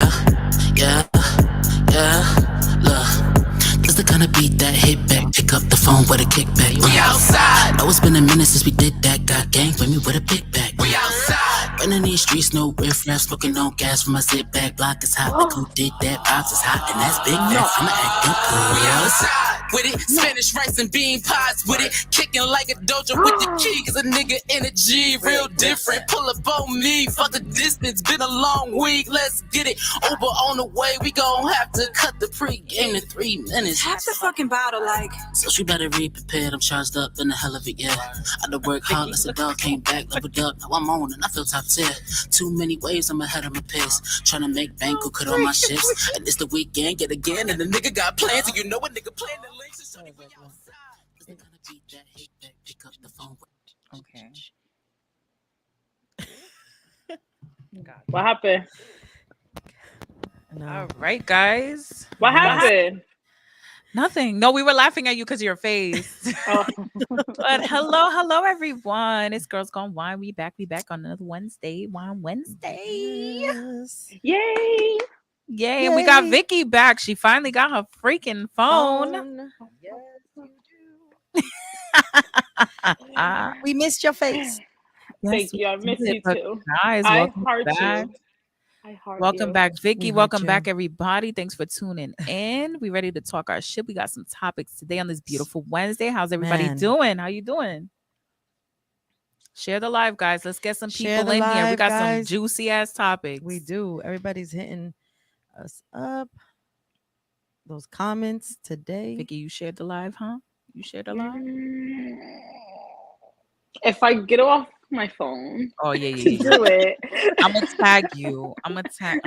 Yeah, yeah, look. This the kind of beat that hit back. Pick up the phone with a kickback. We outside. Know it's been a minute since we did that. Got gang with me with a big bag. We outside. Running these streets, no riff raff. Smoking no gas from my sit back. Block is hot, like who did that? Vibes is hot, and that's big facts. I'ma act good. We outside. With it, Spanish rice and bean pies with it, kicking like a dojo with the key, cause a nigga energy real different. Pull up on me, fuck the distance, been a long week, let's get it. Uber on the way, we gon' have to cut the pre-game in 3 minutes. Half the fucking bottle, like. So she better be prepared, I'm charged up in the hell of it, yeah. I done work hard, let's a dog, came back, leveled up, now I'm on and I feel top tier. Too many waves, I'm ahead of my piss. Tryna make bank, who cut all my shifts. And it's the weekend, yet again, and the nigga got plans, and you know a nigga playing the links. So we outside. This the kind of beat that hit back, pick up the phone. Okay. What happened? All right, guys. What happened? Nothing. No, we were laughing at you because of your face. Oh. But hello, everyone. It's Girls Gone Wine. We back on another Wednesday. Wine Wednesday. Yes. Yay. Yay. And we got Vicky back. She finally got her freaking phone. Yes, you do. We missed your face. Thank you. I miss you too. Guys, I welcome heart back. you. I heart Welcome you. back, Vicky. We Welcome heard back, you. everybody. Thanks for tuning in. We ready to talk our shit. We got some topics today on this beautiful Wednesday. How's everybody Man. doing? How you doing? Share the live, guys. Let's get some Share people the in here. We live, got guys. some juicy ass topics. We do. Everybody's hitting us up. Those comments today. Vicky, you shared the live, huh? You shared the live? If I get off my phone Oh yeah, to yeah. do it, I'm gonna tag you. I'm gonna tag.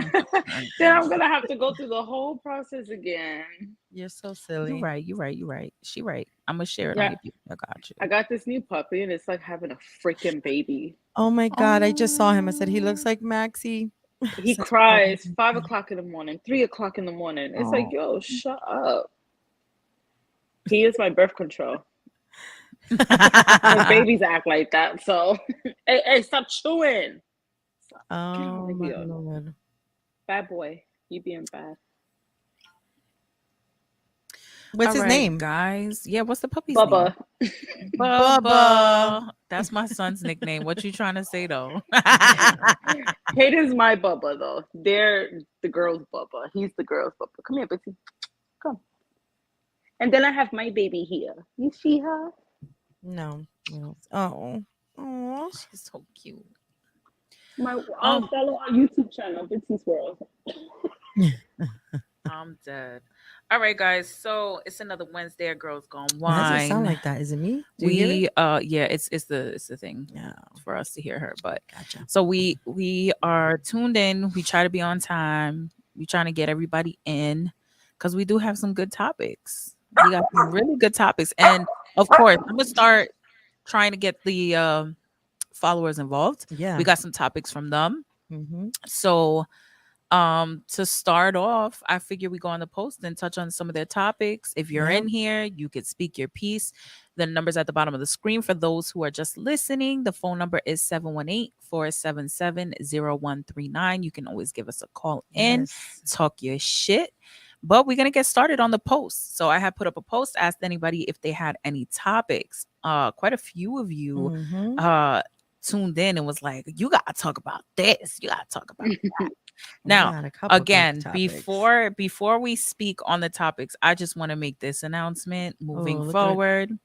then I'm gonna have to go through the whole process again. You're so silly. You right. She right. I'm gonna share it Yeah. on you. I got you. I got this new puppy, and it's like having a freaking baby. Oh my God. I just saw him. I said, he looks like Maxie. He Such a cries fucking- 5 o'clock in the morning, 3 o'clock in the morning. It's like, yo, shut up. He is my birth control. Because babies act like that. So, hey, stop chewing. Oh my Yeah. Lord. Bad boy. You being bad. What's All his right, name? guys? Yeah, what's the puppy's Bubba. name? Bubba. Bubba. That's my son's nickname. What you trying to say though? Hayden's my Bubba, though. They're the girl's Bubba. He's the girl's Bubba. Come here, Bitsy. Come. And then I have my baby here. You see her? No. Oh. Oh. She's so cute. I'll follow our YouTube channel, Bitsy's World. I'm dead. All right, guys. So it's another Wednesday at Girls Gone Why does Wine. it sound like that? Is it me? Do you hear it? Yeah, it's the thing No. for us to hear her. But Gotcha. so we are tuned in. We try to be on time. We trying to get everybody in because we do have some good topics. We got some really good topics, and of course, I'm gonna start trying to get the followers involved. Yeah. We got some topics from them. Mm-hmm. So to start off, I figure we go on the post and touch on some of their topics. If you're in here, you could speak your piece. The number's at the bottom of the screen for those who are just listening. The phone number is 718-477-0139. You can always give us a call in, talk your shit. But we're gonna get started on the post. So I have put up a post, asked anybody if they had any topics. Quite a few of you Mm-hmm. tuned in and was like, you gotta talk about this, you gotta talk about that. We Now, got a couple good again, topics. before we speak on the topics, I just want to make this announcement moving look at it. forward.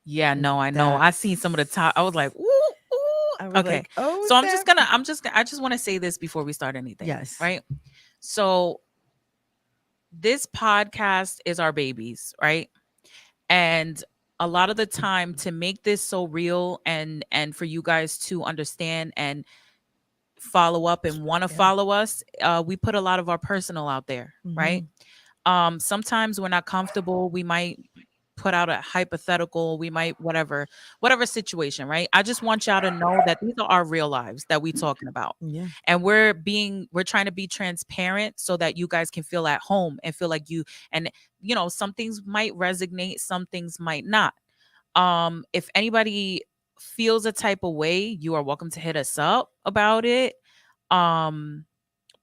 Yeah, no, I know. I seen some of the top. I was like, ooh, ooh. I was Okay. like, oh, So I just want to say this before we start anything. Yes. Right. So this podcast is our babies, right? And a lot of the time, to make this so real and for you guys to understand and follow up and want to follow us, we put a lot of our personal out there, right? Sometimes we're not comfortable. We might put out a hypothetical, we might whatever situation, right? I just want y'all to know that these are our real lives that we talking about. Yeah. And we're trying to be transparent so that you guys can feel at home and feel like you, and you know, some things might resonate, some things might not. If anybody feels a type of way, you are welcome to hit us up about it.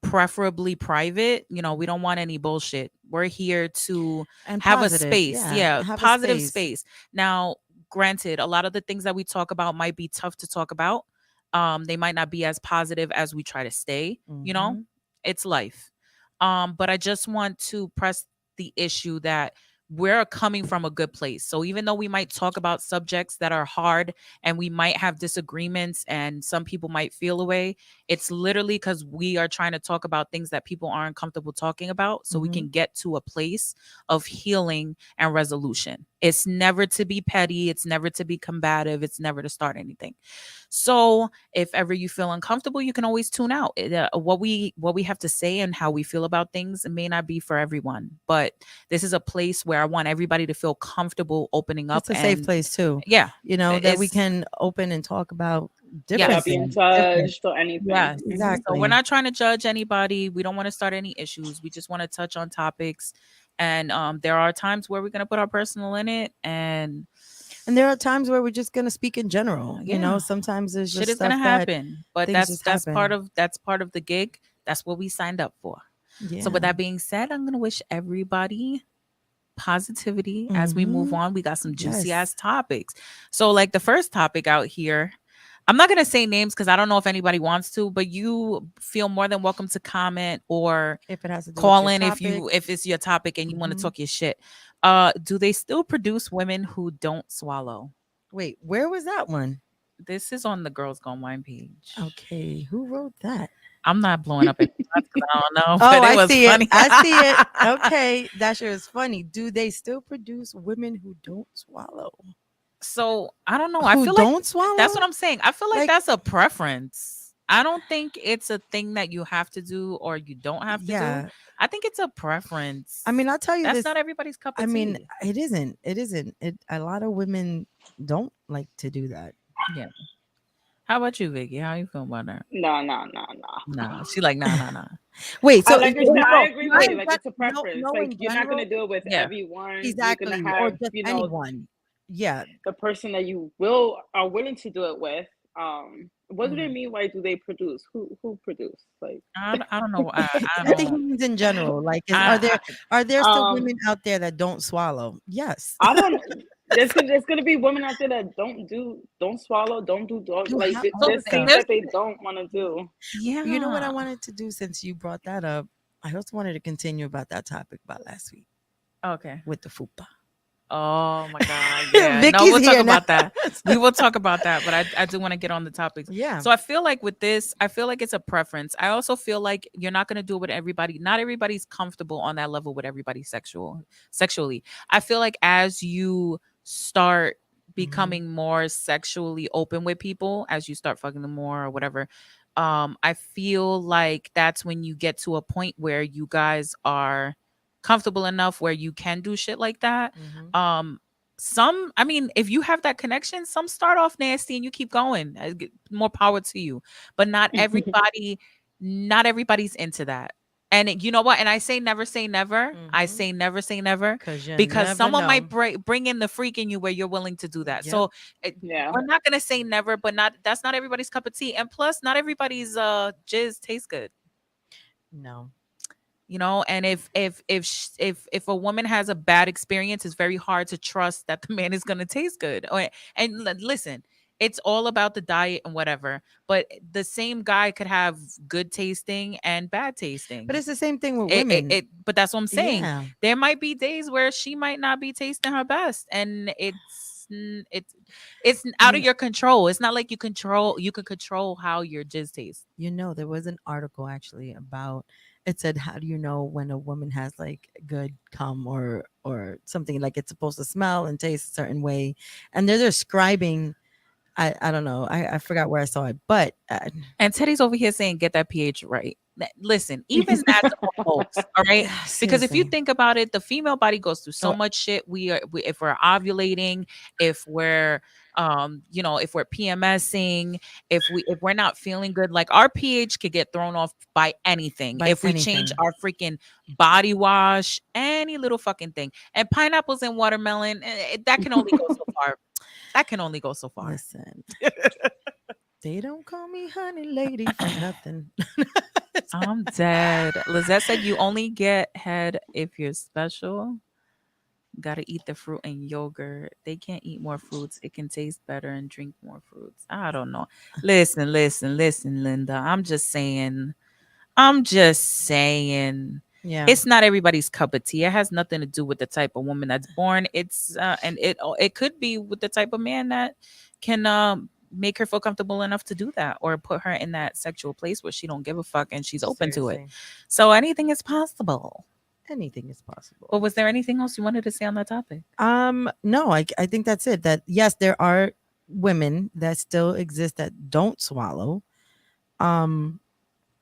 preferably private. We don't want any bullshit. We're here to And have a positive, space. Yeah, have a positive space. space. Now, granted, a lot of the things that we talk about might be tough to talk about. They might not be as positive as we try to stay. Mhm. It's life. But I just want to press the issue that we're coming from a good place. So even though we might talk about subjects that are hard and we might have disagreements and some people might feel away, it's literally because we are trying to talk about things that people aren't comfortable talking about so we can get to a place of healing and resolution. It's never to be petty, it's never to be combative, it's never to start anything. So if ever you feel uncomfortable, you can always tune out. What we have to say and how we feel about things may not be for everyone, but this is a place where I want everybody to feel comfortable opening up. It's a safe place too. Yeah, that we can open and talk about different Without being things. different- judged or anything. Yes, Exactly. So we're not trying to judge anybody. We don't want to start any issues. We just want to touch on topics. And there are times where we're gonna put our personal in it, and there are times where we're just gonna speak in general. Yeah. Sometimes there's shit just is gonna stuff that- happen. But things that's just part happen. of the gig. That's what we signed up for. Yeah. So with that being said, I'm gonna wish everybody positivity as we move Mhm. on. We got some juicy Yes. ass topics. So like the first topic out here, I'm not gonna say names because I don't know if anybody wants to, but you feel more than welcome to comment or if it has to do call with in your if it's your topic and you want to Mhm. talk your shit. Do they still produce women who don't swallow? Wait, where was that one? This is on the Girls Gone Wine page. Okay, who wrote that? I'm not blowing up any spots 'cause I don't know. Oh, but it I was see funny. it. I see it. Okay, that sure is funny. Do they still produce women who don't swallow? So I don't know. I Who feel don't like swallow? that's what I'm saying. I feel like Like- that's a preference. I don't think it's a thing that you have to do or you don't have to do. Yeah. I think it's a preference. I mean, I'll tell you that's this. not everybody's cup of I tea. mean, it isn't. It isn't. A lot of women don't like to do that. Yeah. How about you, Vicky? How you feel about that? No. Nah. She like nah. Wait, so Like I no, said, I agree no, with in you. Like gen- it's a no, preference. no, Like in you're not gonna general, do it with Yeah. everyone. exactly, You're gonna or have, just anyone. Yeah. the person that you are willing to do it with. What do they mean? Why do they produce? Who produce? Like I don't know. I I think don't. he means in general. Like, I- are there still Um, women out there that don't swallow? Yes. I don't. There's gonna be women out there that don't swallow, don't do dog. Do Like how- there's okay. things that they don't want to do. yeah. You know what I wanted to do since you brought that up? I also wanted to continue about that topic about last week Okay. with the fupa. Oh my god. Yeah. No, Vicky's we'll talk here now. about that. We will talk about that, but I do want to get on the topics. Yeah. So I feel like with this, I feel like it's a preference. I also feel like you're not going to do it with everybody. Not everybody's comfortable on that level with everybody sexually. I feel like as you start becoming more sexually open with people, as you start fucking them more or whatever, I feel like that's when you get to a point where you guys are comfortable enough where you can do shit like that. Some, I mean, if you have that connection, some start off nasty and you keep going. More power to you. But not everybody's into that. And you know what? And I say never say never. I say never say never because someone might bring in the freak in you where you're willing to do that. Yep. So Yeah. we're not gonna say never, but that's not everybody's cup of tea. And plus, not everybody's jizz tastes good. No. And if a woman has a bad experience, it's very hard to trust that the man is going to taste good. Listen, it's all about the diet and whatever, but the same guy could have good tasting and bad tasting. But it's the same thing with women. But that's what I'm saying. Yeah. There might be days where she might not be tasting her best, and it's out of your control. It's not like you can control how your jizz tastes. There was an article actually about, it said, how do you know when a woman has like good cum or something, like it's supposed to smell and taste a certain way, and they're describing, I don't know, I forgot where I saw it, but and Teddy's over here saying get that pH right. Listen, even that's folks, all right? Because if you Seriously. think about it, the female body goes through so much shit. If we're ovulating, if we're if we're PMSing, if we're not feeling good, like our pH could get thrown off by anything. By if we change anything. our freaking body wash, any little fucking thing. And pineapples and watermelon, that can only go so far. That can only go so far. Listen, they don't call me honey lady for nothing. I'm dead. Lizette said you only get head if you're special. Gotta eat the fruit and yogurt. They can't eat more fruits. It can taste better and drink more fruits. I don't know. Listen, Linda. I'm just saying. Yeah. It's not everybody's cup of tea. It has nothing to do with the type of woman that's born. And it could be with the type of man that can make her feel comfortable enough to do that, or put her in that sexual place where she don't give a fuck and she's open to it. Seriously. So anything is possible. Anything is possible. But was there anything else you wanted to say on that topic? No, I think that's it. That yes, there are women that still exist that don't swallow. Um,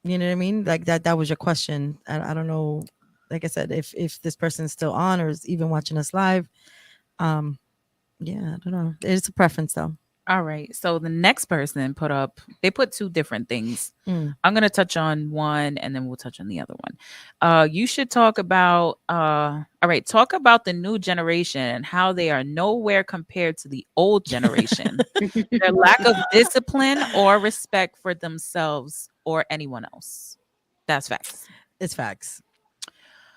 you know what I mean? Like that was your question. I don't know. Like I said, if this person's still on or is even watching us live, um, yeah, I don't know. It's a preference though. All right. So the next person they put two different things. Mm. I'm gonna touch on one and then we'll touch on the other one. You should talk about talk about the new generation and how they are nowhere compared to the old generation. Their lack of discipline or respect for themselves or anyone else. That's facts. It's facts.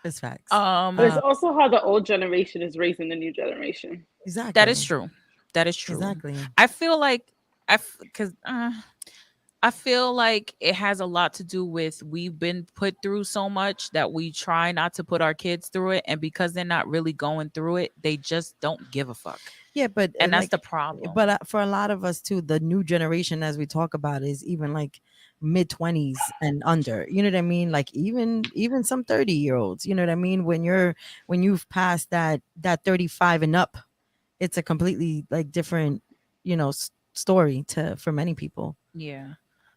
It's facts. But it's also how the old generation is raising the new generation. Exactly. That is true. That is true. Exactly. I feel like I feel like it has a lot to do with we've been put through so much that we try not to put our kids through it, and because they're not really going through it, they just don't give a fuck. Yeah, but And that's like, the problem. But for a lot of us too, the new generation, as we talk about, is even like mid-20s and under. You know what I mean? Like even some 30-year-olds. You know what I mean? When you've passed that 35 and up, it's a completely like different, story for many people. Yeah.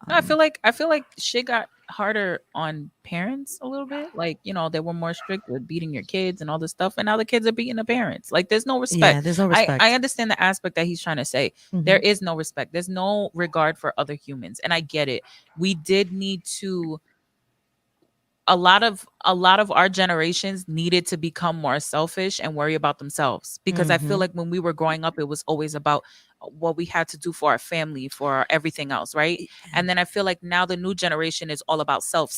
No, I feel like shit got harder on parents a little bit. Like, they were more strict with beating your kids and all this stuff. And now the kids are beating the parents. Like, there's no respect. Yeah, there's no respect. I understand the aspect that he's trying to say. Mhm. There is no respect. There's no regard for other humans. And I get it. We did need to a lot of our generations needed to become more selfish and worry about themselves, because I feel Mhm. like when we were growing up, it was always about what we had to do for our family, for everything else, right? And then I feel like now the new generation is all about self.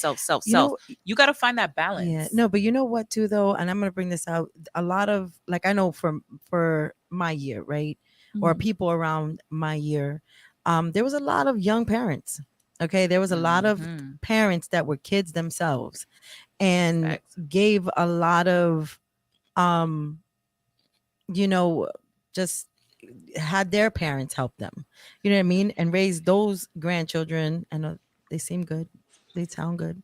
You know, You got to find that balance. Yeah, no, but you know what too though, and I'm gonna bring this out. A lot of like I know for my year, right, or Mhm. people around my year, there was a lot of young parents. Okay, there was a lot of Mhm. parents that were kids themselves, and Facts. gave a lot of, um, you know, just had their parents help them. You know what I mean, and raise those grandchildren. And they seem good. They sound good.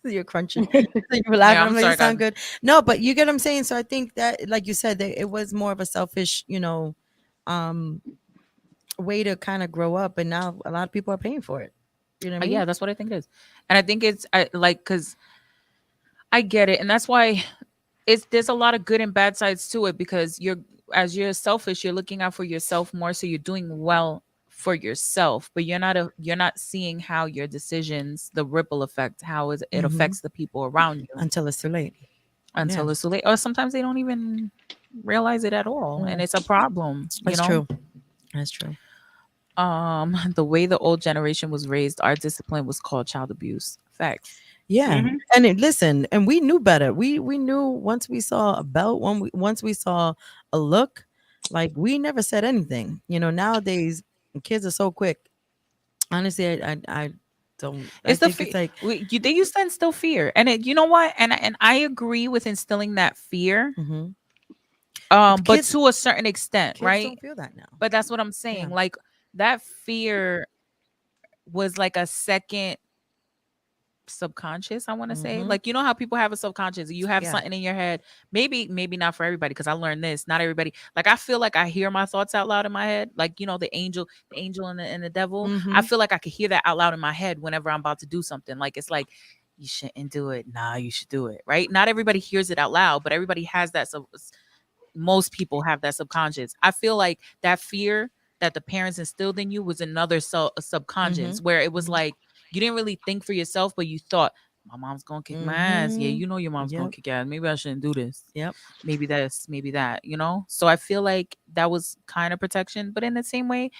You're crunching. So you were laughing. I'm I'm like, sorry, you sound guys. good. No, but you get what I'm saying. So I think that, like you said, that it was more of a selfish, um, way to kind of grow up, and now a lot of people are paying for it. You know what I mean? Yeah, that's what I think it is. And I think it's because I get it. And that's why there's a lot of good and bad sides to it, because as you're selfish, you're looking out for yourself more, so you're doing well for yourself, but you're not seeing how your decisions, the ripple effect, how it Mhm. affects the people around you Until it's too late. until Yeah. it's too late, or sometimes they don't even realize it at all, and it's a problem. That's true. That's true. The way the old generation was raised, our discipline was called child abuse. Facts. Yeah, Mhm. and listen, and we knew better. We knew once we saw a belt, once we saw a look, like we never said anything. Nowadays kids are so quick. Honestly, I don't. I It's the think it's like, they used to instill fear, and you know what? And I agree with instilling that fear, mhm. but Kids, to a certain extent, kids right? don't feel that now. But that's what I'm saying. Yeah. Like, that fear was like a second subconscious, I want to say. Mhm. Like, how people have a subconscious, you have Yeah. something in your head, maybe not for everybody, because I learned this, not everybody. Like, I feel like I hear my thoughts out loud in my head, like, the angel and the devil. I Mhm. feel like I could hear that out loud in my head whenever I'm about to do something. Like, it's like, you shouldn't do it, nah, you should do it, right? Not everybody hears it out loud, but everybody has that. So most people have that subconscious. I feel like that fear that the parents instilled in you was another subconscious, where it was Mhm. like, you didn't really think for yourself, but you thought, my mom's gonna kick my ass. Yeah, Mhm. your mom's gonna Yep. kick your ass. Maybe I shouldn't do this. Yep. Maybe this, maybe that. So I feel like that was kind of protection, but in the same way,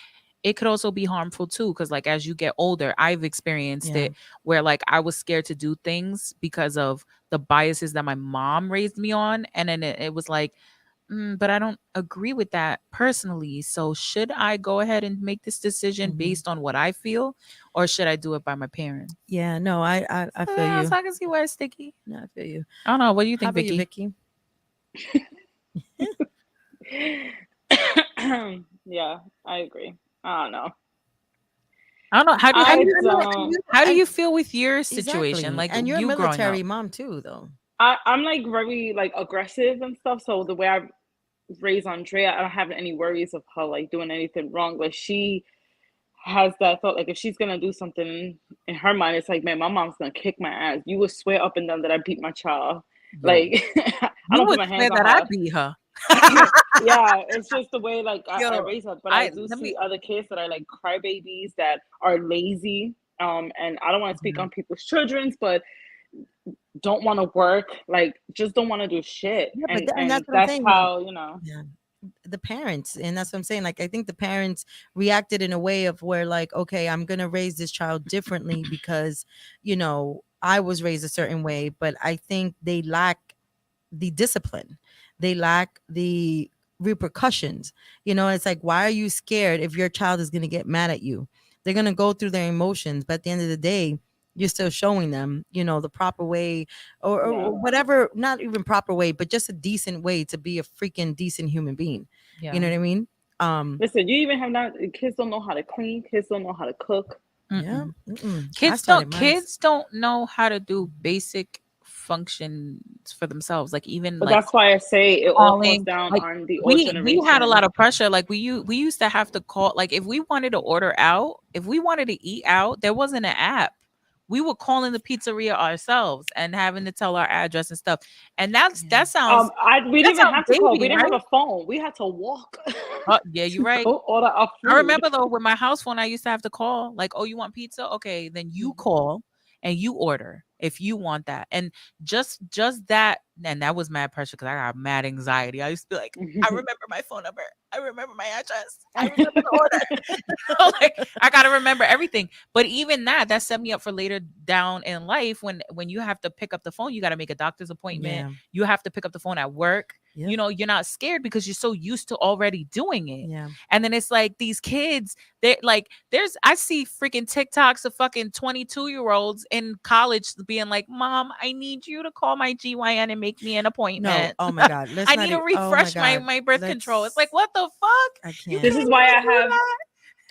it could also be harmful too, because like as you get older, I've experienced Yeah. it where like I was scared to do things because of the biases that my mom raised me on, and then it was like, but I don't agree with that personally. So should I go ahead and make this decision Mhm. based on what I feel, or should I do it by my parents? Yeah, no, I feel Yeah, you. so I can see why it's sticky. No, I feel you. I don't know. What do you How think, about you, Vicky? Vicky? Yeah, I agree. I don't know. I don't know. How do you, I And how do and- you feel with your situation? exactly. Like And you're a you growing up? military mom too, though. I'm like very like aggressive and stuff. So the way I raised Andrea, I don't have any worries of her like doing anything wrong. Like she has that thought, like if she's gonna do something in her mind, it's like, man, my mom's gonna kick my ass. You would swear up and down that I beat my child. Yo, Like I you don't put would my swear hands on that I her. beat her. Yeah, it's just the way like I Yo, raise her. But I do let see me. other kids that are like crybabies that are lazy. And I don't want to speak on people's children's, but don't want to work, like just don't want to do shit. Yeah, And and that's and what I'm that's saying. how, you know. Yeah. The parents, and that's what I'm saying. Like, I think the parents reacted in a way of where, like, okay, I'm gonna raise this child differently because, I was raised a certain way, but I think they lack the discipline, they lack the repercussions. It's like, why are you scared if your child is gonna get mad at you? They're gonna go through their emotions, but at the end of the day, you're still showing them, the proper way, or Yeah. whatever, not even proper way, but just a decent way to be a freaking decent human being. Yeah. You know what I mean? Listen, you even have not, kids don't know how to clean, kids don't know how to cook. Yeah. Mm-mm. I Kids started don't. mine. Kids don't know how to do basic functions for themselves. Like even But like that's why I say it all falls calling. down Like on the old we generation. had a lot of pressure. Like we used to have to call. Like if we wanted to order out, if we wanted to eat out, there wasn't an app. We were calling the pizzeria ourselves and having to tell our address and stuff. And that sounds. We didn't that even sounds have to call. We baby, didn't have right? a phone. We had to walk. Yeah, you're to right. Go order our food. I remember though with my house phone, I used to have to call, like, oh, you want pizza? Okay, then you call and you order if you want that. And just that, and that was mad pressure because I got mad anxiety. I used to be like, I remember my phone number, I remember my address, I remember the order. Like I gotta remember everything. But even that set me up for later down in life when you have to pick up the phone, you got to make a doctor's appointment. Yeah. You have to pick up the phone at work. Yep. You're not scared because you're so used to already doing it. Yeah. And then it's like these kids, they like I see freaking TikToks of fucking 22-year-olds in college being like, Mom, I need you to call my GYN and make me an appointment. No, oh my God. I need to refresh my birth control. It's like, what the fuck? I can't. This is why I have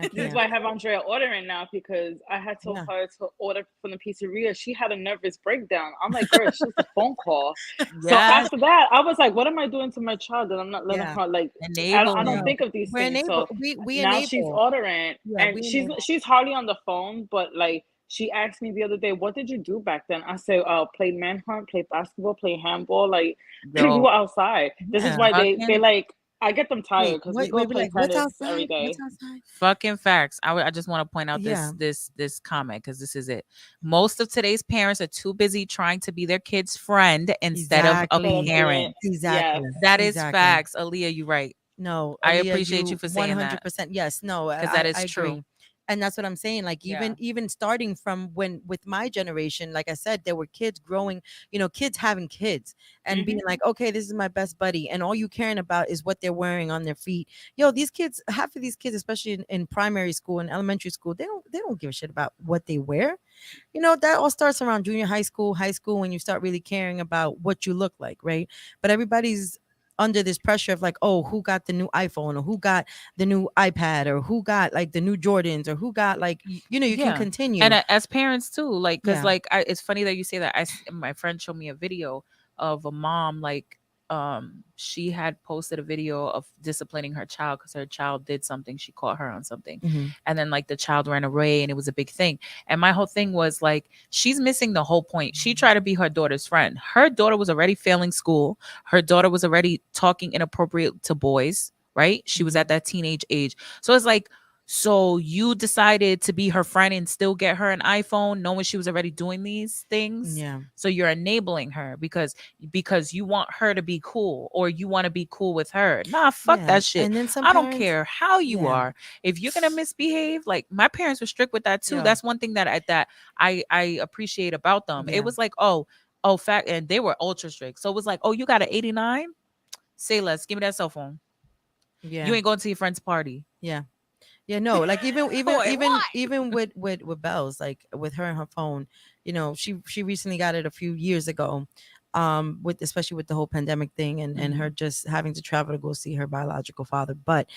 I This is can't. why I have Andrea ordering now, because I had told Yeah. her to order from the pizzeria. She had a nervous breakdown. I'm like, girl, it's just a phone call. So Yes. after that, I was like, what am I doing to my child that I'm not letting Yeah. her like Enable I don't them. think of these We're things. enable. So We now enable. she's ordering, Yeah, and we she's enable. she's hardly on the phone, but like she asked me the other day, what did you do back then? I said, play manhunt, play basketball, play handball, like we Yo, were outside. This is Yeah. why they fucking, like I get them tired because we wait, go wait, play like, what's tennis every outside? day. What's outside? fucking facts. I just want to point out Yeah. this comment because this is it. Most of today's parents are too busy trying to be their kid's friend instead of a Exactly. parent. Exactly. Yes. That is Exactly. facts. Aaliyah, you're right. No, I Aaliyah, appreciate you for saying that. 100%. Yes, no, Because that is I true. agree. And that's what I'm saying. Like even starting from when with my generation, like I said, there were kids growing, kids having kids and being like, okay, this is my best buddy, and all you caring about is what they're wearing on their feet. Yo, these kids, half of these kids, especially in primary school and elementary school, they don't give a shit about what they wear. That all starts around junior high school, when you start really caring about what you look like, right? But everybody's under this pressure of like, oh, who got the new iPhone, or who got the new iPad, or who got like the new Jordans, or who got like, you can continue. And as parents too, like, because Yeah. like it's funny that you say that. My friend showed me a video of a mom, like she had posted a video of disciplining her child because her child did something, she caught her on something, Mhm. and then like the child ran away and it was a big thing. And my whole thing was like, she's missing the whole point. She tried to be her daughter's friend. Her daughter was already failing school. Her daughter was already talking inappropriate to boys, right? She was at that teenage age. So it's like, So you decided to be her friend and still get her an iPhone, knowing she was already doing these things. Yeah. So you're enabling her because you want her to be cool or you want to be cool with her. Nah, fuck Yeah. that shit. And then some I don't parents, care how you yeah. are. If you're gonna misbehave, like my parents were strict with that too. Yeah. That's one thing that I appreciate about them. Yeah. It was like, oh, fact, and they were ultra strict. So it was like, oh, you got an 89? Say less. Give me that cell phone. Yeah. You ain't going to your friend's party. Yeah. Yeah, no, like Wait, why? even with Bells, like with her and her phone, she recently got it a few years ago, with especially with the whole pandemic thing and her just having to travel to go see her biological father. But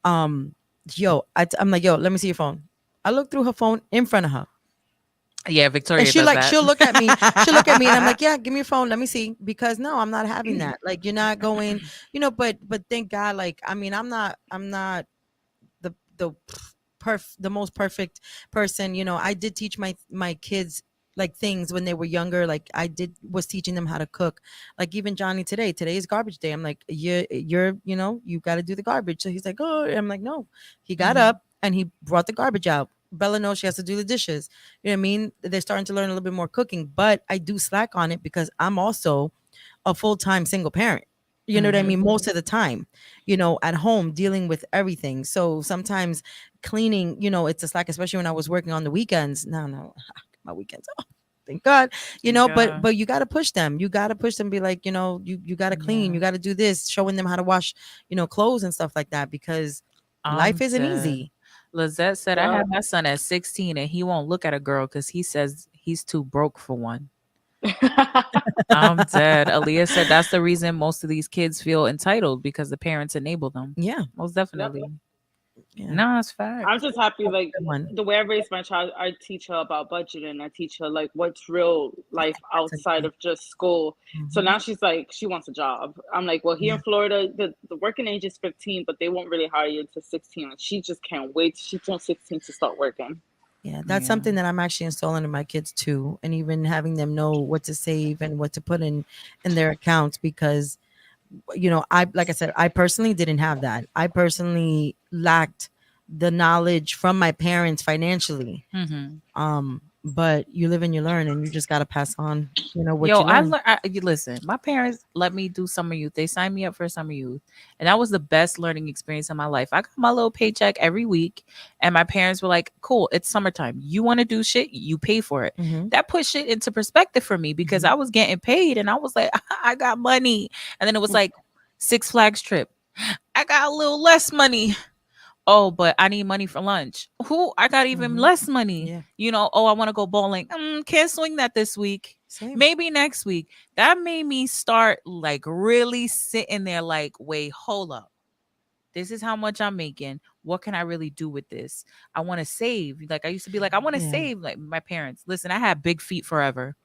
um, I'm like, yo, let me see your phone. I look through her phone in front of her, Yeah, Victoria and does that. she'll look at me, and I'm like, yeah, give me your phone, let me see, because no, I'm not having that. Like, you're not going, but thank God, like, I mean, I'm not the the most perfect person. I did teach my kids like things when they were younger. Like, was teaching them how to cook. Like, even Johnny today is garbage day. I'm like, you're you got to do the garbage. So he's like, oh, I'm like, no. He got Mhm. up and he brought the garbage out. Bella knows she has to do the dishes. You know what I mean? They're starting to learn a little bit more cooking, but I do slack on it because I'm also a full-time single parent. You know what I Mhm. mean? Most of the time, at home dealing with everything. So sometimes cleaning, it's a slack, especially when I was working on the weekends. No, my weekends off. Thank God. But Yeah. you gotta push them. You gotta push them, be like, you gotta clean, Yeah. you gotta do this, showing them how to wash, clothes and stuff like that, because life I'm isn't dead. easy. Lizette said I Yeah. have my son at 16 and he won't look at a girl because he says he's too broke for one. I'm dead. Aaliyah said that's the reason most of these kids feel entitled because the parents enable them. Yeah. Most Yep. definitely. Yeah. No, it's I'm facts. just happy, That's a like good one. the way I raise my child, I teach her about budgeting. I teach her like what's real life That's a outside good. of just school. So Mhm. now she's like, she wants a job. I'm like, well, here Yeah. in Florida, the working age is 15, but they won't really hire you until 16. And she just can't wait. She turns 16 to start working. Yeah, that's Yeah. something that I'm actually installing in my kids too, and even having them know what to save and what to put in their accounts, because I, like I said, I personally didn't have that. I personally lacked the knowledge from my parents financially. Hmm. But you live and you learn, and you just got to pass on, what Yo, you learn. you listen. My parents let me do summer youth. They signed me up for summer youth, and that was the best learning experience of my life. I got my little paycheck every week, and my parents were like, "Cool, it's summertime. You want to do shit? You pay for it." Hmm. That put shit into perspective for me because Mhm. I was getting paid, and I was like, "I got money," and then it was like Six Flags trip. I got a little less money. Oh, but I need money for lunch. Who? I got even Mhm. less money. Yeah, Oh, I want to go bowling. Can't swing that this week. same. Maybe next week. That made me start like really sitting there like, wait, hold up. This is how much I'm making. What can I really do with this? I want to save. Like I used to be like, I want to Yeah. save. Like my parents. Listen, I had big feet forever.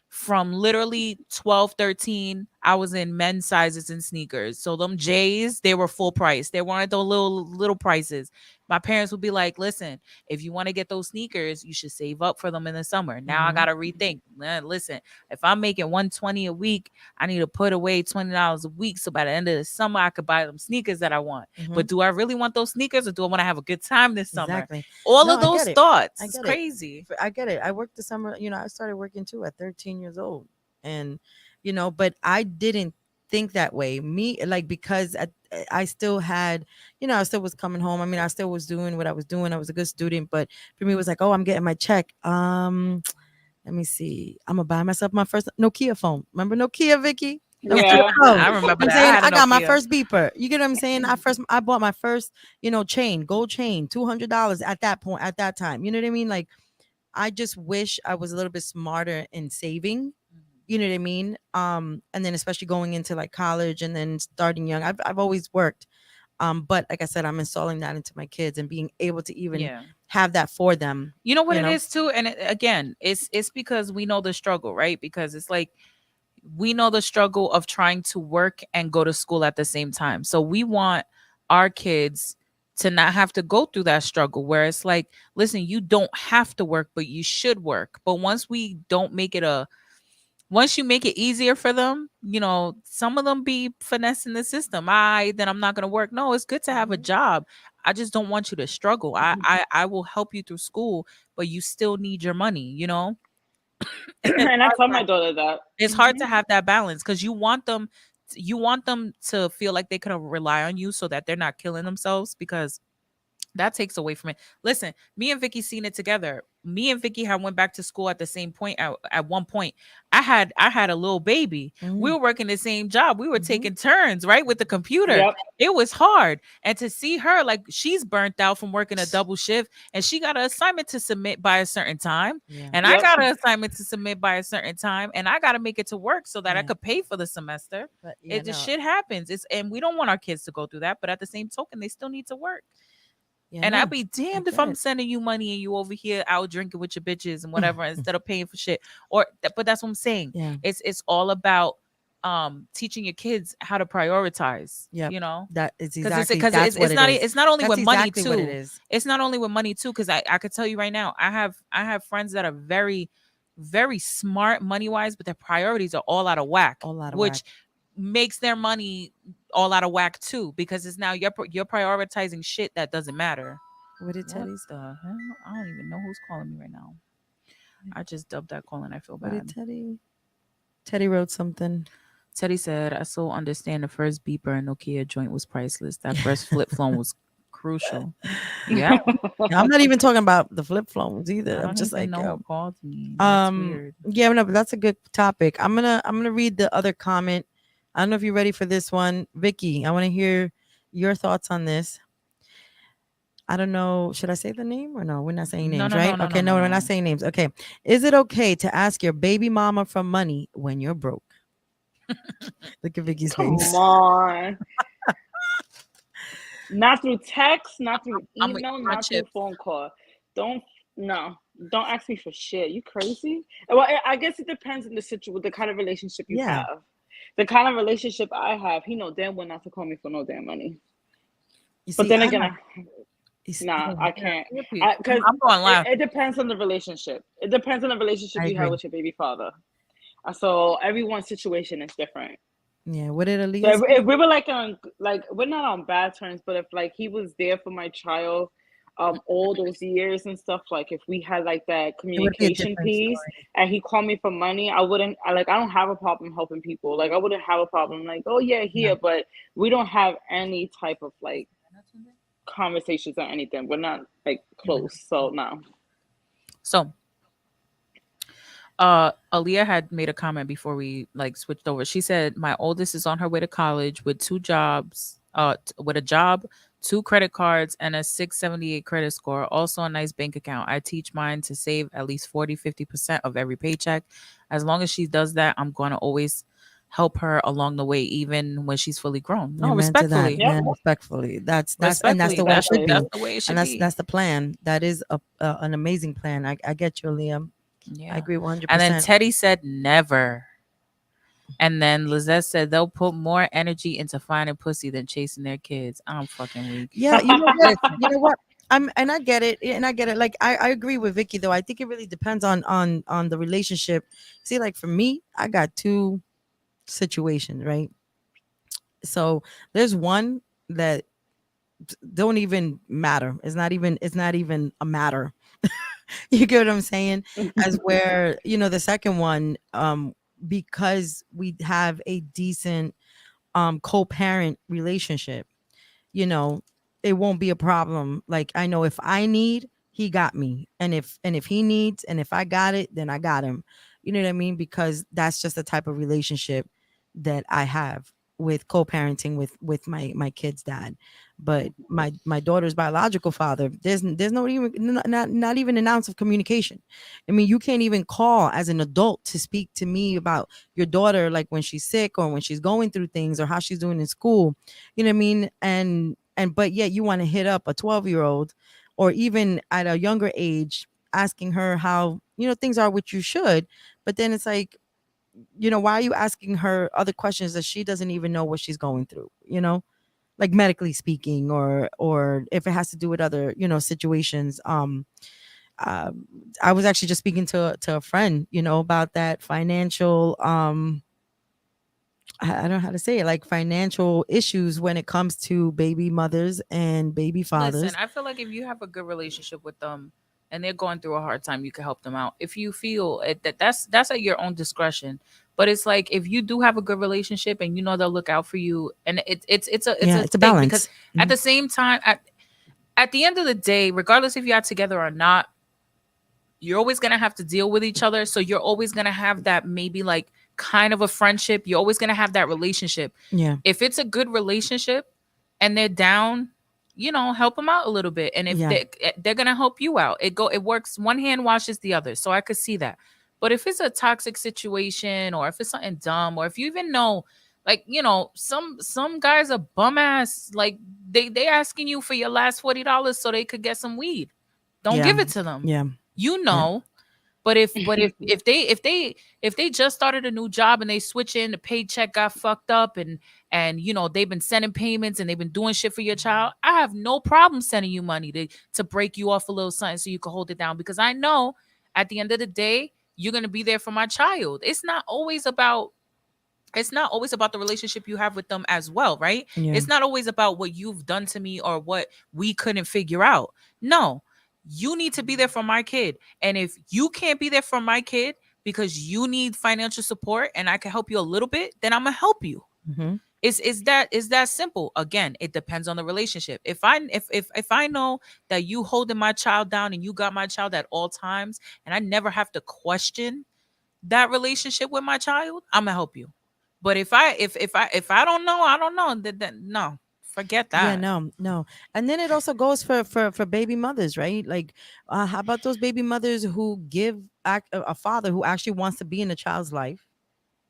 From literally 12, 13, I was in men's sizes and sneakers. So them J's, they were full price. They weren't those little prices. My parents would be like, listen, if you want to get those sneakers, you should save up for them in the summer. Now I Mhm. gotta rethink. Listen, if I'm making 120 a week, I need to put away $20 a week. So by the end of the summer, I could buy them sneakers that I want. But Mhm. do I really want those sneakers or do I want to have a good time this summer? Exactly. All No, of I those get it. thoughts. I It's get it. crazy. I get it. I worked the summer, I started working too at 13 years old. And, but I didn't think that way. Me, like, because I still had, I still was coming home. I mean, I still was doing what I was doing. I was a good student, but for me, it was like, oh, I'm getting my check. Let me see. I'm gonna buy myself my first Nokia phone. Remember Nokia, Vicky? Nokia Yeah. phone. I remember I'm that. I saying had a I got my Nokia. first beeper. You get what I'm saying? I bought my first, chain, gold chain, $200 at that point, at that time. You know what I mean? Like, I just wish I was a little bit smarter in saving. You know what I mean? And then especially going into like college and then starting young. I've always worked. But like I said, I'm installing that into my kids and being able to even Yeah. have that for them. You know what You it know? is too, and again, it's because we know the struggle, right? Because it's like we know the struggle of trying to work and go to school at the same time. So we want our kids to not have to go through that struggle where it's like, listen, you don't have to work, but you should work. But once you make it easier for them, some of them be finessing the system. Then I'm not going to work. No, it's good to have a Mhm. job. I just don't want you to struggle. I will help you through school, but you still need your money, you know? And I tell my daughter that. It's hard to have that balance because you want them to feel like they can rely on you so that they're not killing themselves, because that takes away from it. Listen, me and Vicky seen it together. Me and Vicky had went back to school at the same point. At one point, I had a little baby. We were working the same job. We were taking turns, right, with the computer. Yep. It was hard. And to see her, like, she's burnt out from working a double shift, and she got an assignment to submit by a certain time. Yeah. And I Yep. got an assignment to submit by a certain time, and I got to make it to work so that I Yeah. could pay for the semester. But yeah, It just no, shit happens. And we don't want our kids to go through that, but at the same token, they still need to work. yeah, And no, I'd be damned if get I'm it. sending you money and you over here out drinking with your bitches and whatever instead of paying for shit. But that's what I'm saying. Yeah. It's all about teaching your kids how to prioritize. Yep. You know, That is because exactly because that's what it is. it's not only That's with money exactly too. what it is. It's not only with money too, because I could tell you right now, I have friends that are very, very smart money wise, but their priorities are all out of whack. All out of which whack. makes their money all out of whack too, because it's now you're prioritizing shit that doesn't matter. What did Teddy? What the hell? I don't even know who's calling me right now. I just dubbed that call and I feel What did bad. Teddy? Teddy wrote something. Teddy said, I so understand the first beeper and Nokia joint was priceless. That first flip phone was crucial. Yeah. I'm not even talking about the flip phones I either. I'm don't just even like, know yo. who called me. That's weird. Yeah, no, but that's a good topic. I'm gonna read the other comment. I don't know if you're ready for this one, Vicky. I want to hear your thoughts on this. I don't know. Should I say the name or no? We're not saying No, names, no, no, right? no, Okay, no, no, no, we're no. not saying names. Okay. Is it okay to ask your baby mama for money when you're broke? Look at Vicky's Come face. on. Not through text, not through I'm with email, my not through chips. phone call. Don't ask me for shit. You crazy? Well, I guess it depends on the situation, the kind of relationship you Yeah. have. The kind of relationship I have, he know damn well not to call me for no damn money. You But see, then I again, don't- you see- I can't. I'm Because going live. it depends on the relationship. It depends on the relationship I you have agree. with your baby father. So everyone's situation is different. Yeah. What did So Aaliyah say? if we were like we're not on bad terms, but if like he was there for my child, all those years and stuff, like if we had like that It would be a communication different piece, story. and he called me for money, I don't have a problem helping people. Like I wouldn't have a problem like, oh yeah, here, but we don't have any type of like conversations or anything. We're not like close, so no. So Aaliyah had made a comment before we like switched over. She said, my oldest is on her way to college with 2 jobs, with a job, 2 credit cards, and a 678 credit score, also a nice bank account. I teach mine to save at least 40-50% of every paycheck. As long as she does that, I'm going to always help her along the way, even when she's fully grown. No, Amen to respectfully. that. Yeah, respectfully. That's and that's Respectfully. the way it should be. That's the way it should And be. that's the plan. That is an amazing plan. I get you, Liam. Yeah. I agree 100%. And then Teddy said never. And then Lizette said they'll put more energy into finding pussy than chasing their kids. I'm fucking weak. Yeah, you know what? You know what? And I get it. And I get it. Like I agree with Vicky though. I think it really depends on the relationship. See, like for me, I got 2 situations, right? So there's one that don't even matter. It's not even a matter. You get what I'm saying? As where, the second one, because we have a decent co-parent relationship, it won't be a problem. Like I know if I need, he got me. And if he needs, and if I got it, then I got him. You know what I mean? Because that's just the type of relationship that I have with co-parenting with my kid's dad. But my daughter's biological father, there's no even not even an ounce of communication. I mean, you can't even call as an adult to speak to me about your daughter, like when she's sick or when she's going through things or how she's doing in school. You know what I mean? And but yet you want to hit up a 12-year-old or even at a younger age asking her how things are, which you should. But then it's like, why are you asking her other questions that she doesn't even know what she's going through, like medically speaking, or if it has to do with other, situations. I was actually just speaking to a friend, about that financial, I don't know how to say it, like financial issues when it comes to baby mothers and baby fathers. Listen, I feel like if you have a good relationship with them and they're going through a hard time, you can help them out. If you feel that's at your own discretion. But it's like if you do have a good relationship and you know they'll look out for you, and it's Yeah, a it's a thing because balance. at the same time, at the end of the day, regardless if you're together or not, you're always gonna have to deal with each other. So you're always gonna have that maybe like kind of a friendship. You're always gonna have that relationship. Yeah. If it's a good relationship and they're down, help them out a little bit. And if Yeah. they're gonna help you out, it works. One hand washes the other. So I could see that. But if it's a toxic situation, or if it's something dumb, or if you even know, like some guys are bum ass, like they asking you for your last $40 so they could get some weed. Don't Yeah. give it to them. Yeah. You know. But if they just started a new job and they switch in, the paycheck got fucked up, and they've been sending payments and they've been doing shit for your child, I have no problem sending you money to break you off a little something so you can hold it down, because I know at the end of the day you're gonna be there for my child. It's not always about the relationship you have with them as well, right? Yeah. It's not always about what you've done to me or what we couldn't figure out. No, you need to be there for my kid. And if you can't be there for my kid because you need financial support and I can help you a little bit, then I'm gonna help you. Mm-hmm. Is that simple? Again, it depends on the relationship. If I know that you holding my child down and you got my child at all times, and I never have to question that relationship with my child, I'm gonna help you. But if I don't know, I don't know. Then no, forget that. Yeah, no. And then it also goes for baby mothers, right? Like, how about those baby mothers who give a father who actually wants to be in a child's life?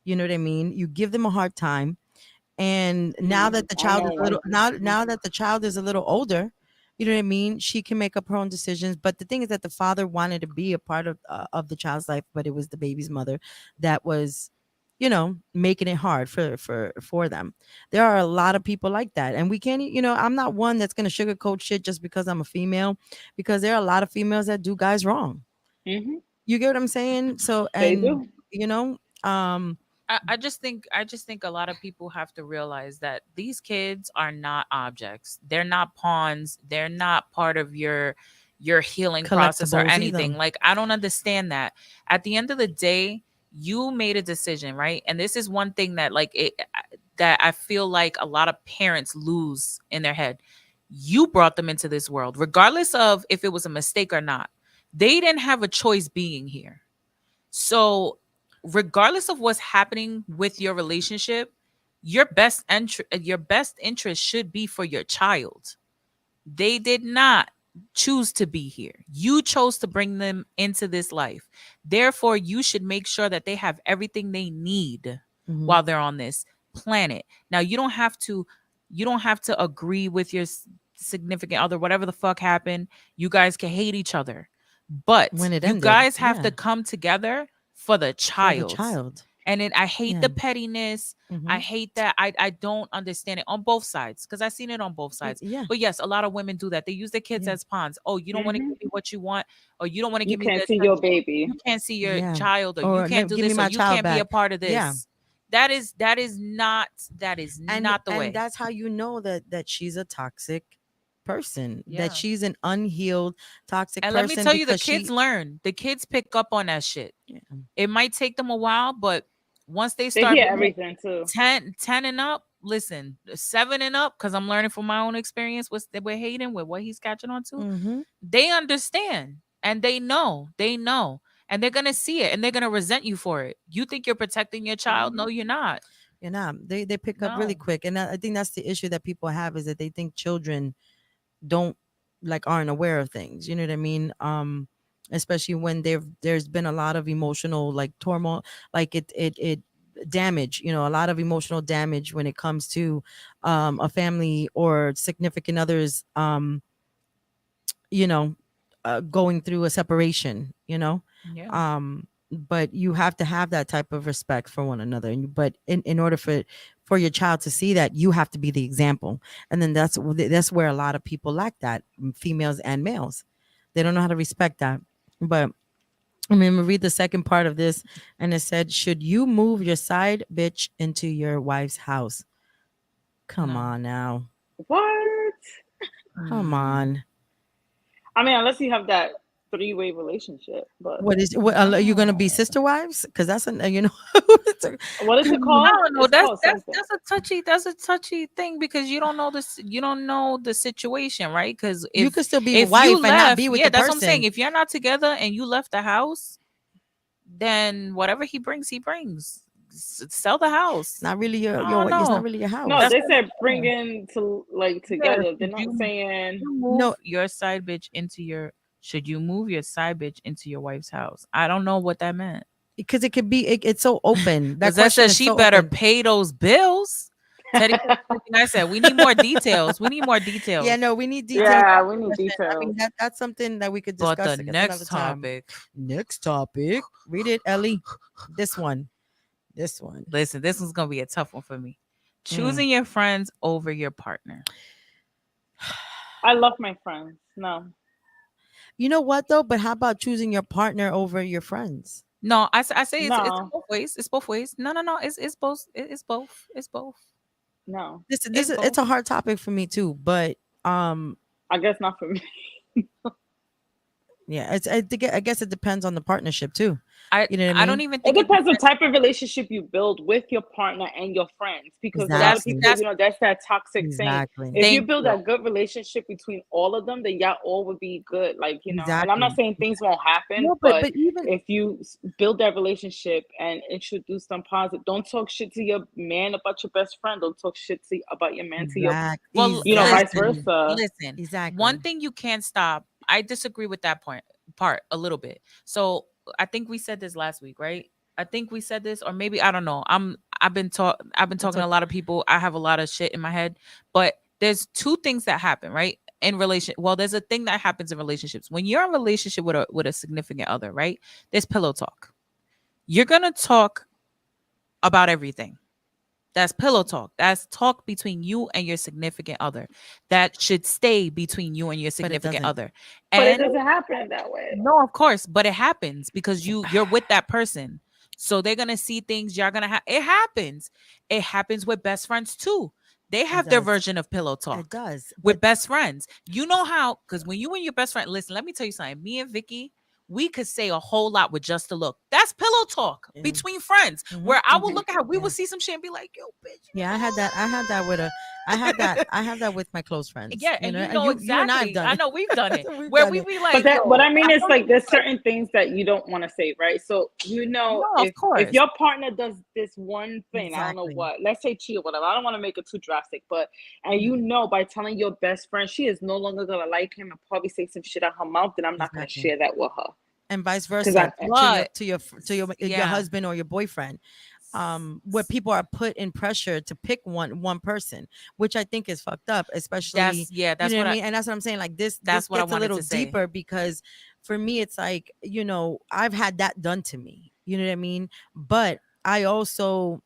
You know what I mean? You give them a hard time, and now that the I child know is a little one. now that the child is a little older, you know what I mean? She can make up her own decisions. But the thing is that the father wanted to be a part of the child's life, but it was the baby's mother that was, making it hard for them. There are a lot of people like that, and we can't. I'm not one that's gonna sugarcoat shit just because I'm a female, because there are a lot of females that do guys wrong. Hmm. You get what I'm saying? So, They and do. you know, um, I just think a lot of people have to realize that these kids are not objects. They're not pawns. They're not part of your healing process or collectibles anything. either. Like, I don't understand that. At the end of the day, you made a decision, right? And this is one thing that that I feel like a lot of parents lose in their head. You brought them into this world, regardless of if it was a mistake or not. They didn't have a choice being here. So, regardless of what's happening with your relationship, your best interest should be for your child. They did not choose to be here. You chose to bring them into this life. Therefore, you should make sure that they have everything they need Mhm. while they're on this planet. Now, you don't have to agree with your significant other, whatever the fuck happened. You guys can hate each other. But When it you ended, guys have yeah. to come together for the For the child. child. And I hate Yeah. the pettiness. I Mhm. hate that. I don't understand it on both sides, because I've seen it on both sides. Yeah. But yes, a lot of women do that. They use their kids Yeah. as pawns. Oh, you don't want to Hmm. give me what you want, or you don't want to You give me can't the see your attention. baby. You can't see your Yeah. child, or you Or can't do give me this, or my you child can't be a back. part of Yeah. this. That is And not the way. that's how you know that she's a toxic person. Yeah. That she's an unhealed toxic And let me person tell you, the because kids she learn. The kids pick up on that shit. Yeah. It might take them a while, but once they They start hear being everything too. 10 and up, listen, 7 and up, because I'm learning from my own experience with Hayden, with what he's catching on to. Mhm. They understand, and they know, and they're gonna see it, and they're gonna resent you for it. You think you're protecting your child? No, you're not. They pick up really No. quick, and I think that's the issue that people have, is that they think children don't aren't aware of things. You know what I mean? Especially when there's been a lot of emotional turmoil, it damage, a lot of emotional damage when it comes to a family or significant others, you know going through a separation, Yeah. but you have to have that type of respect for one another, but in order for your child to see that, you have to be the example. And then that's where a lot of people lack that, females and males. They don't know how to respect that. But I'm gonna read the second part of this, and it said, "Should you move your side bitch into your wife's house?" Come No. on now, What? come on. I mean, unless you have that three-way relationship, but What is? What, are you gonna be No. sister wives? Because that's an you know. it's a- what is it I called? don't know. It's That's called that's something. that's a touchy thing because you don't know this. You don't know the situation, right? Because you if could still be a if wife you and not be left, with yeah, the that's what I'm saying. person. If you're not together and you left the house, then whatever he brings, he brings. Sell the house. It's not really your I your. don't It's know. not really your house. No, That's they what said I'm bring saying. in to like Yeah, together. They're should not saying. you move No. your side bitch into your? Should you move your side bitch into your wife's house? I don't know what that meant. Because it could be. It's so open. That Because that question says is she so better open. pay those bills. Teddy, I said we need more details. We need more details. Yeah, no, we need details. Yeah, on we the need question. I mean, details. that's something that we could But discuss the at next another time. topic. Next topic. Read it, Ellie. This one. This one. Listen, this one's gonna be a tough one for me. Mm. Choosing your friends over your partner. I love my friends. No, You know what though? But how about choosing your partner over your friends? No, I say it's no, both ways. It's both ways. No. It's both. It's both. It's both. no. This It's is both. it's a hard topic for me too. But I guess not for me. yeah, I guess it depends on the partnership too. I You know what I I don't mean? even It think depends on the type of relationship you build with your partner and your friends, because a lot of Exactly. people, that's that's that toxic thing. Exactly. If you thank build you. a good relationship between all of them, then y'all all would be good. Like, and I'm not Exactly. saying things won't happen, No, but but even if you build that relationship and introduce some positive, don't talk shit to your man about your best friend. Don't talk shit about your man to your, exactly. Well, vice listen, versa. listen. Exactly. One thing you can't stop. I disagree with that part a little bit. So I think we said this last week, right? I think we said this, or maybe I don't know. I've been talking to a lot of people. I have a lot of shit in my head, but there's two things that happen, right? In relation, well, there's a thing that happens in relationships when you're in a relationship with a significant other, right? There's pillow talk. You're gonna talk about everything. That's pillow talk. That's talk between you and your significant other. That should stay between you and your But it significant doesn't. other. But it And doesn't happen that way. no, of course, but it happens because you're with that person. So they're gonna see things you're gonna have. It happens. It happens with best friends too. They have their does. version of pillow It talk does. with best friends. You know how? Because when you and your best friend, listen, let me tell you something. Me and Vicky, we could say a whole lot with just a look. That's pillow talk Yeah. between friends. Mhm, Where I will mhm. look at her, we will Yeah. see some shit and be like, "Yo, bitch." Yeah, I had that with a I have that with my close friends. Yeah, and you and know you and I have exactly. done I it. know we've done it. We've Where done we it. be like, But that, what "Yo, I mean I is, know like, you there's like-" certain things that you don't want to say, right? So No, of if course. your partner does this one thing, I don't know Exactly. what, let's say cheat or whatever. I don't want to make it too drastic, but and by telling your best friend she is no longer gonna like him and probably say some shit out her mouth, then I'm not gonna Exactly. share that with her. And vice Because versa But to your yeah. husband or your boyfriend. Where people are put in pressure to pick one person, which I think is fucked up, especially That's you that's know what what I I mean. And that's what I'm saying. Like this that's what I gets a wanted little to say. deeper because for me, it's like I've had that done to me. You know what I mean? But I also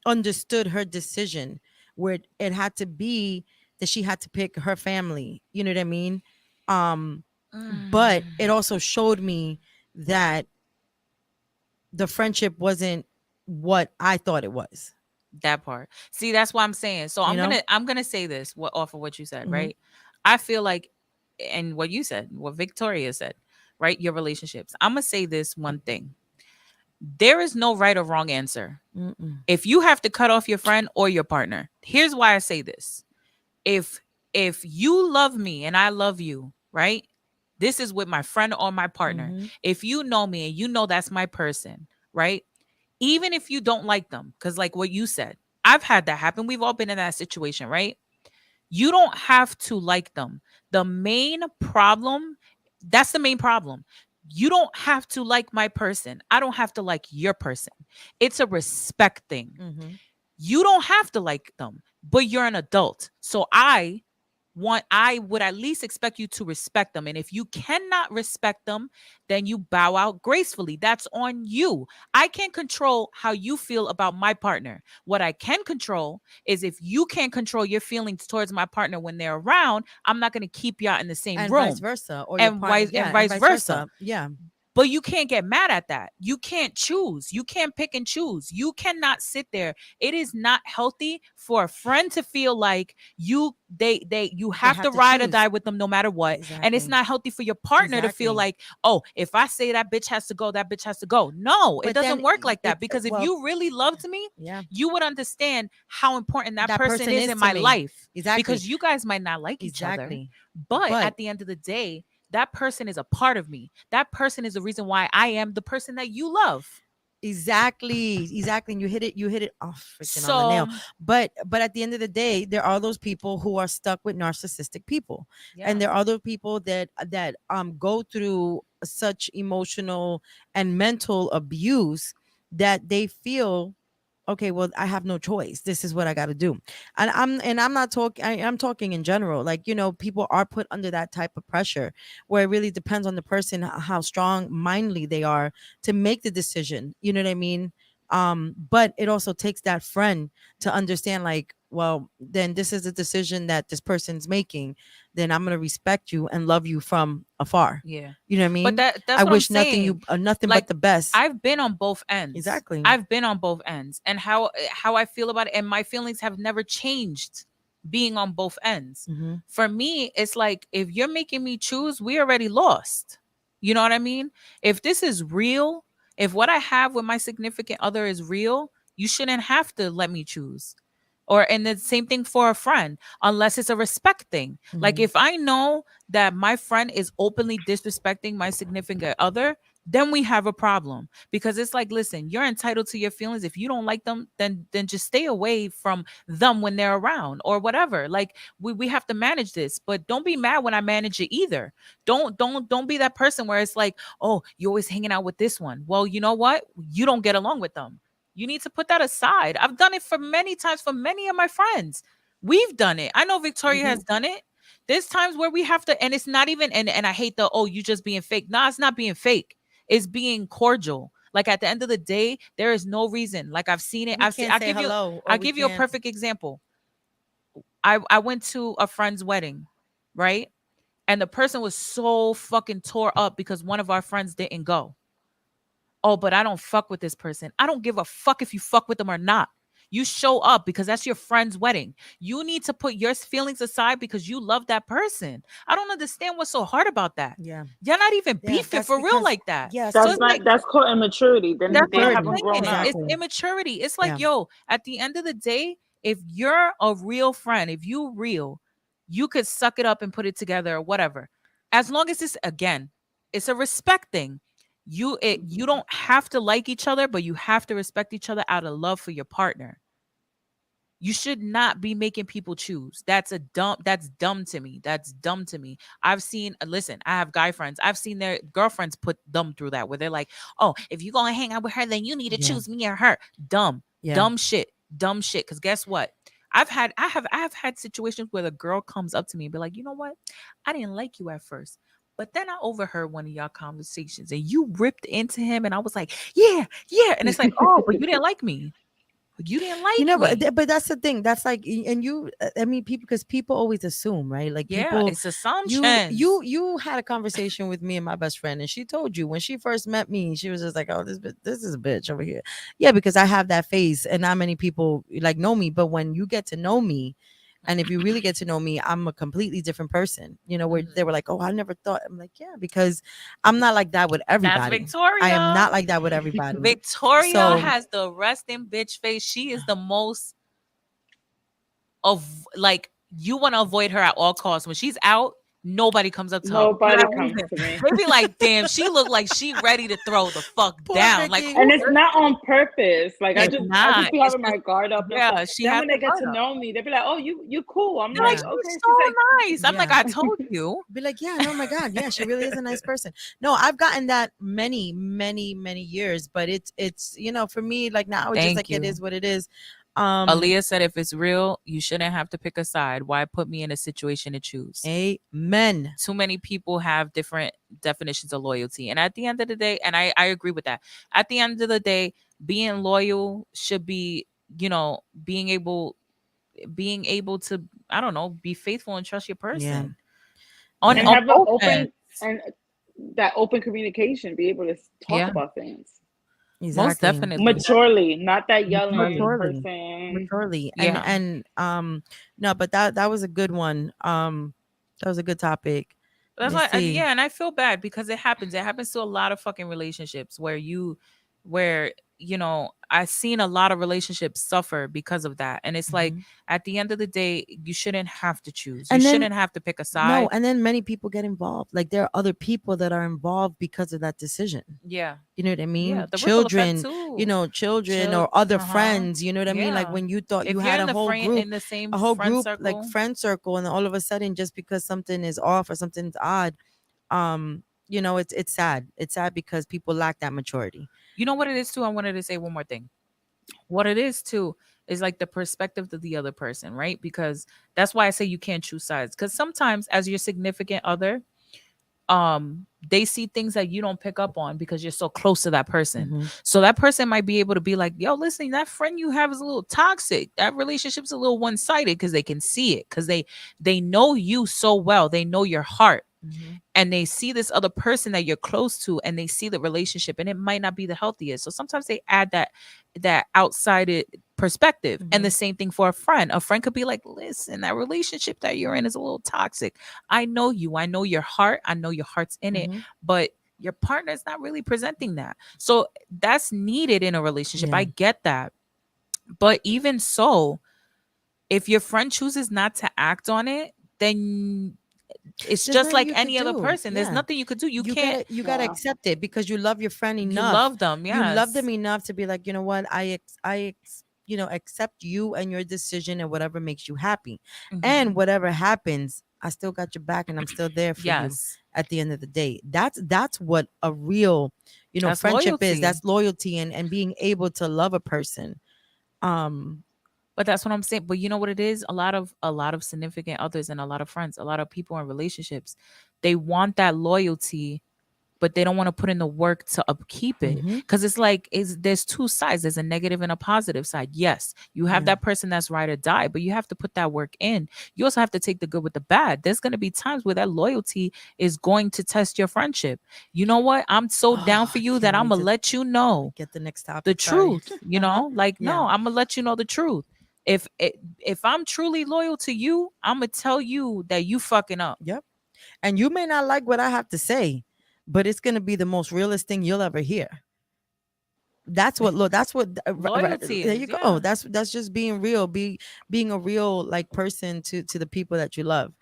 understood her decision where it had to be that she had to pick her family. You know what I mean? But it Mm. also showed me that the friendship wasn't what I thought it was. That part. See, that's what I'm saying. So You know? I'm gonna say this off of what you said, Mhm. right? I feel like, and what you said, what Victoria said, right? Your relationships. I'm gonna say this one thing. There is no right or wrong answer. Mm-mm. If you have to cut off your friend or your partner, here's why I say this. If you love me and I love you, right? This is with my friend or my partner. Mhm. If you know me and you know that's my person, right? Even if you don't like them, because like what you said, I've had that happen. We've all been in that situation, right? You don't have to like them. The main problem, that's the main problem. You don't have to like my person. I don't have to like your person. It's a respect thing. Mhm. You don't have to like them, but you're an adult. So I would at least expect you to respect them. And if you cannot respect them, then you bow out gracefully. That's on you. I can't control how you feel about my partner. What I can control is if you can't control your feelings towards my partner when they're around, I'm not going to keep y'all in the same And room. vice versa, or your And partner, vice versa. Yeah. But you can't get mad at that. You can't choose. You can't pick and choose. You cannot sit there. It is not healthy for a friend to feel like you have to have to ride or choose. die with them no matter what. And it's Exactly. not healthy for your partner to feel Exactly. like, oh, if I say that bitch has to go, that bitch has to go. No, it But doesn't then work like that. it Because if well, you really loved me, yeah, you would understand how important that, that person is in to my me. life. Exactly. Because you guys might not like each other. Exactly. But But at the end of the day, that person is a part of me. That person is the reason why I am the person that you love. exactly, and you hit it off freaking on the So nail. But at the end of the day, there are those people who are stuck with narcissistic people, yeah, and there are those people that go through such emotional and mental abuse that they feel, okay, well, I have no choice, this is what I got to do. And I'm not talking, I'm talking in general, like, you know, people are put under that type of pressure where it really depends on the person, how strong mindedly they are to make the decision, you know what I mean? But it also takes that friend to understand, like, well, then this is a decision that this person's making, then I'm going to respect you and love you from afar, yeah. you know what I But mean? that's I what I'm wish nothing saying. you nothing Like, but the best. I've been on both ends. Exactly. I've been on both ends, and how I feel about it, and my feelings have never changed being on both ends. Hmm. For me, it's like, if you're making me choose, we already lost. You know what I mean? If this is real, if what I have with my significant other is real, you shouldn't have to let me choose. Or, and the same thing for a friend, unless it's a respect thing. Like, Mhm. if I know that my friend is openly disrespecting my significant other, then we have a problem. Because it's like, listen, you're entitled to your feelings. If you don't like them, then just stay away from them when they're around or whatever. Like, we have to manage this, but don't be mad when I manage it either. Don't be that person where it's like, oh, you're always hanging out with this one. Well, you know what? You don't get along with them. You need to put that aside. I've done it for many times for many of my friends. We've done it. I know Victoria has done it. There's times where we have to, and it's not even, and I hate the, oh, you just being fake. Nah, it's not being fake. It's being cordial. Like, at the end of the day, there is no reason. Like, I've seen it. We I've seen. can't say hello, or I'll we give you a can't. perfect example. I went to a friend's wedding, right? And the person was so fucking tore up because one of our friends didn't go. Oh, but I don't fuck with this person. I don't give a fuck if you fuck with them or not. You show up because that's your friend's wedding. You need to put your feelings aside because you love that person. I don't understand what's so hard about that. Yeah. You're not even Yeah, beefing that's for real because like that. yeah, So That's it's see, like, not that's called immaturity. Then that's they what I'm haven't grown saying. up. It's exactly. immaturity. It's like, Yeah. yo, at the end of the day, if you're a real friend, if you real, you could suck it up and put it together or whatever. As long as it's, again, it's a respect thing. You don't have to like each other, but you have to respect each other out of love for your partner. You should not be making people choose. That's dumb to me. That's dumb to me. I've seen, listen, I have guy friends. I've seen their girlfriends put them through that, where they're like, oh, if you're gonna hang out with her, then you need to Yeah. choose me or her. Dumb. Yeah. Dumb shit. Dumb shit. Cause guess what? I have had situations where the girl comes up to me and be like, you know what? I didn't like you at first. But then I overheard one of y'all conversations and you ripped into him, and I was like, yeah, yeah. And it's like, oh, but you didn't like me. You didn't like You know, me. but that's the thing. That's like, and you, I mean, people, because people always assume, right? Like, Yeah, people, it's assumptions. you had a conversation with me and my best friend, and she told you when she first met me, she was just like, oh, this is a bitch over here. Yeah, because I have that face, and not many people like know me. But when you get to know me, and if you really get to know me, I'm a completely different person. You know, where they were like, oh, I never thought. I'm like, yeah, because I'm not like that with That's everybody. Victoria. I am not like that with everybody. Victoria So- has the resting bitch face. She is the most of, like, you want to avoid her at all costs. When she's out, nobody comes up to her. Nobody For that comes reason. to me. They be like, damn, she look like she ready to throw the fuck Poor down. Like, Vicky. And it's not on purpose. Like I It's just not. be It's having my just, guard up. And yeah, stuff. she Then has when the they get to guard up. know me, they be like, "Oh, you cool." I'm They're like, like, she's "Okay." so She's like, nice. I'm like, Yeah. I told you. Be like, yeah, oh my God, yeah, she really is a nice person. No, I've gotten that many years, but it's you know, for me, like now, it's just Thank like it you. is what it is. Aaliyah said, if it's real, you shouldn't have to pick a side. Why put me in a situation to choose? Amen. Too many people have different definitions of loyalty. And at the end of the day, and I agree with that. At the end of the day, being loyal should be, you know, being able to, I don't know, be faithful and trust your person. On and on have an both open ends. and that open communication, be able to talk Yeah, about things most Exactly. definitely. maturely, not that yelling Maturely. Maturely. person. Maturely. Yeah. And no, but that was a good one. That was a good topic. Let That's me why, see. yeah, and I feel bad because it happens. It happens to a lot of fucking relationships where I've seen a lot of relationships suffer because of that. And it's like Mhm. at the end of the day, you shouldn't have to choose. You And then shouldn't have to pick a no, side. and then many people get involved. Like there are other people that are involved because of that decision. Yeah, You know what I yeah, mean? the ripple effect Children, too. children Chill. or other Uh-huh. friends, you know what I mean? Like Yeah. when you thought you If you're had in the friend in the same a whole friend group like circle, friend circle, and all of a sudden just because something is off or something's odd, it's sad. It's sad because people lack that maturity. you know what it is too. I wanted to say one more thing. What it is too is like the perspective of the other person, right? Because that's why I say you can't choose sides. Because sometimes as your significant other, they see things that you don't pick up on because you're so close to that person. Mhm. So that person might be able to be like, yo, listen, that friend you have is a little toxic. That relationship's a little one-sided, because they can see it, because they know you so well. They know your heart, Mhm. and they see this other person that you're close to, and they see the relationship, and it might not be the healthiest. So sometimes they add that outside perspective. And the Mhm. same thing for a friend could be like, listen, that relationship that you're in is a little toxic. I know you, I know your heart, I know your heart's in it, Mhm. but your partner is not really presenting that. So that's needed in a relationship. Yeah. I get that. But even so, if your friend chooses not to act on it, then it's There's just nothing like you could any other do. person. There's Yeah. nothing you could do. You You can't. gotta Yeah. accept it because you love your friend You enough. love them, You love them yes. enough to be like, you know what, accept you and your decision and whatever makes you happy. And Mhm. whatever happens, I still got your back and I'm still there for you Yes, at the end of the day. That's what a real, that's friendship is. loyalty. That's loyalty and being able to love a person. Um But that's what I'm saying. But you know what it is? A lot of significant others and a lot of friends, a lot of people in relationships, they want that loyalty, but they don't want to put in the work to upkeep it. mhm. Because it's like there's two sides. There's a negative and a positive side. Yes, you have Yeah. that person that's ride or die, but you have to put that work in. You also have to take the good with the bad. There's gonna be times where that loyalty is going to test your friendship. You know what? I'm so down Oh, for I you that can't I'm wait gonna to let you know get the next the topic. Sorry. truth. You Uh-huh. know, like, Yeah. no, I'm gonna let you know the truth. If I'm truly loyal to you, I'm gonna tell you that you fucking up. Yep. And you may not like what I have to say, but it's going to be the most realest thing you'll ever hear. That's what Loyalty there you is, go. yeah. That's just being real, being a real like person to the people that you love.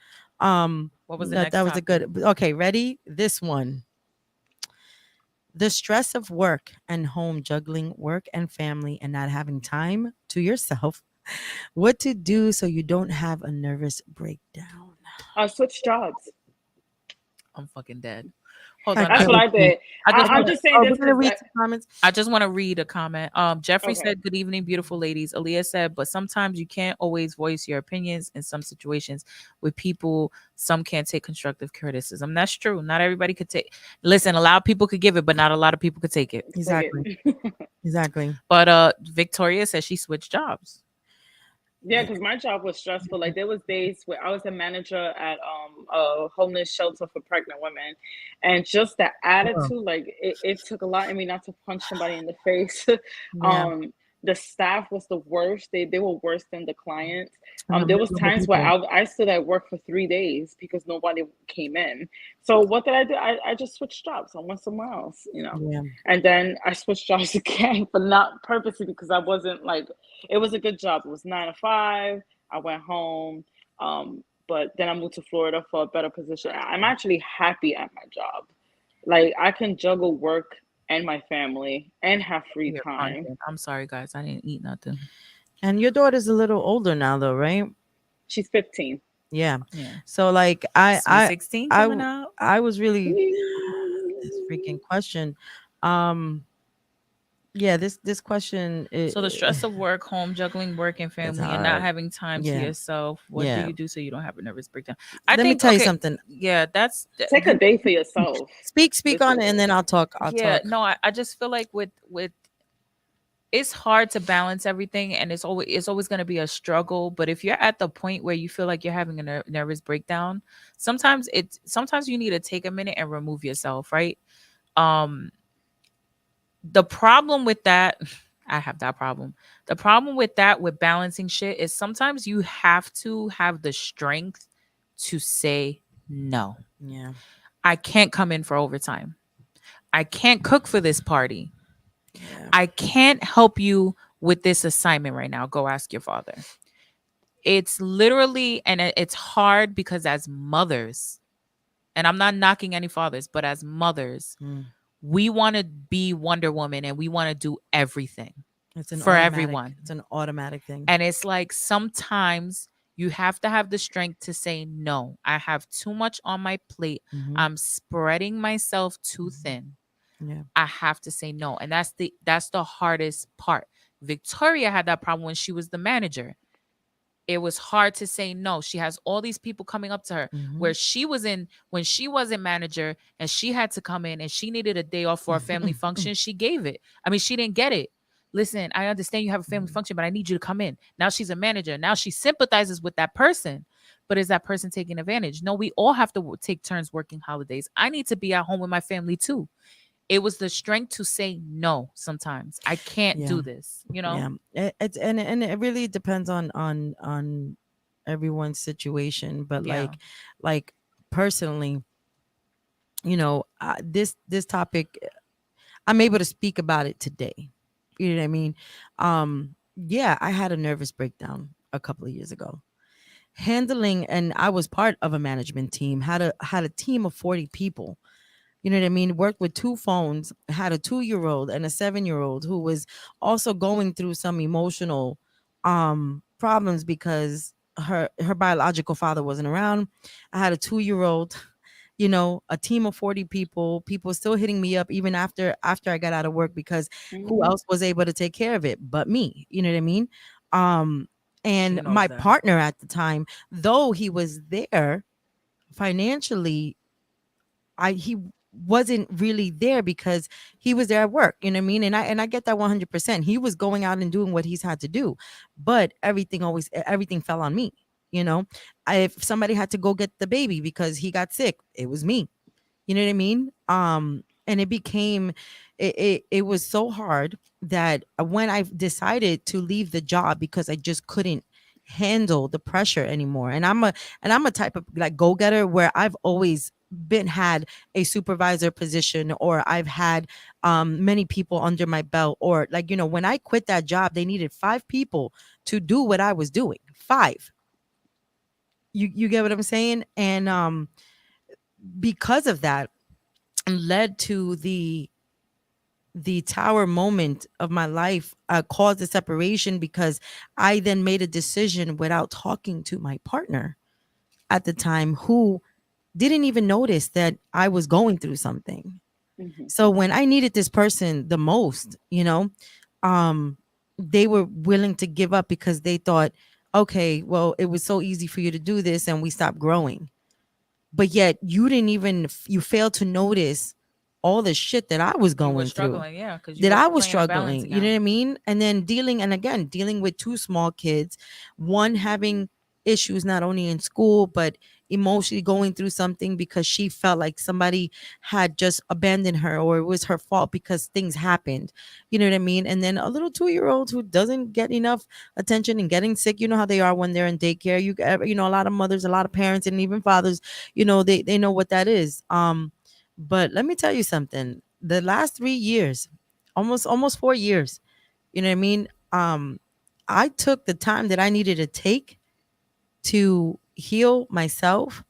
What was the No, next that was a topic? good. Okay, ready? This one. The stress of work and home, juggling work and family and not having time to yourself. What to do so you don't have a nervous breakdown. Switch jobs. I'm fucking dead. Hold I on. That's can't what wait I to did. I just I'm want to just saying Oh, this we're gonna because read some comments. I just want to read a comment. Jeffrey okay. said, "Good evening, beautiful ladies." Aaliyah said, "But sometimes you can't always voice your opinions in some situations with people. Some can't take constructive criticism." That's true. Not everybody could take. Listen, a lot of people could give it, but not a lot of people could take it. Exactly. Exactly. But Victoria says she switched jobs. Yeah, because my job was stressful. Like there was days where I was a manager at a homeless shelter for pregnant women, and just the Oh, attitude, like it took a lot in me not to punch somebody in the face. yeah. um, the staff was the worst. They were worse than the clients. And the There was miserable times where people. I stood at work for 3 days because nobody came in. So what did I do? I just switched jobs. I went somewhere else, Yeah. and then I switched jobs again, but not purposely because I wasn't like it was a good job. It was 9 to 5. I went home. But then I moved to Florida for a better position. I'm actually happy at my job. Like I can juggle work and my family and have free You're time. punching. I'm sorry, guys. I didn't eat nothing. And your daughter's a little older now though, right? She's 15. Yeah. Yeah. So like Sweet 16 coming out. I was really this freaking question. Um yeah, this question So the stress of work, home, juggling work and is family, and not hard. having time to Yeah. yourself. What do Yeah. you do so you don't have a nervous breakdown? I Let me think tell you okay, something. yeah, that's Take a day for yourself. Speak on it and Literally. then I'll talk. yeah, no, I just feel like with it's hard to balance everything, and it's always going to be a struggle. But if you're at the point where you feel like you're having a nervous breakdown, sometimes you need to take a minute and remove yourself, right? um the problem with that, I have that problem. The problem with that, with balancing shit, is sometimes you have to have the strength to say no. Yeah. I can't come in for overtime. I can't cook for this party. Yeah. I can't help you with this assignment right now. Go ask your father. It's literally, and it's hard because as mothers, and I'm not knocking any fathers, but as mothers, Mm. we want to be Wonder Woman and we want to do everything It's an for automatic, everyone. It's an automatic thing. And it's like sometimes you have to have the strength to say, no, I have too much on my plate. Mhm. I'm spreading myself too thin. Yeah. I have to say no. And that's the hardest part. Victoria had that problem when she was the manager. It was hard to say no. She has all these people coming up to her, Mhm. where when she wasn't manager and she had to come in and she needed a day off for a family function, she gave it. I mean, she didn't get it. Listen, I understand you have a family function, but I need you to come in. Now she's a manager. Now she sympathizes with that person. But is that person taking advantage? No, we all have to take turns working holidays. I need to be at home with my family too. It was the strength to say no sometimes. I can't do this, Yeah. It's and it really depends on everyone's situation, but Yeah. like personally, this topic, I'm able to speak about it today. You know what I mean? Yeah, I had a nervous breakdown a couple of years ago. Handling, and I was part of a management team, had a team of 40 people. You know what I mean? Worked with two phones, had a 2-year-old and a 7-year-old who was also going through some emotional problems because her biological father wasn't around. I had a 2-year-old, a team of 40 people still hitting me up even after I got out of work, because who else was able to take care of it but me? You know what I mean? And knows my that. partner at the time, though he was there financially, he wasn't really there because he was there at work. You know what I mean? And I get that 100%. He was going out and doing what he's had to do, but everything fell on me. If somebody had to go get the baby because he got sick, it was me. You know what I mean? And it became, it was so hard that when I decided to leave the job because I just couldn't handle the pressure anymore. And I'm a type of like go-getter where I've always had a supervisor position, or I've had many people under my belt, or like, when I quit that job, they needed 5 people to do what I was doing. 5. You get what I'm saying? And because of that, led to the tower moment of my life, caused a separation, because I then made a decision without talking to my partner at the time, who didn't even notice that I was going through something. Mhm. So when I needed this person the most, they were willing to give up because they thought, okay, well, it was so easy for you to do this and we stopped growing. But yet you failed to notice all the shit that I was You going were through. struggling, yeah, because That I was struggling, you know what I mean? And then dealing with 2 small kids, one having issues not only in school but emotionally going through something because she felt like somebody had just abandoned her, or it was her fault because things happened. You know what I mean? And then a little 2-year-old who doesn't get enough attention and getting sick. You know how they are when they're in daycare. A lot of mothers, a lot of parents, and even fathers, they know what that is. But let me tell you something. The last 3 years, almost 4 years, you know what I mean? I took the time that I needed to take to heal myself.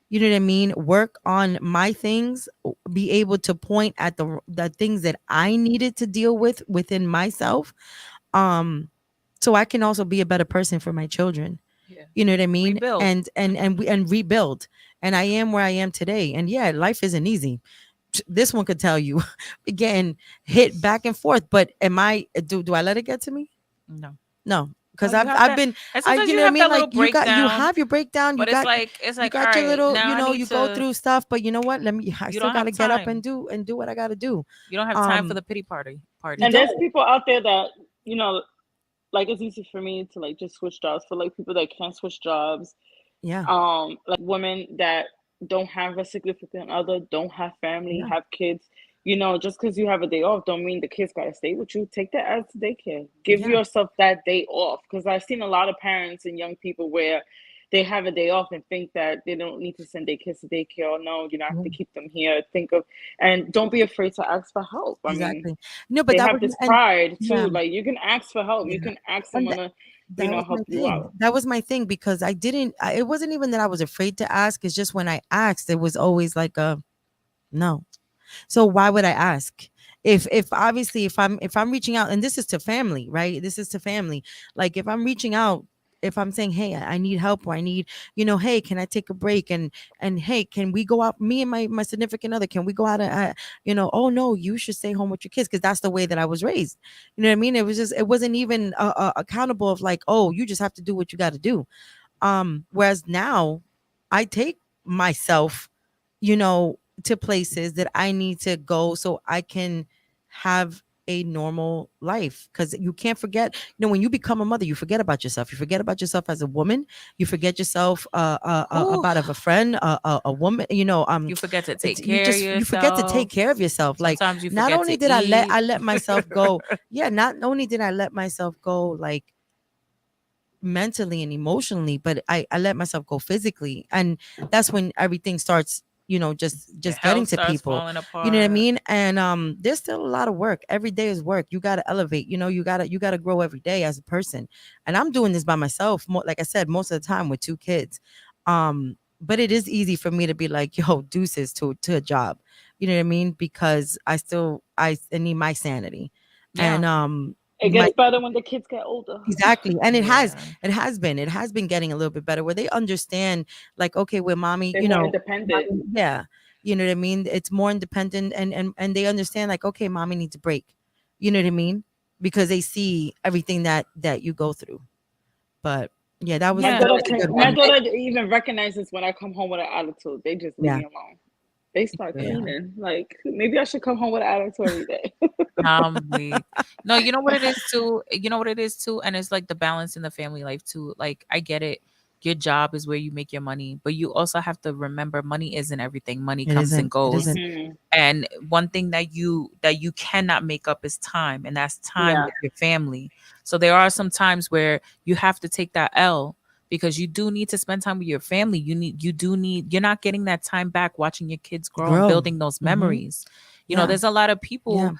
You know what I mean? Work on my things, be able to point at the things that I needed to deal with within myself. So I can also be a better person for my children. Yeah. You know what I mean? Rebuild. And rebuild. And I am where I am today. And yeah, life isn't easy. This one could tell you, getting hit back and forth. But do I let it get to me? No, because No, you have I've that- been, and I sometimes you you know what I have mean? that little Like you breakdown, have your breakdown, but it's like you got your all right, little, now I need you go to- through stuff, but you know what? I You still don't got to have get up time. and do what I got to do. You don't have time for Um, the pity party. You And there's don't. people out there that you know, like it's easy for me to like just switch jobs for like people that can't switch jobs. Yeah. Like women that don't have a significant other, don't have family, Yeah. have kids. You know, just because you have a day off don't mean the kids gotta stay with you. Take that as daycare. Give Yeah. yourself that day off. Because I've seen a lot of parents and young people where they have a day off and think that they don't need to send their kids to daycare, or no, you know, have Yeah. to keep them here. Think of, and don't be afraid to ask for help. I mean, Exactly. No, but they that have was this and pride yeah, too. Like you can ask for help. You yeah. can ask And someone to, you that know, was my help you thing. out. That was my thing because it wasn't even that I was afraid to ask. It's just when I asked, it was always like a no. So why would I ask? If obviously if I'm reaching out, and this is to family, right? This is to family. Like if I'm reaching out, if I'm saying, hey, I need help, or I need, hey, can I take a break? And hey, can we go out? Me and my significant other, can we go out? Oh no, you should stay home with your kids because that's the way that I was raised. You know what I mean? It wasn't even accountable of like, oh, you just have to do what you got to do. Whereas now, I take myself, to places that I need to go so I can have a normal life. Because you can't forget, when you become a mother, you forget about yourself. You forget about yourself as a woman. You forget yourself Ooh, about of a friend, a woman. you forget to It's take you care of just you forget to take yourself. care of yourself. Like Sometimes you not forget only to did I let eat. I let myself go, yeah, not only did I let myself go like mentally and emotionally, but I let myself go physically, and that's when everything starts, Your just getting health to starts people. falling You know what I apart. mean? And there's still a lot of work. Every day is work. You got to elevate. You got to grow every day as a person. And I'm doing this by myself, like I said, most of the time with two kids. But it is easy for me to be like, yo, deuces to a job. You know what I mean? Because I need my sanity. And Yeah. It my gets better when the kids get older. exactly. And Yeah. it has been getting a little bit better where they understand, like, okay, with mommy, They're more independent. yeah, you know what I mean? It's more independent, and they understand, like, okay, mommy needs a break. You know what I mean? Because they see everything that you go through. But yeah, that was My Yeah. that daughter was a can. good My one. daughter even recognizes when I come home with an attitude. They just leave Yeah. me alone. They start Yeah. cleaning. Like maybe I should come home with an attitude every day. Weak. No, you know what it is too. You know what it is too, and it's like the balance in the family life too. Like I get it. Your job is where you make your money, but you also have to remember money isn't everything. Money It comes and isn't. It goes. isn't. Mhm. And one thing that you cannot make up is time, and that's time Yeah. with your family. So there are some times where you have to take that L because you do need to spend time with your family. You're not getting that time back watching your kids grow and Grow. building those Hmm. memories. Yeah. There's a lot of Yeah.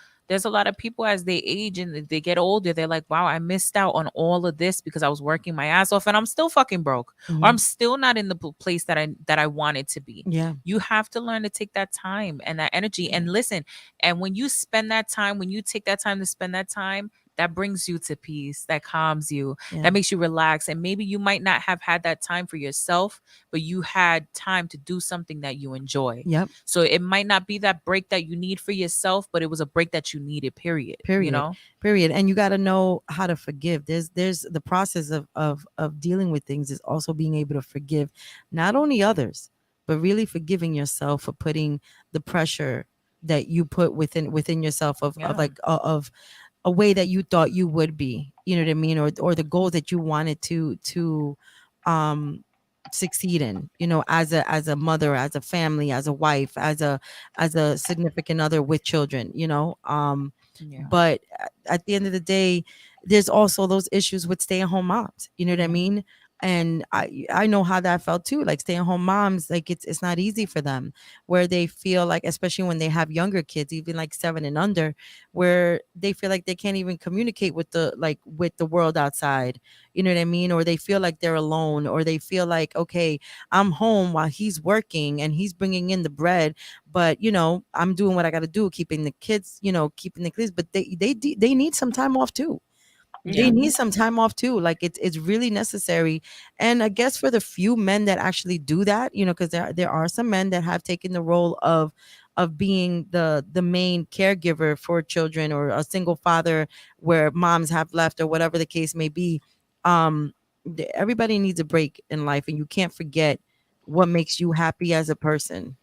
people as they age and they get older, they're like, wow, I missed out on all of this because I was working my ass off and I'm still fucking broke, or Hmm. I'm still not in the place that I wanted to be. Yeah. You have to learn to take that time and that energy and listen. And when you spend that time, when you take that time to spend that time, that brings you to peace, that calms you, Yeah. that makes you relax. And maybe you might not have had that time for yourself, but you had time to do something that you enjoy. Yep. So it might not be that break that you need for yourself, but it was a break that you needed, period. Period. Period. And you got to know how to forgive. There's the process of dealing with things is also being able to forgive not only others, but really forgiving yourself for putting the pressure that you put within yourself of Yeah. like of a way that you thought you would be, you know what I mean, or the goals that you wanted to um succeed in, as a mother, as a family, as a wife, as a significant other with children, Yeah. but at the end of the day, there's also those issues with stay-at-home moms. You know what I Yeah. mean? And I know how that felt too. Like stay-at-home moms, like it's not easy for them, where they feel like, especially when they have younger kids, even like 7 and under, where they feel like they can't even communicate with the world outside. You know what I mean? Or they feel like they're alone, or they feel like, okay, I'm home while he's working and he's bringing in the bread, but I'm doing what I got to do, keeping the kids, but they need some time off too. They Yeah. need Mhm. some time off too. Like it's really necessary. And I guess for the few men that actually do that, because there are some men that have taken the role of being the main caregiver for children, or a single father where moms have left, or whatever the case may be. um Everybody needs a break in life, and you can't forget what makes you happy as a person.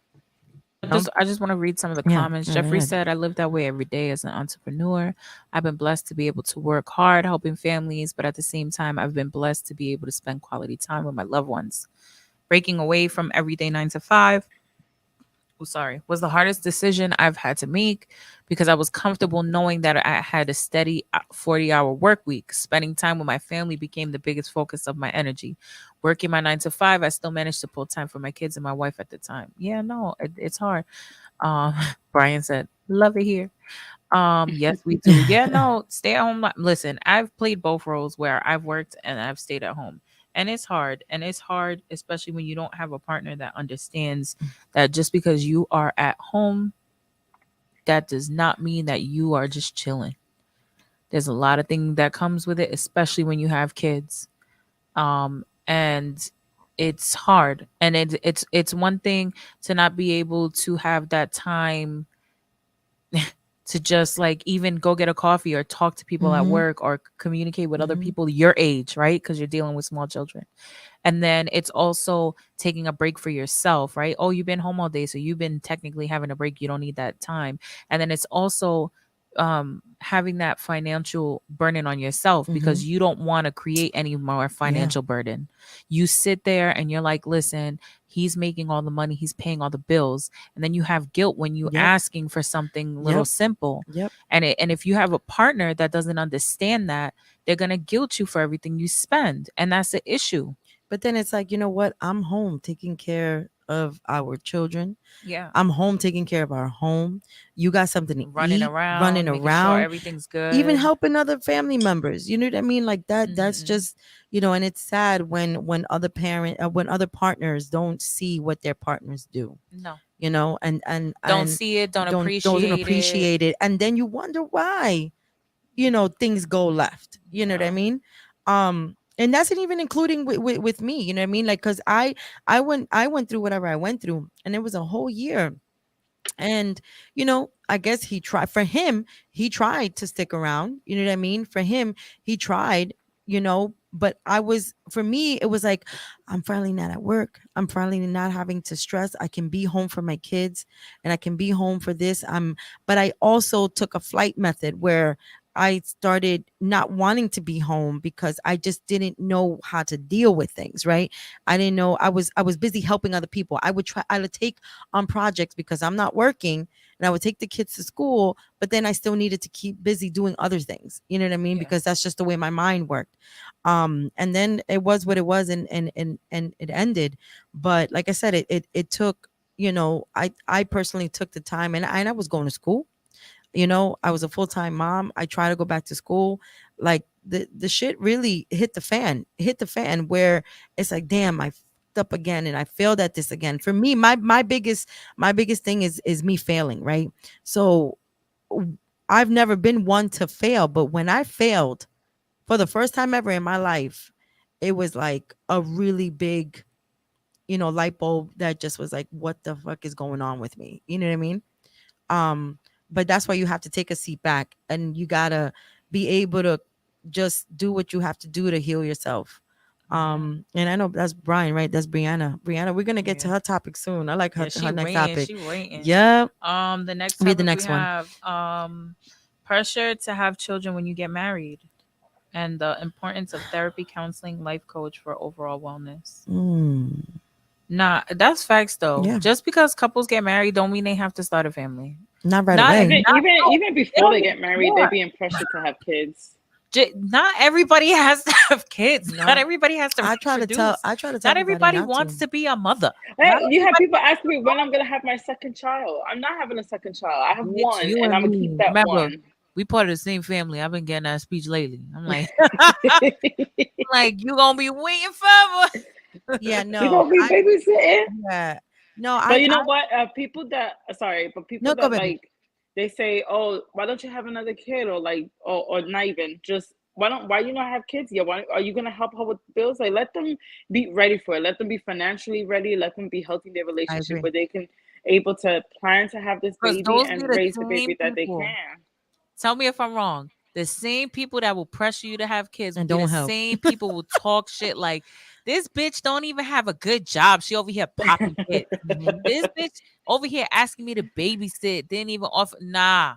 I just want to read some of the Yeah, comments. go Jeffrey ahead. said, I live that way every day as an entrepreneur. I've been blessed to be able to work hard, helping families, but at the same time, I've been blessed to be able to spend quality time with my loved ones. Breaking away from everyday 9 to 5, sorry, was the hardest decision I've had to make because I was comfortable knowing that I had a steady 40-hour work week. Spending time with my family became the biggest focus of my energy. Working my 9 to 5, I still managed to pull time for my kids and my wife at the time. Yeah, no, it's hard. Um, Brian said, love it here. Yes, we do. Yeah, no, stay at home. Listen, I've played both roles where I've worked and I've stayed at home. And it's hard. And it's hard, especially when you don't have a partner that understands that just because you are at home, that does not mean that you are just chilling. There's a lot of things that comes with it, especially when you have kids. And it's hard. And it's one thing to not be able to have that time to just like even go get a coffee or talk to people at Mhm. work or communicate with other Mhm. people your age, right? Because you're dealing with small children. And then it's also taking a break for yourself, right? Oh, you've been home all day, so you've been technically having a break. You don't need that time. And then it's also having that financial burden on yourself because Mhm. you don't want to create any more Yeah. financial burden. You sit there and you're like, listen, he's making all the money, he's paying all the bills, and then you have guilt when you Yep. asking for something little Yep. simple. Yep. And if you have a partner that doesn't understand that, they're gonna guilt you for everything you spend, and that's the issue. But then it's like, you know what? I'm home taking care of our children. Yeah. I'm home taking care of our home. You got something to Running eat, running around, making sure around, everything's even good. helping other family members. You know what I mean? Like that. That's Mhm. just, you know, and it's sad when other when other partners don't see what their partners do. No. You know, Don't and see it, don't don't appreciate it. appreciate it, and then you wonder why, you know, things go left. You know what I Yeah. mean? And that's not even including with me. You know what I mean? Like, because I went through whatever I went through, and it was a whole year. And you know, I guess he tried. For him, he tried to stick around. You know what I mean? For him, he tried. You know, but for me, it was like, I'm finally not at work. I'm finally not having to stress. I can be home for my kids, and I can be home for this. But I also took a flight method where I started not wanting to be home because I just didn't know how to deal with things, right? I didn't know. I was busy helping other people. I would take on projects because I'm not working, and I would take the kids to school, but then I still needed to keep busy doing other things. You know what I mean? Yeah. Because that's just the way my mind worked. And then it was what it was, and it ended. But like I said, it took, you know, I personally took the time, and I was going to school. You know, I was a full-time mom. I try to go back to school. Like the shit really hit the fan where it's like, damn, I fucked up again, and I failed at this again. For me, my biggest thing is me failing, right? So I've never been one to fail, but when I failed for the first time ever in my life, it was like a really big, you know, light bulb that just was like, what the fuck is going on with me? You know what I mean? um but that's why you have to take a seat back, and you gotta be able to just do what you have to do to heal yourself. Yeah. And I know that's Brian, right? That's Brianna, we're gonna get to Yeah. her topic soon. I like her, Yeah, she her next waiting. topic. She waiting. Yeah. The next Read the topic we next one. have pressure to have children when you get married and the importance of therapy, counseling, life coach for overall wellness. Nah, that's facts though. Yeah. Just because couples get married don't mean they have to start a family. Not right Not away. Even not even no, even they before don't they need get married, they're more. being pressured to have kids. Not everybody has to have kids. No. Not everybody has to I try to reproduce. tell Not everybody everybody not wants to. to be a mother. Hey, Not you have everybody. people asking me when I'm gonna have my second child. I'm not having a second child. I have Bitch, one, you and and I'm gonna keep me. that Remember, one. we part of the same family. I've been getting that speech lately. I'm like, like you gonna be waiting forever. Yeah, You no. gonna be babysitting? Yeah. No, But I you I know what? People that sorry, but people no, go that baby. like they say, "Oh, why don't you have another kid?" Or like, or not even just why you not have kids yet? Why are you gonna help her with bills? Like, let them be ready for it. Let them be financially ready. Let them be healthy in their I relationship agree. where they can able to plan to have this Because baby those be and the raise the same baby that they people. can. Tell me if I'm wrong. The same people that will pressure you to have kids will And be the don't help. same people will talk shit like this bitch don't even have a good job. She over here popping kids. This bitch over here asking me to babysit, didn't even offer. Nah,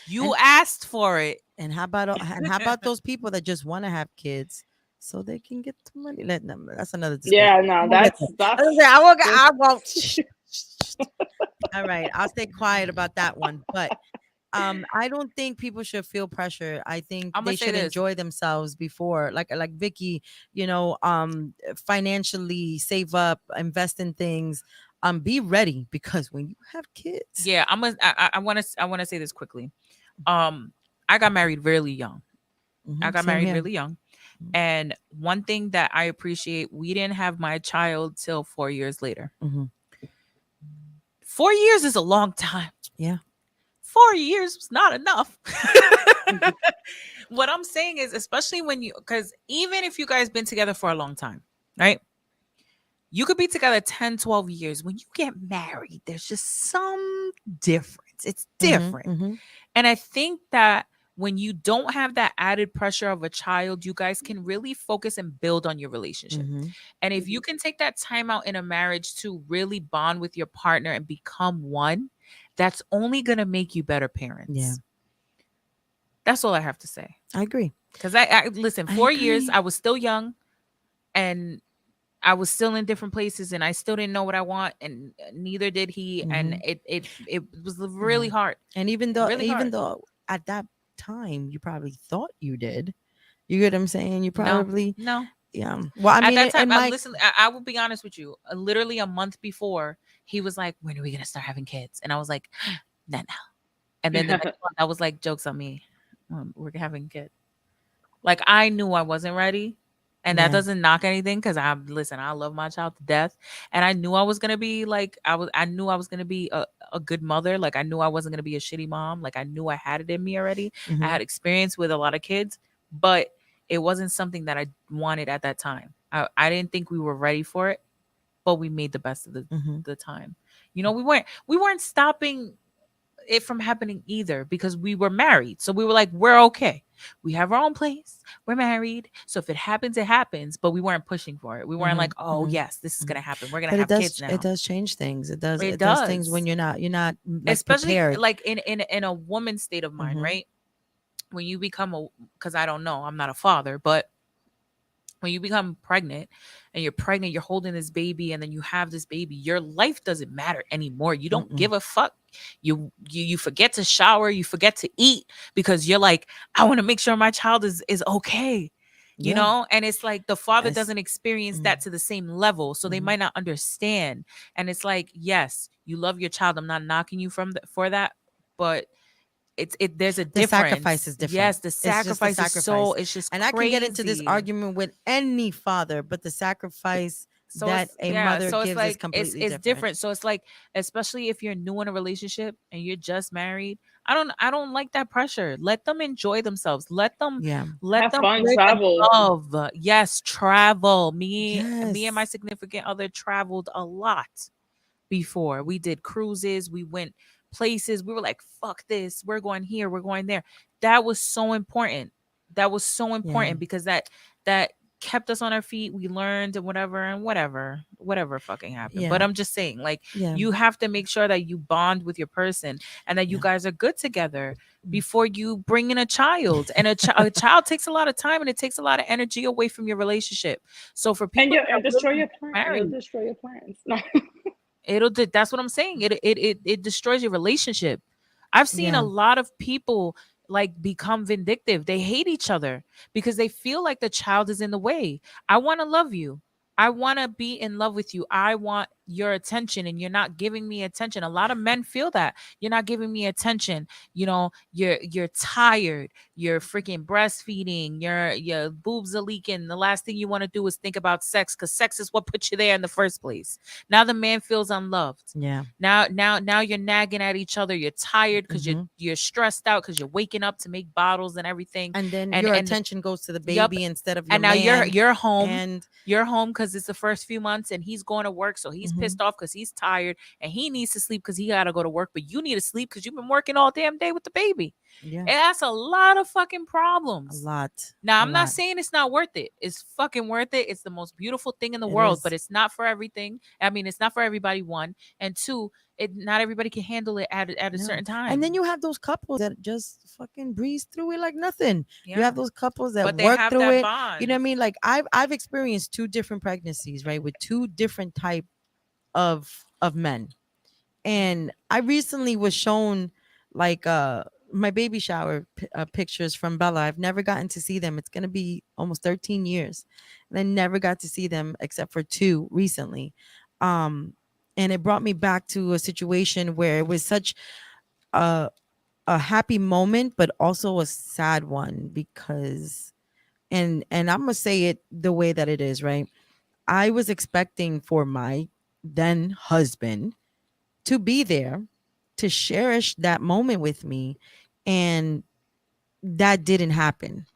you asked for it. And how about those people that just want to have kids so they can get the money? Let them. That's another discussion. Yeah, no, that's I won't. All right, I'll stay quiet about that one. But I don't think people should feel pressure. I think I'ma they say should this. enjoy themselves before, like Vicky, financially save up, invest in things, be ready, because when you have kids, Yeah, I want to say this quickly. I got married really young. I got same married here. really young. And one thing that I appreciate, we didn't have my child till 4 years later. Mhm. 4 years is a long time. Yeah. 4 years was not enough. What I'm saying is, especially when because even if you guys been together for a long time, right? You could be together 10, 12 years. When you get married, there's just some difference. It's different. Mhm. And I think that when you don't have that added pressure of a child, you guys can really focus and build on your relationship. Mhm. And if you can take that time out in a marriage to really bond with your partner and become one, that's only going to make you better parents. Yeah. That's all I have to say. I agree. Because I listen, 4 years, agree. I was still young and I was still in different places and I still didn't know what I want, and neither did he. And it was really hard. And even though Really hard. at that time you probably thought you did, you get what I'm saying? You probably No. yeah. Well, I mean, At that time, my, listen, I will be honest with you. Literally a month before, he was like, "When are we gonna start having kids?" And I was like, "Not now." And then the next month, I was like, "Jokes on me, we're having kids." Like I knew I wasn't ready, and that doesn't knock anything because I love my child to death, and I knew I was gonna be like I knew I was gonna be a good mother. Like I knew I wasn't gonna be a shitty mom. Like I knew I had it in me already. I had experience with a lot of kids, but it wasn't something that I wanted at that time. I didn't think we were ready for it, but we made the best of the time. You know, we weren't stopping it from happening either because we were married. So we were like, we're okay. We have our own place. We're married. So if it happens, it happens. But we weren't pushing for it. We weren't like, oh yes, this is gonna happen. We're gonna have kids now. It does change things. It does things when you're not like, especially prepared. like in a woman's state of mind, right? When you become because I don't know, I'm not a father, but when you become pregnant and you're holding this baby and then you have this baby, your life doesn't matter anymore. You don't give a fuck. You forget to shower, you forget to eat because you're like, I want to make sure my child is okay. You know, and it's like the father doesn't experience that to the same level, so they might not understand. And it's like, yes, you love your child. I'm not knocking you for that, but there's a difference. The sacrifice is different. Yes, the sacrifice is so it's just and crazy. I can get into this argument with any father, but the sacrifice that a mother gives is completely different. So it's like, especially if you're new in a relationship and you're just married, I don't like that pressure. Let them enjoy themselves. Let them Have fun, break travel. love. Yes, travel. Me and my significant other traveled a lot before. We did cruises, we went places. We were like, fuck this. We're going here, we're going there. That was so important. Because that kept us on our feet. We learned and whatever fucking happened. But I'm just saying, like, you have to make sure that you bond with your person and that you guys are good together before you bring in a child. And a child takes a lot of time and it takes a lot of energy away from your relationship. So for people and destroy your plans. It'll destroy your plans. That's what I'm saying. It destroys your relationship. I've seen a lot of people like become vindictive. They hate each other because they feel like the child is in the way. I want to love you. I want to be in love with you. I want your attention and you're not giving me attention. A lot of men feel that you're not giving me attention. You know, you're tired. You're freaking breastfeeding. Your boobs are leaking. The last thing you want to do is think about sex because sex is what put you there in the first place. Now the man feels unloved. Yeah. Now you're nagging at each other. You're tired because you're stressed out because you're waking up to make bottles and everything. And then your attention goes to the baby instead of your man. And now you're home. And you're home because it's the first few months and he's going to work, so he's pissed off because he's tired and he needs to sleep because he got to go to work, but you need to sleep because you've been working all damn day with the baby. Yeah. And that's a lot of fucking A problems. lot. Now, a I'm not lot. saying it's not worth it. It's fucking worth it. It's the most beautiful thing in the It world, is. but it's not for everything. I mean, it's not for everybody, one. And two, not everybody can handle it at a No. certain time. And then you have those couples that just fucking breeze through it like nothing. You Yeah. have those couples that But they work have through that it. bond. You know what I mean? Like I've experienced 2 different pregnancies, right, with 2 different type of men. And I recently was shown like my baby shower pictures from Bella. I've never gotten to see them. It's going to be almost 13 years. And I never got to see them except for 2 recently. And it brought me back to a situation where it was such a happy moment, but also a sad one because and I'm gonna say it the way that it is, right? I was expecting for my then husband to be there to cherish that moment with me, and that didn't happen.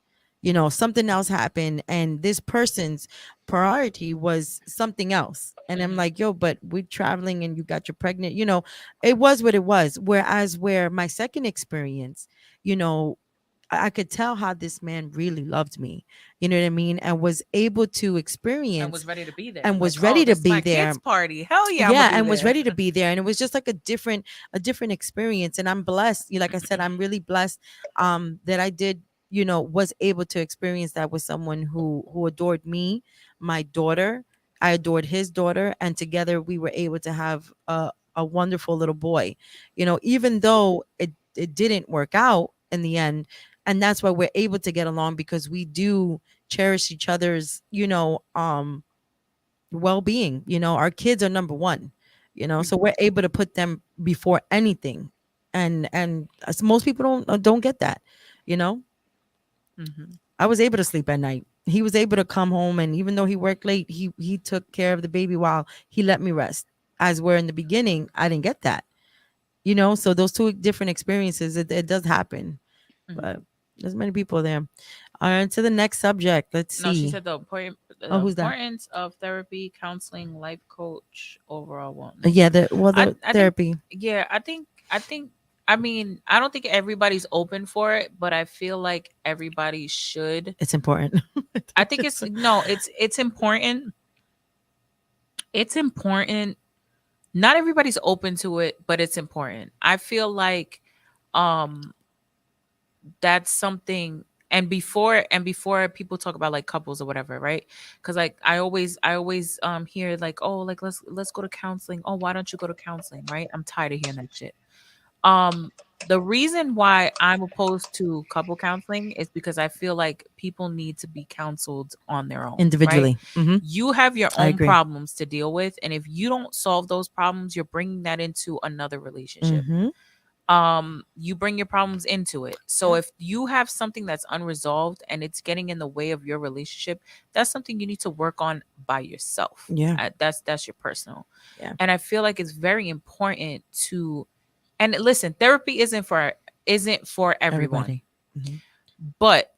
You know, something else happened, and this person's priority was something else. And I'm Mhm. like, yo, but we're traveling and you got your pregnant, you know, it was what it was. Whereas where my second experience, you know, I could tell how this man really loved me, you know what I mean, and was able to And experience was ready to be there. and was Like, oh, ready to this is be my there. kids' party. Hell yeah, I'm Yeah, gonna be and was there. ready to be there, and it was just like a different experience. And I'm blessed. Like I said, I'm really blessed that I did, you know, was able to experience that with someone who adored me, my daughter. I adored his daughter, and together we were able to have a wonderful little boy, you know, even though it didn't work out in the end. And that's why we're able to get along, because we do cherish each other's, you know, well-being. You know, our kids are number one, you know, so we're able to put them before anything. And as most people don't get that, you know. Mhm. I was able to sleep at night. He was able to come home, and even though he worked late, he took care of the baby while he let me rest. As where in the beginning I didn't get that, you know. So those 2 different experiences, it does happen. Mhm. But there's many people there. All right, to the next subject. Let's No, she see. said the Oh, who's that? importance of therapy, counseling, life coach, overall wellness. Yeah, the I think therapy. yeah, I mean, I don't think everybody's open for it, but I feel like everybody should. It's important. I think it's no, it's important. It's important. Not everybody's open to it, but it's important. I feel like um that's something, and before people talk about like couples or whatever, right? Because like I always hear like, oh, like let's go to counseling. Oh, why don't you go to counseling? Right? I'm tired of hearing that shit. um the reason why I'm opposed to couple counseling is because I feel like people need to be counseled on their own, right? Individually. You have your I own agree. problems to deal with, and if you don't solve those problems, you're bringing that into another relationship. You bring your problems into it. So Yeah. if you have something that's unresolved and it's getting in the way of your relationship, that's something you need to work on by yourself. Yeah. That's your personal. Yeah. And I feel like it's very important to, and listen, therapy isn't for everyone. Everybody. Mhm. But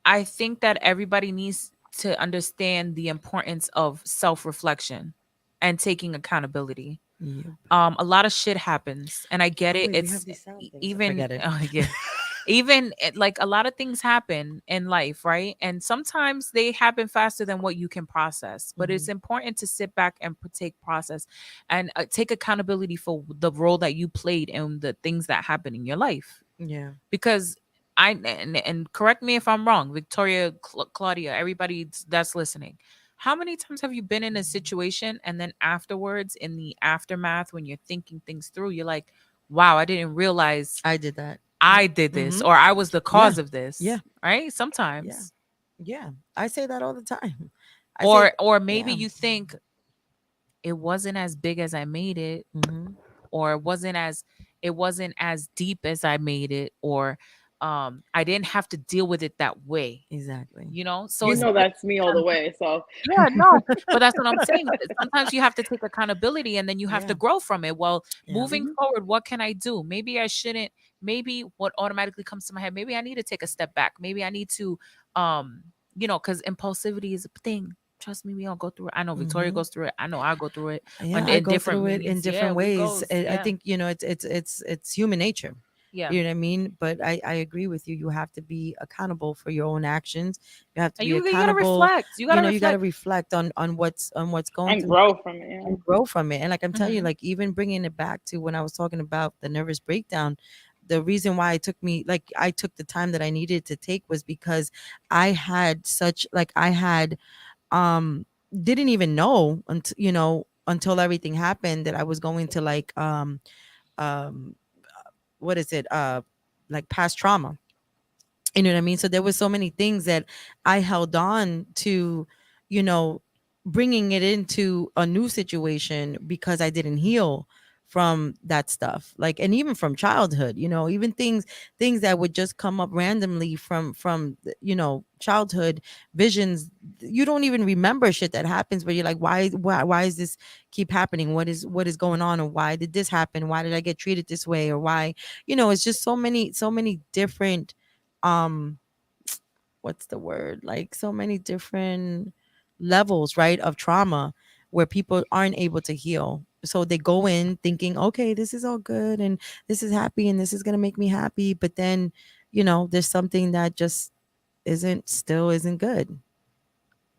I think that everybody needs to understand the importance of self-reflection and taking accountability. Yep. A lot of shit happens, and I get Oh, it. wait, we It's have these sound things. I even forget it. yeah, even like a lot of things happen in life, right? And sometimes they happen faster than what you can process. But it's important to sit back and take process and take accountability for the role that you played in the things that happen in your life. Yeah. Because and correct me if I'm wrong, Victoria, Claudia, everybody that's listening. How many times have you been in a situation and then afterwards, in the aftermath, when you're thinking things through, you're like, wow, I didn't realize I did that. I did this, or I was the cause of this. Yeah. Right? Sometimes. Yeah. I say that all the time. Or maybe yeah. you think it wasn't as big as I made it, or it wasn't as deep as I made it, or I didn't have to deal with it that way. Exactly. You know? So You it's know that's me all the way. So yeah, no, but that's what I'm saying. Sometimes you have to take accountability and then you have to Yeah. grow from it. Well, Yeah. moving forward, what can I do? Maybe I shouldn't. Maybe what automatically comes to my head, maybe I need to take a step back. Maybe I need to, because impulsivity is a thing. trust me, we all go through it. I know Victoria Mhm. goes through it. I know I go through it Yeah, I in go different through it in meanings. Yeah, different we ways. goes. I Yeah. think, you know, it's human nature. Yeah. You know what I mean? But I agree with you. You have to be accountable for your own actions. You have to And be you gotta accountable. reflect. You You gotta know, you got to reflect. reflect on what's going And through grow from it. Yeah. and grow from it. And like I'm telling you, Mhm. like even bringing it back to when I was talking about the nervous breakdown, the reason why it took me, like I took the time that I needed to take, was because I had such, like I had um didn't even know until, you know, until everything happened, that I was going to like um what is it, like past trauma. You know what I mean? So there was so many things that I held on to, you know, bringing it into a new situation because I didn't heal from that stuff. Like, and even from childhood, you know, even things that would just come up randomly you know, childhood visions. You don't even remember shit that happens, but you're like, why is this keep happening? What is going on? Or why did this happen? Why did I get treated this way? Or why, you know, it's just so many different um what's the word, like so many different levels, right, of trauma, where people aren't able to heal. So they go in thinking, okay, this is all good and this is happy and this is going to make me happy, but then, you know, there's something that just isn't good.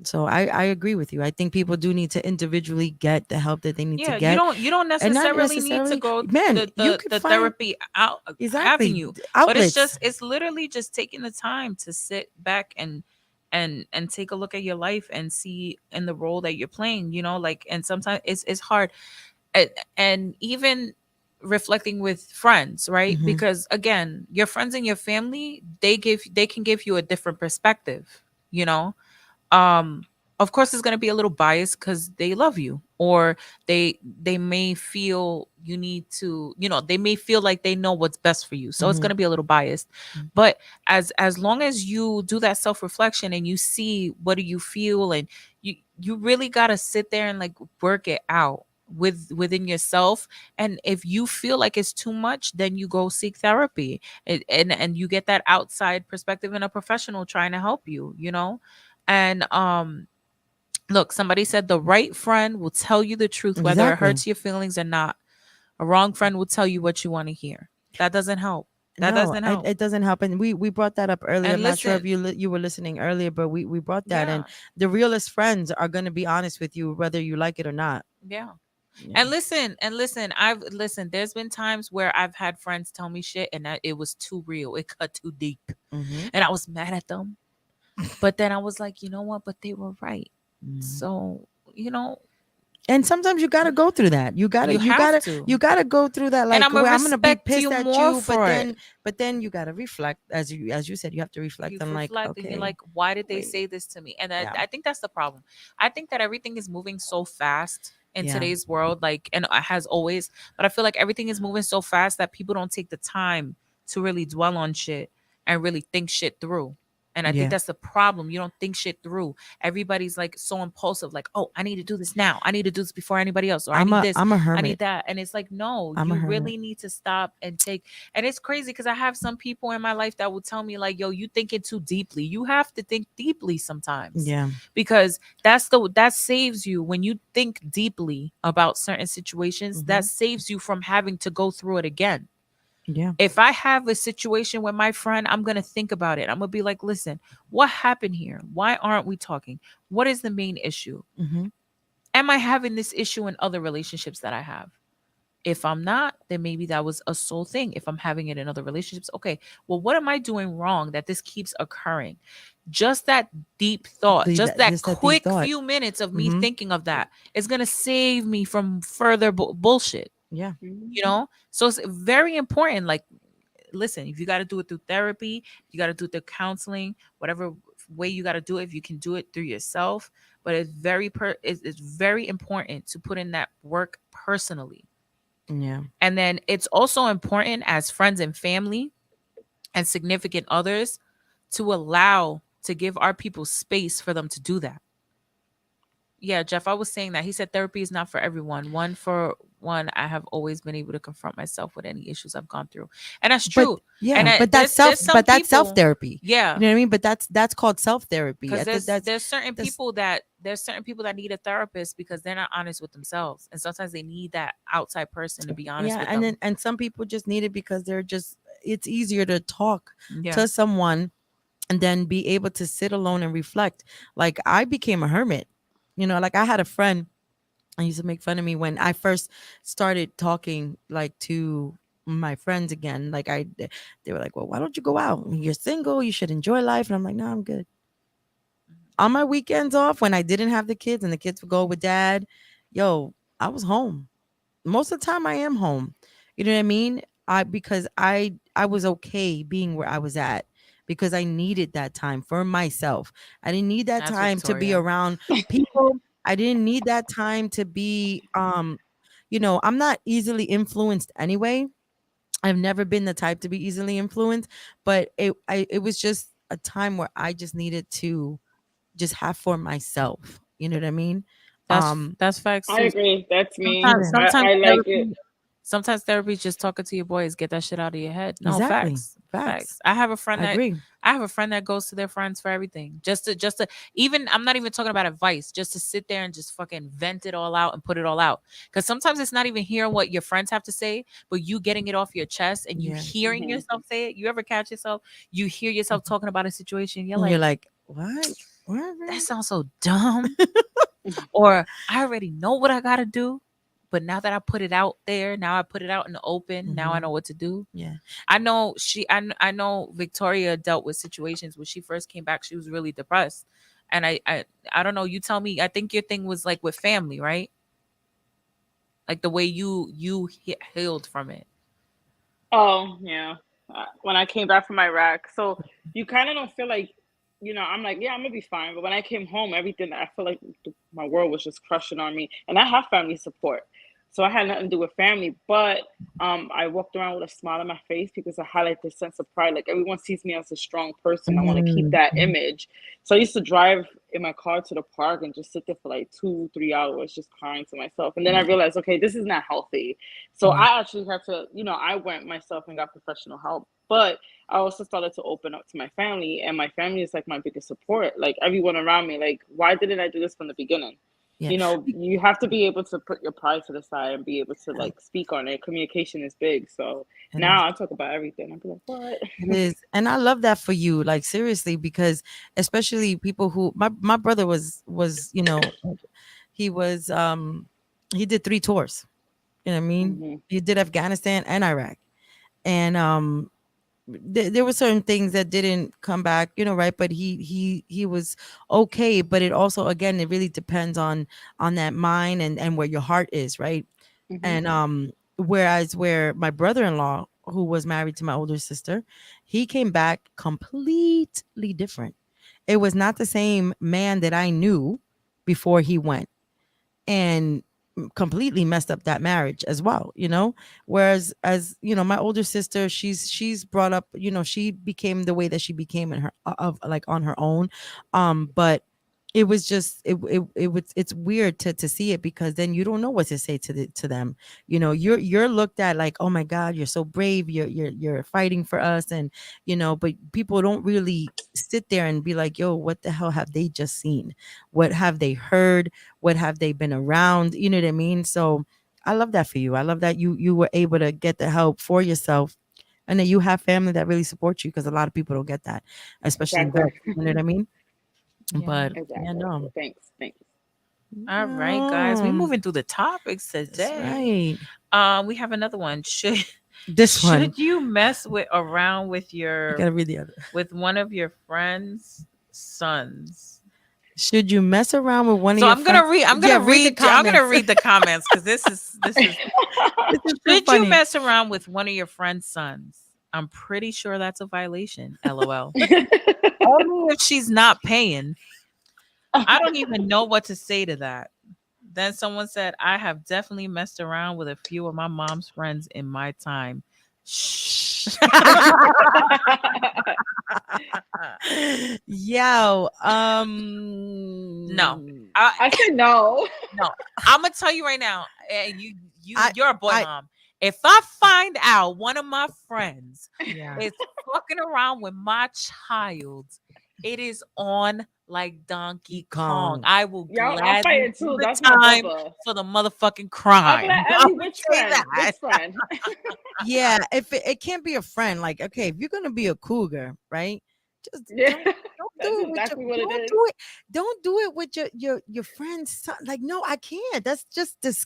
So I agree with you. I think people do need to individually get the help that they need to Yeah, get, you don't and not necessarily need to necessarily, go man, you could the find therapy out exactly avenue, but outlets. it's literally just taking the time to sit back and take a look at your life and see in the role that you're playing, you know, like, and sometimes it's hard. And even reflecting with friends, right? Hmm. Because again, your friends and your family, they can give you a different perspective, you know. um of course it's going to be a little biased because they love you, or they may feel you need to, you know, they may feel like they know what's best for you, so it's Hmm. going to be a little biased. But as long as you do that self reflection and you see what do you feel, and you really got to sit there and like work it out within yourself. And if you feel like it's too much, then you go seek therapy, and you get that outside perspective and a professional trying to help you, you know. And look, somebody said the right friend will tell you the truth whether it Exactly. hurts your feelings or not. A wrong friend will tell you what you want to hear. That doesn't help. That No, doesn't it, help. it doesn't help. And we brought that up earlier. And I'm not sure if listen, you were listening earlier, but we brought that. And yeah, the realest friends are going to be honest with you whether you like it or not. yeah. Yeah. And listen, I've listened. There's been times where I've had friends tell me shit and that it was too real. It cut too deep. Hmm. And I was mad at them. But then I was like, you know what? But they were right. Hmm. So, you know, And sometimes you got to go through that. You got to you you have got to to. you got to go through that, And like, I'm gonna where I'm going to be respect you pissed at more you, for it. but then you got to reflect, as you said, you have to You reflect on, like, reflect and you're okay, like, why did they wait. say this to me? And Yeah. I think that's the problem. I think that everything is moving so fast in Yeah. today's world, like, and it has always, but I feel like everything is moving so fast that people don't take the time to really dwell on shit and really think shit through. And I think Yeah. that's the problem. You don't think shit through. Everybody's like so impulsive, like, oh, I need to do this now. I need to do this before anybody else, or I I'm need a this, I'm a I need hermit. that. And it's like, no, I'm a you hermit. really need to stop and take. And it's crazy because I have some people in my life that will tell me, like, yo, you thinking too deeply. You have to think deeply sometimes, Yeah. because that saves you when you think deeply about certain situations. That Hmm. saves you from having to go through it again. Yeah. If I have a situation with my friend, I'm going to think about it. I'm going to be like, listen, what happened here? Why aren't we talking? What is the main issue? Hmm. Am I having this issue in other relationships that I have? If I'm not, then maybe that was a soul thing. If I'm having it in other relationships, okay, well, what am I doing wrong that this keeps occurring? Just that deep thought, just that Just that deep quick thought. few minutes of me Hmm. thinking of that is going to save me from further bullshit, Yeah. you know? So it's very important. Like, listen, if you got to do it through therapy, you got to do it through counseling, whatever way you got to do it, if you can do it through yourself. But it's very important to put in that work personally. Yeah. And then it's also important as friends and family and significant others to allow to give our people space for them to do that. Yeah, Jeff, I was saying that. He said therapy is not for everyone. I have always been able to confront myself with any issues I've gone through. And that's But true. yeah, And but there's some that's self people, therapy. yeah, You know what I mean? But that's called self therapy. because That's there's certain that's people that need a therapist because they're not honest with themselves. And sometimes they need that outside person to be honest yeah, with and them. then and some people just need it because they're just it's easier to talk Yeah. to someone and then be able to sit alone and reflect. Like I became a hermit. You know, like I had a friend I used to make fun of me when I first started talking like to my friends again. Like they were like, "Well, why don't you go out? You're single. You should enjoy life." And I'm like, "No, I'm good." On my weekends off, when I didn't have the kids and the kids would go with dad, yo, I was home. Most of the time, I am home. You know what I mean? I was okay being where I was at because I needed that time for myself. I didn't need that That's time to be Victoria. around people. I didn't need that time to be I'm not easily influenced anyway. I've never been the type to be easily influenced, but it was just a time where I just needed to just have for myself. You know what I mean? That's facts I too. agree. That's me. Sometimes, Yeah, sometimes I like it. therapy, sometimes therapy is just talking to your boys, get that shit out of your head. No, exactly. facts, Facts. facts. I have a friend I agree. that goes to their friends for everything, just to even. I'm not even talking about advice, just to sit there and just fucking vent it all out and put it all out. Because sometimes it's not even hearing what your friends have to say, but you getting it off your chest and you Yeah. hearing Mhm. yourself say it. You ever catch yourself? You hear yourself talking about a situation, you're And you're like, like, what? What? that sounds so dumb. Or I already know what I gotta do, but now that I put it out there, now I put it out in the open. Now I Mhm. know what to do. Yeah. I know Victoria dealt with situations when she first came back. She was really depressed, and I don't know. You tell me. I think your thing was like with family, right? Like the way you healed from it. Oh, yeah. When I came back from Iraq, so you kind of don't feel like, I'm like, yeah, I'm gonna be fine. But when I came home, everything I feel like my world was just crushing on me, and I have family support, so I had nothing to do with family. But I walked around with a smile on my face because I had like this sense of pride. Like everyone sees me as a strong person. I want to keep that Mhm. image. So I used to drive in my car to the park and just sit there for like 2, 3 hours, just crying to myself. And then I Yeah. realized, okay, this is not healthy. So Yeah. I actually had to, I went myself and got professional help. But I also started to open up to my family, and my family is like my biggest support. Like everyone around me, like, why didn't I do this from the beginning? Yeah. You have to be able to put your pride to the side and be able to like speak on it. Communication is big. So It is. now I talk about everything. I'm like, what? It is. And I love that for you, like seriously, because especially people who my brother was, he was he did 3 tours. You know what I mean? Hmm. He did Afghanistan and Iraq. And there were certain things that didn't come back, right? But he was okay. But it also, again, it really depends on that mind and where your heart is, right? Hmm. And whereas where my brother-in-law, who was married to my older sister, he came back completely different. It was not the same man that I knew before he went, and completely messed up that marriage as well, whereas as my older sister, she's brought up, she became the way that she became in her of like on her own. But it was just it's weird to see it, because then you don't know what to say to them. You're looked at like, oh my god, you're so brave, you're fighting for us, and but people don't really sit there and be like, yo, what the hell have they just seen? What have they heard? What have they been around? You know what I mean? So I love that for you. I love that you were able to get the help for yourself, and that you have family that really supports you, because a lot of people don't get that, especially in Exactly. Europe. You know what I mean? Yeah. But yeah, Exactly. no. Thanks. Thanks. All right, guys. We No, moving through the topics that's today. right. We have another one. Should This one. should you mess around with I gotta read the other. with one of your friends' sons? Should you mess around with one of So your I'm gonna friends? read. I'm Yeah, gonna read the read. I'm gonna comments. read the comments because this is. This is so Should you funny. mess around with one of your friend's sons? I'm pretty sure that's a violation. LOL. Only if she's not paying. I don't even know what to say to that. Then someone said, I have definitely messed around with a few of my mom's friends in my time. Shh. Yo, No. I said no. No, I'm gonna tell you right now, and you're a boy I- mom. If I find out one of my friends Yeah. is fucking around with my child, it is on like Donkey Kong. Kong. I will Y'all, I'll gladly fight it do too. the That's my time brother. for the motherfucking I'll crime. be like, I Ellie, would which say friend? that. Which friend? Yeah, if it can't be a friend, like okay, if you're gonna be a cougar, right? Just Yeah, don't that's do it with exactly what it don't is. do it. Don't do it with your friend's son. Like, no, I can't. That's just this.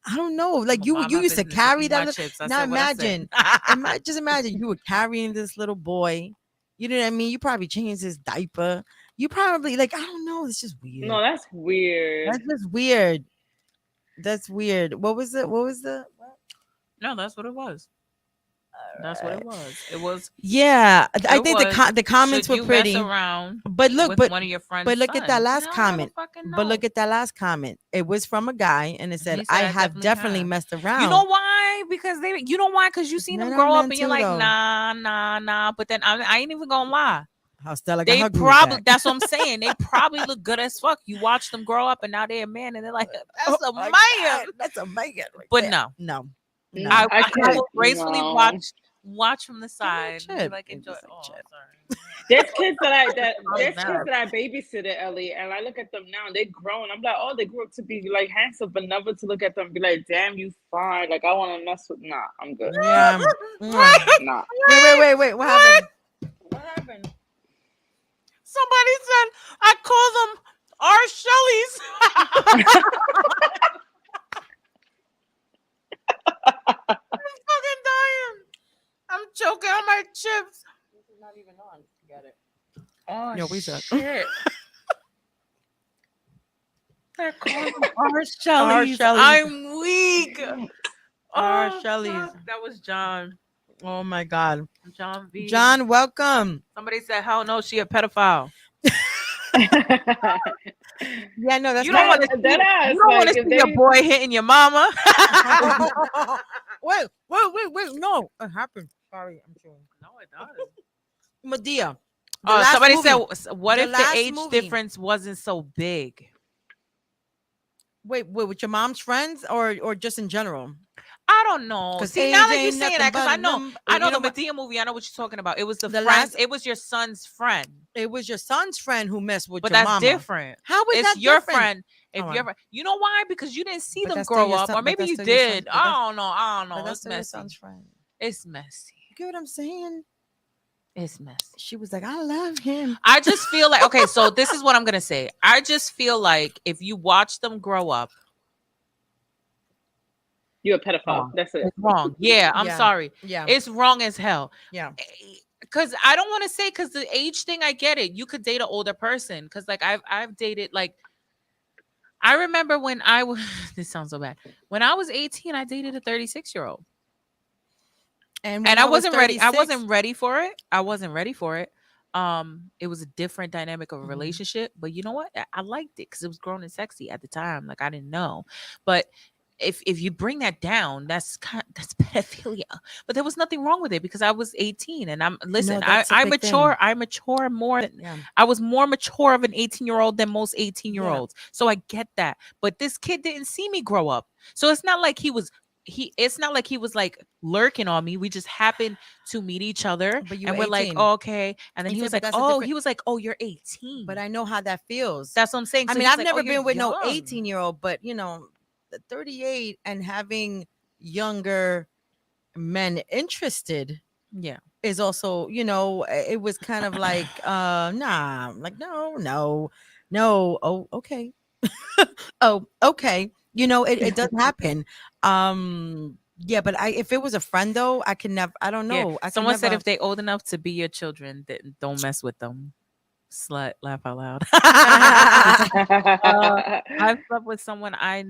I don't know. Like I'ma mind you my used to business and carry eat that. my Little, chips. I now said what I said. imagine, just imagine you were carrying this little boy. You know what I mean? You probably changed his diaper. You probably like I don't know. It's just weird. No, that's weird. That's just weird. That's weird. What was it? What was the? No, that's what it was. That's what it was. It was. Yeah, I It think was, the comments should were you pretty. mess around But look, with but one of your friends. but look at that sons? last Hell comment. motherfucking But look no. at that last comment. It was from a guy, and it said, He said, "I "I have definitely definitely have." messed around." You know why? Because they. You know why? Because you seen Men them are grow up, men and you're too, like, though. nah. But then I ain't even gonna lie. How Stella got They her groove probably. back. That's what I'm saying. They probably look good as fuck. You watch them grow up, and now they're a man, and they're like, that's Oh a my man. God, that's a man. Right But there. no. no. No, I I can't. will gracefully No. watch from the side. And be chip. like, Give enjoy. us a Oh, chip. sorry. There's kids that Oh, there's no. kids that I babysitted, Ellie, and I look at them now. They're grown. I'm like, oh, they grew up to be like handsome, but never to look at them and be like, damn, you fine. Like I want to mess with. Nah, I'm good. Yeah. Mm. Nah. Wait. What happened? What happened? Somebody said I call them our Shelleys. I'm fucking dying. I'm choking on my chips. This is not even on. Get it. Oh, Yo, we suck. shit. I call them our Shelleys. Shelleys. I'm weak. Our Oh, Shelleys. fuck. That was John. Oh my God. John V. John, welcome. Somebody said, hell no, she a pedophile. Yeah, no, that's You don't not- want to That ass, you don't want like, to if see your they- boy hitting your mama. wait. No, it happened. Sorry, I'm chewing. No, it does. Medea. the Oh, last somebody movie- said, what the if the last age movie. difference wasn't so big? Wait, with your mom's friends or just in general? I don't know. 'Cause See, now age that you're ain't saying nothing that, because but I know, num- I know you the know what? Medea movie. I know what you're talking about. It was the The friends. last- It was your son's friend, It was your son's friend who messed with but your that's mama. different. How is It's that your different? friend. If Oh, you ever, you know why? Because you didn't see But them that's still grow your up, son- or but maybe that's you still your son- did. but I that's- don't know. But that's It's still your messy. son's friend. It's messy. You get what I'm saying? It's messy. She was like, I love him. I just feel like, okay, so this is what I'm gonna say. I just feel like if you watch them grow up, You're a pedophile. Wrong. That's it. it's wrong. Yeah, I'm Yeah. sorry. Yeah. It's wrong as hell. Yeah. Because I don't want to say, because the age thing, I get it. You could date an older person. Because like I've dated, like, I remember when I was this sounds so bad. When I was 18, I dated a 36-year-old. And And I wasn't ready. I 36 wasn't ready for it. I wasn't ready for it. It was a different dynamic of a Mhm. relationship. But you know what? I liked it because it was grown and sexy at the time. Like I didn't know. But if you bring that down, that's pedophilia. But there was nothing wrong with it because I was 18 and listen, that's a I big thing. mature. I mature more than Yeah. I was more mature of an 18-year-old than most 18-year-olds. So I get that. But this kid didn't see me grow up. So it's not like he was like lurking on me. We just happened to meet each other But you and were we're like, 18. oh, okay. And then He he said, was but like, that's a oh, different- he was like, oh, you're 18. But I know how that feels. That's what I'm saying. I So mean, he's I've like, never "Oh, you're been with no young." 18-year-old, but you know, 38 and having younger men interested Yeah. is also, you know, it was kind of like, nah, I'm like, no. Oh, okay. Oh, okay. You know, it does happen. Yeah, but if it was a friend though, I can never, I don't Yeah. know. I can Someone said never- if they old enough to be your children, then don't mess with them. Slut, laugh out loud. I slept with someone I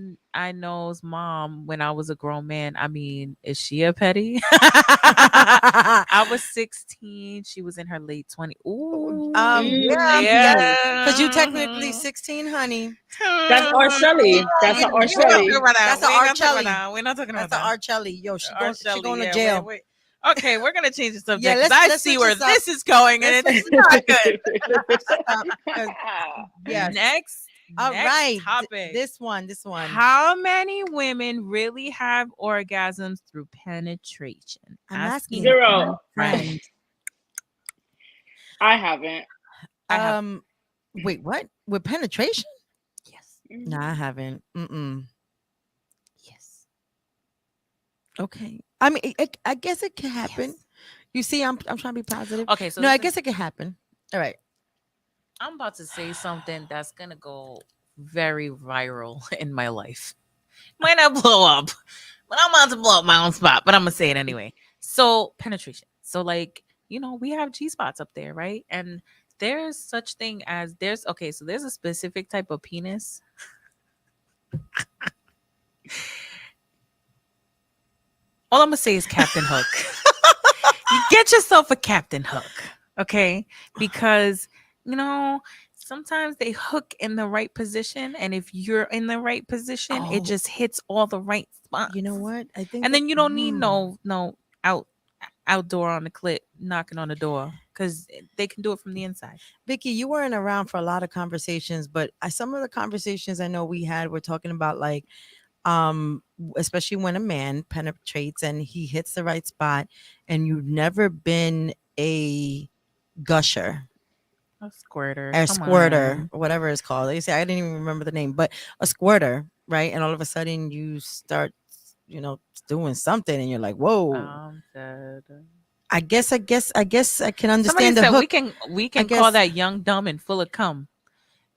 know's mom when I was a grown man. I mean, is she a petty? I was 16. She was in her late 20s. Ooh. yeah. Because you technically 16, honey. That's R. Shelley. That's an R. Shelley. That's an R. Shelley. We're not talking about That's an that. R. Shelley. Yo, she R. going to yeah, jail. wait. Okay, we're gonna change the subject. Yeah, 'cause let's I see switch where this up. this is going, and Let's it's not good. Yeah. Next, All Next right. topic. This one. How many women really have orgasms through penetration? I'm asking Zero. friend. I haven't. I have. Wait, what? With penetration? Yes. No, I haven't. Yes. Okay. I mean, I guess it can happen. Yes. You see, I'm trying to be positive. Okay, so No, I this is- guess it can happen. All right. I'm about to say something that's gonna go very viral in my life. Might not blow up, but I'm about to blow up my own spot. But I'm gonna say it anyway. So penetration. So like we have G spots up there, right? And there's such thing as there's a specific type of penis. All I'm gonna say is Captain Hook. You get yourself a Captain Hook, okay? Because sometimes they hook in the right position, and if you're in the right position, it Oh. just hits all the right spots. You know what? I think And then you don't need no outdoor on the clit knocking on the door because they can do it from the inside. Vicky, you weren't around for a lot of conversations, but some of the conversations I know we had were talking about like especially when a man penetrates and he hits the right spot and you've never been a gusher, A squirter, a come squirter, on. or whatever it's called. They say I didn't even remember the name, but a squirter, right? And all of a sudden you start, doing something, and you're like, whoa. Dead. I guess I can Somebody understand the said hook. we can guess- call that young, dumb, and full of cum.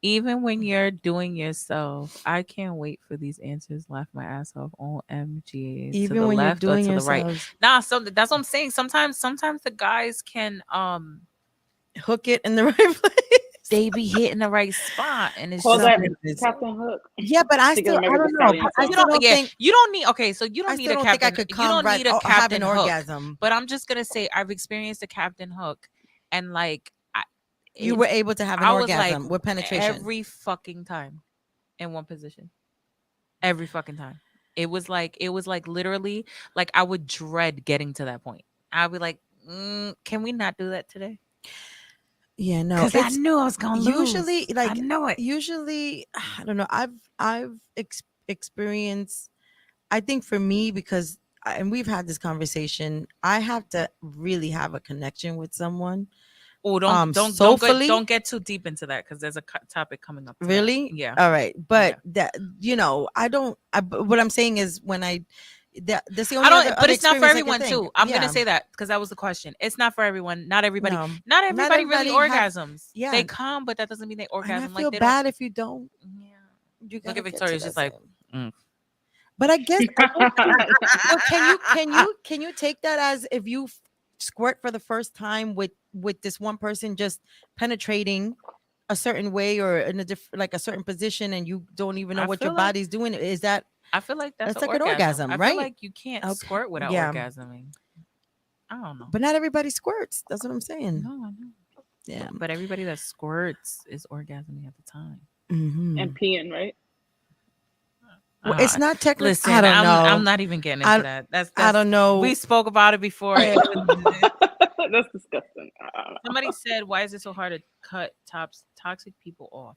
Even when you're doing yourself, I can't wait for these answers. Laugh my ass off. OMG. Even to the when you're left doing or to the right. yourselves, Nah, so that's what I'm saying. Sometimes the guys can hook it in the right place. they be hitting the right spot, and it's Call just that like, Captain Hook. Yeah, but I Think still, of I American don't know. Stallion I song. still don't think. you don't need so you I don't need still a don't captain. think I could You come don't right need a have Captain an Hook. orgasm. But I'm just gonna say I've experienced a Captain Hook, and like You were able to have an I was orgasm like with penetration. every fucking time in one position. Every fucking time. It was like literally like I would dread getting to that point. I'd be like, can we not do that today? Yeah, no. Because I knew I was gonna usually lose. like I know it. usually I don't know. I've experienced. I think for me because and we've had this conversation. I have to really have a connection with someone. Oh, don't soulfully? don't get too deep into that because there's a topic coming up. to that. Really? Yeah. All right, but that I don't. What I'm saying is when that's the only. I don't. other But it's not for experience I can everyone think. too. I'm Yeah. gonna say that because that was the question. It's not for everyone. Not everybody. No. Not everybody really everybody has- orgasms. yeah. They come, but that doesn't mean they And I orgasm. feel Like they bad if you don't. don't. Yeah. You Look at gotta get to Victoria's that just like, same- But I guess so can you take that as if you squirt for the first time with this one person just penetrating a certain way or in a different like a certain position and you don't even know I what your feel like- body's doing? Is that I feel like that's like an orgasm, I right? feel like you can't Okay. squirt without Yeah. orgasming. I don't know. but not everybody squirts. That's what I'm saying. No, I know. Yeah. But everybody that squirts is orgasming at the time. Mhm. And peeing, right? Well, it's not technically. Listen, I don't know. I'm not even getting into that. That's I don't know. We spoke about it before. That's disgusting. Somebody said, "Why is it so hard to cut toxic people off?"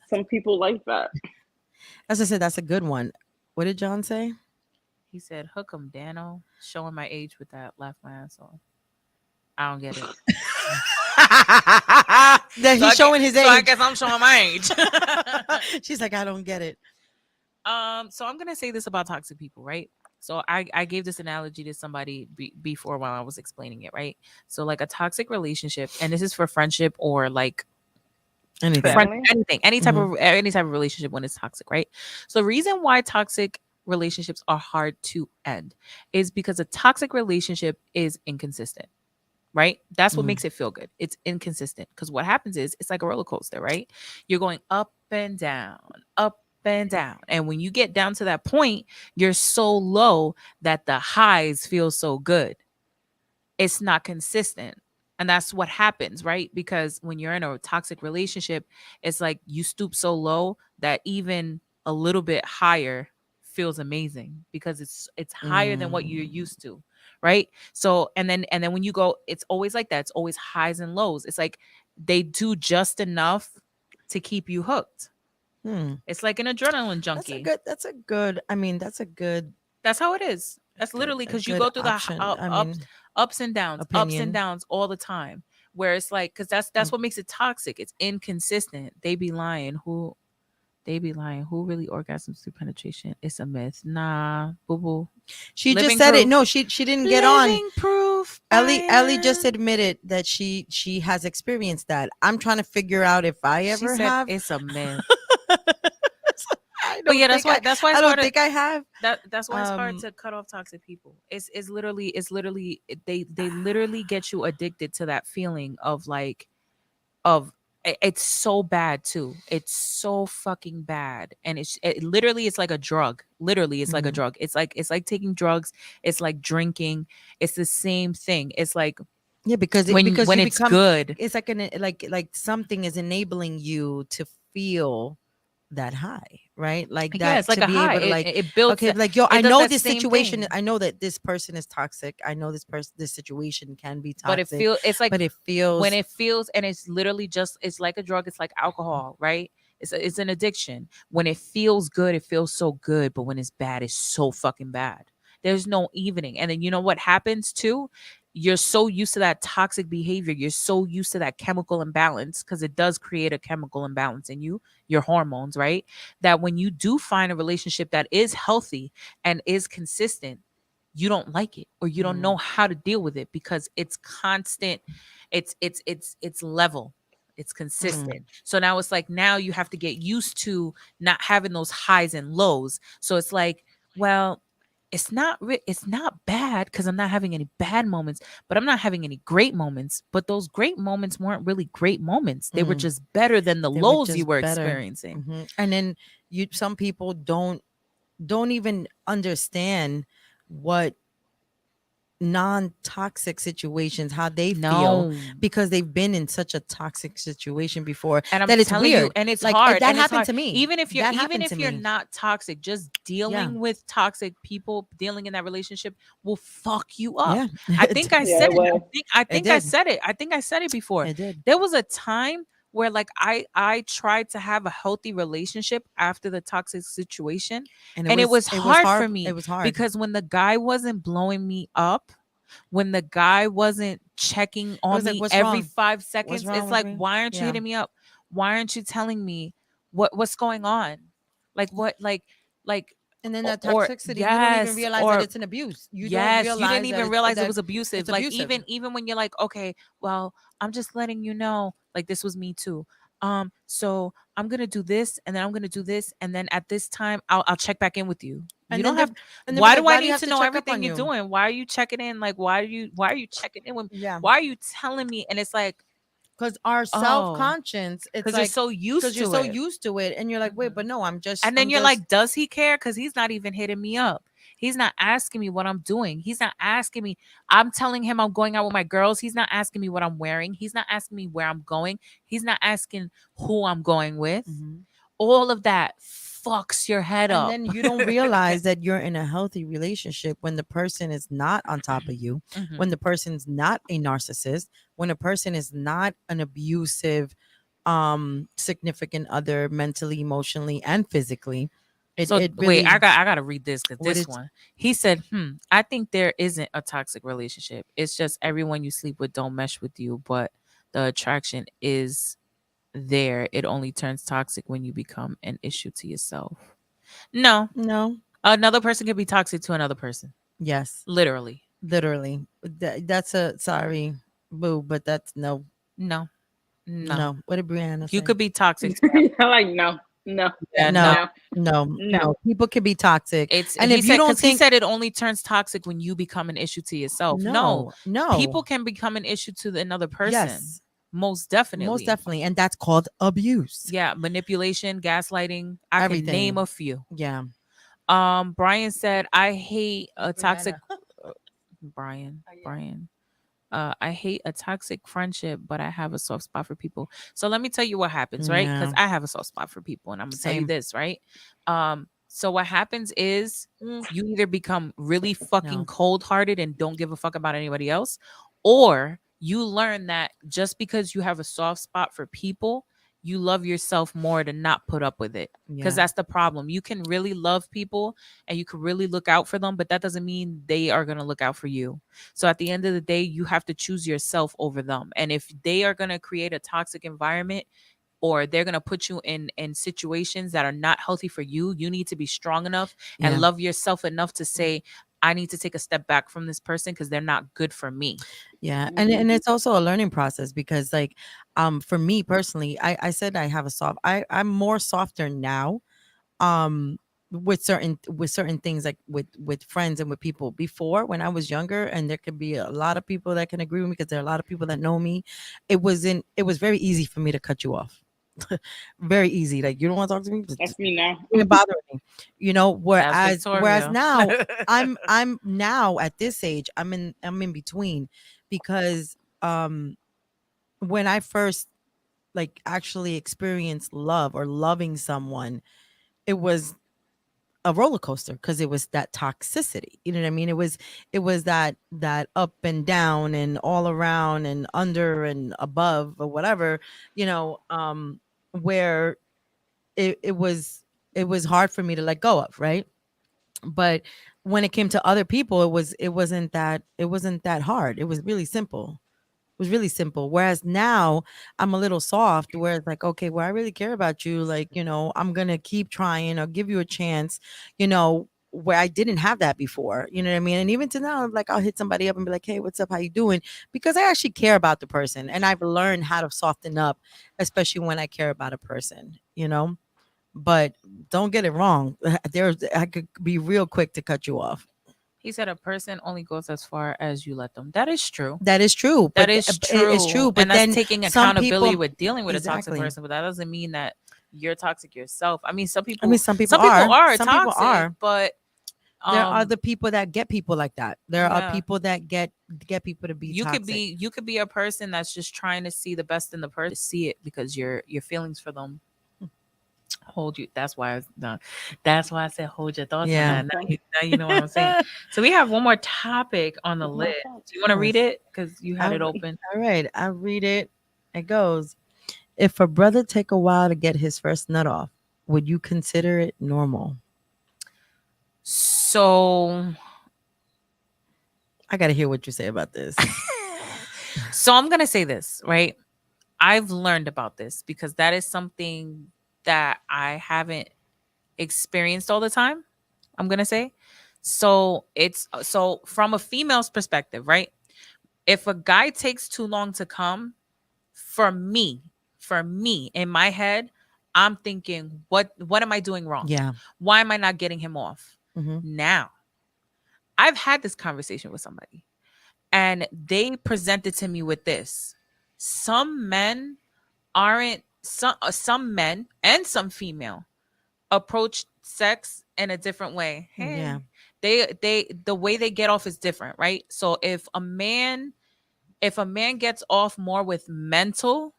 Some people like that. As I said, that's a good one. What did John say? He said, "Hook 'em, Dano." Showing my age with that. Laugh my ass off. I don't get it. That he's showing his age. So I guess I'm showing my age. She's like, I don't get it. So I'm gonna say this about toxic people, right? So I gave this analogy to somebody before while I was explaining it, right? So like a toxic relationship, and this is for friendship or like Anything. Family? any type of relationship when it's toxic, right? So the reason why toxic relationships are hard to end is because a toxic relationship is inconsistent. Right? That's what Mhm. makes it feel good. It's inconsistent because what happens is it's like a roller coaster, right? You're going up and down, up and down. And when you get down to that point, you're so low that the highs feel so good. It's not consistent. And that's what happens, right? Because when you're in a toxic relationship, it's like you stoop so low that even a little bit higher feels amazing because it's higher than what you're used to. Right. So and then when you go, it's always like that. It's always highs and lows. It's like they do just enough to keep you hooked. It's like an adrenaline junkie. That's a good. I mean, that's a good. That's how it is. That's literally because you go through option. the ups and downs all the time. Where it's like, because that's what makes it toxic. It's inconsistent. They be lying. Who really orgasms through penetration? It's a myth. Nah, boo boo. She Living just said proof. it. No, she didn't get on. Living proof. Ellie just admitted that she has experienced that. I'm trying to figure out if I ever have. It's a myth. I But yeah, don't that's why I don't think I have. That's why it's hard to cut off toxic people. It's literally they literally get you addicted to that feeling of like it's so bad too. It's so fucking bad. And it literally it's like a drug. Literally it's like a drug. It's like taking drugs. It's like drinking. It's the same thing. It's like because when it's good. It's like something is enabling you to feel that high, right? Like that. Yeah, it's like a high. It builds. Okay, like yo, I know this situation. I know that this person is toxic. I know this situation can be toxic. But it feels. It's like. But it feels when it feels, and it's literally just. It's like a drug. It's like alcohol, right? It's an addiction. When it feels good, it feels so good. But when it's bad, it's so fucking bad. There's no evening. And then you know what happens too? You're so used to that toxic behavior. You're so used to that chemical imbalance because it does create a chemical imbalance in you, your hormones, right? That when you do find a relationship that is healthy and is consistent, you don't like it or you don't know how to deal with it because it's constant. It's level. It's consistent. So now it's like now you have to get used to not having those highs and lows. So it's like, well, it's not bad because I'm not having any bad moments, but I'm not having any great moments. But those great moments weren't really great moments. They were just better than the lows you were experiencing. And then some people don't even understand what non-toxic situations, how they feel because they've been in such a toxic situation before, and that it's weird you, and it's like, hard. That happened to me. Even if you're not toxic, just dealing with toxic people, dealing in that relationship will fuck you up. I think I said it. I think I said it. I think I said it before. It did. There was a time where like I tried to have a healthy relationship after the toxic situation, and it was hard for me. It was hard because when the guy wasn't blowing me up, when the guy wasn't checking on me every 5 seconds, it's like, why aren't you hitting me up? Why aren't you telling me what's going on? Like what like and then that toxicity, you don't even realize that it's an abuse. You didn't even realize it was abusive. Like even when you're like, okay, well, I'm just letting you know, like this was me too. So I'm gonna do this, and then I'm gonna do this, and then at this time I'll check back in with you. You don't have. Why do I need to know everything you're doing? Why are you checking in? Like why are you checking in with? Why are you telling me? And it's like, because our self-conscious, it's like you're so used to it, and you're like, wait, but no, I'm just. And then you're like, does he care? Because he's not even hitting me up. He's not asking me what I'm doing. He's not asking me. I'm telling him I'm going out with my girls. He's not asking me what I'm wearing. He's not asking me where I'm going. He's not asking who I'm going with. All of that fucks your head up. And then you don't realize that you're in a healthy relationship when the person is not on top of you, when the person's not a narcissist, when a person is not an abusive significant other, mentally, emotionally, and physically. Wait, I gotta read this because this one. He said, I think there isn't a toxic relationship. It's just everyone you sleep with don't mesh with you, but the attraction is there. It only turns toxic when you become an issue to yourself. No. Another person can be toxic to another person. Yes. Literally. That's a sorry, boo, but that's no. No. What did Brianna say? You could be toxic. Like no. People can be toxic. He said it only turns toxic when you become an issue to yourself. No. People can become an issue to another person. Yes. Most definitely. And that's called abuse. Yeah. Manipulation, gaslighting. I can name a few. Yeah. Brian said, I hate a toxic Brian. I hate a toxic friendship, but I have a soft spot for people. So let me tell you what happens, right? Because I have a soft spot for people, and I'm gonna tell you this, right? So what happens is you either become really fucking cold-hearted and don't give a fuck about anybody else, or you learn that just because you have a soft spot for people, you love yourself more to not put up with it. Because Yeah. that's the problem. You can really love people and you can really look out for them, but that doesn't mean they are going to look out for you. So at the end of the day, you have to choose yourself over them. And if they are going to create a toxic environment, or they're going to put you in situations that are not healthy for you, you need to be strong enough and Yeah. love yourself enough to say, I need to take a step back from this person because they're not good for me. Yeah. And it's also a learning process because like for me personally, I said I have a soft I'm more softer now um with certain things like with friends and with people. Before, when I was younger, and there could be a lot of people that can agree with me because there are a lot of people that know me, it was very easy for me to cut you off. Very easy. Like, you don't want to talk to me, That's me now. it bother me, you know. That's Whereas Victoria. now I'm now at this age, I'm in between, because when I first like actually experienced love or loving someone, it was a roller coaster because it was that toxicity. You know what I mean? It was that up and down and all around and under and above or whatever, you know, where it was hard for me to let go of, right? But when it came to other people, it wasn't that hard. It was really simple. It was really simple. Whereas now I'm a little soft, where it's like, okay, well, I really care about you. Like, I'm gonna keep trying or give you a chance, where I didn't have that before. You know what I mean? And even to now, like, I'll hit somebody up and be like, hey, what's up? How you doing? Because I actually care about the person, and I've learned how to soften up, especially when I care about a person. But don't get it wrong. I could be real quick to cut you off. He said a person only goes as far as you let them. That is true. That is true. That But is it's true. true. But And that's then taking some accountability people, with dealing with a toxic exactly. person. But that doesn't mean that you're toxic yourself. I mean, some people some people are Some toxic, people are. but There are the people that get people like that. There are yeah. people that get people to be you toxic. could be a person that's just trying to see the best in the person, see it because your feelings for them hold you. That's why I said hold your thoughts Yeah. on that. Now you know what I'm saying. So we have one more topic on the list. Do you want to read it? Because you had it open. All right, I'll read it. It goes, if a brother take a while to get his first nut off, would you consider it normal? So I got to hear what you say about this. So I'm going to say this, right? I've learned about this because that is something that I haven't experienced all the time. I'm going to say. So from a female's perspective, right? If a guy takes too long to come, for me, in my head, I'm thinking, what am I doing wrong? Yeah. Why am I not getting him off? Mm-hmm. Now, I've had this conversation with somebody. And they presented to me with this. Some men aren't some men and some female approach sex in a different way. Hey, Yeah. They the way they get off is different, right? So if a man gets off more with mental,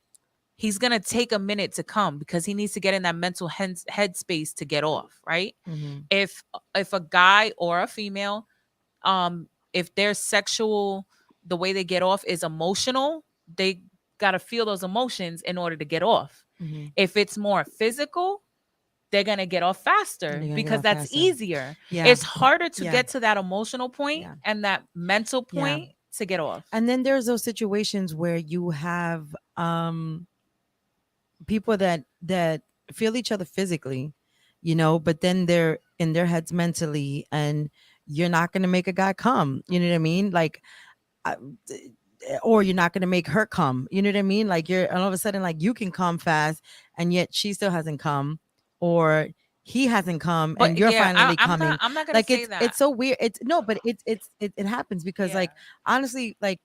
he's gonna take a minute to come because he needs to get in that mental headspace to get off, right? Mm-hmm. If a guy or a female, if their sexual, the way they get off is emotional, they got to feel those emotions in order to get off. Mm-hmm. If it's more physical, they're going to get off faster because that's easier. Yeah. It's harder to get to that emotional point and that mental point to get off. And then there's those situations where you have people that feel each other physically, but then they're in their heads mentally, and you're not going to make a guy come. You know what I mean? Like, or you're not going to make her come. You know what I mean? Like, you're all of a sudden, like, you can come fast, and yet she still hasn't come, or he hasn't come, and you're finally coming. I'm not gonna like, say that. It's so weird. But it happens because, like, honestly, like,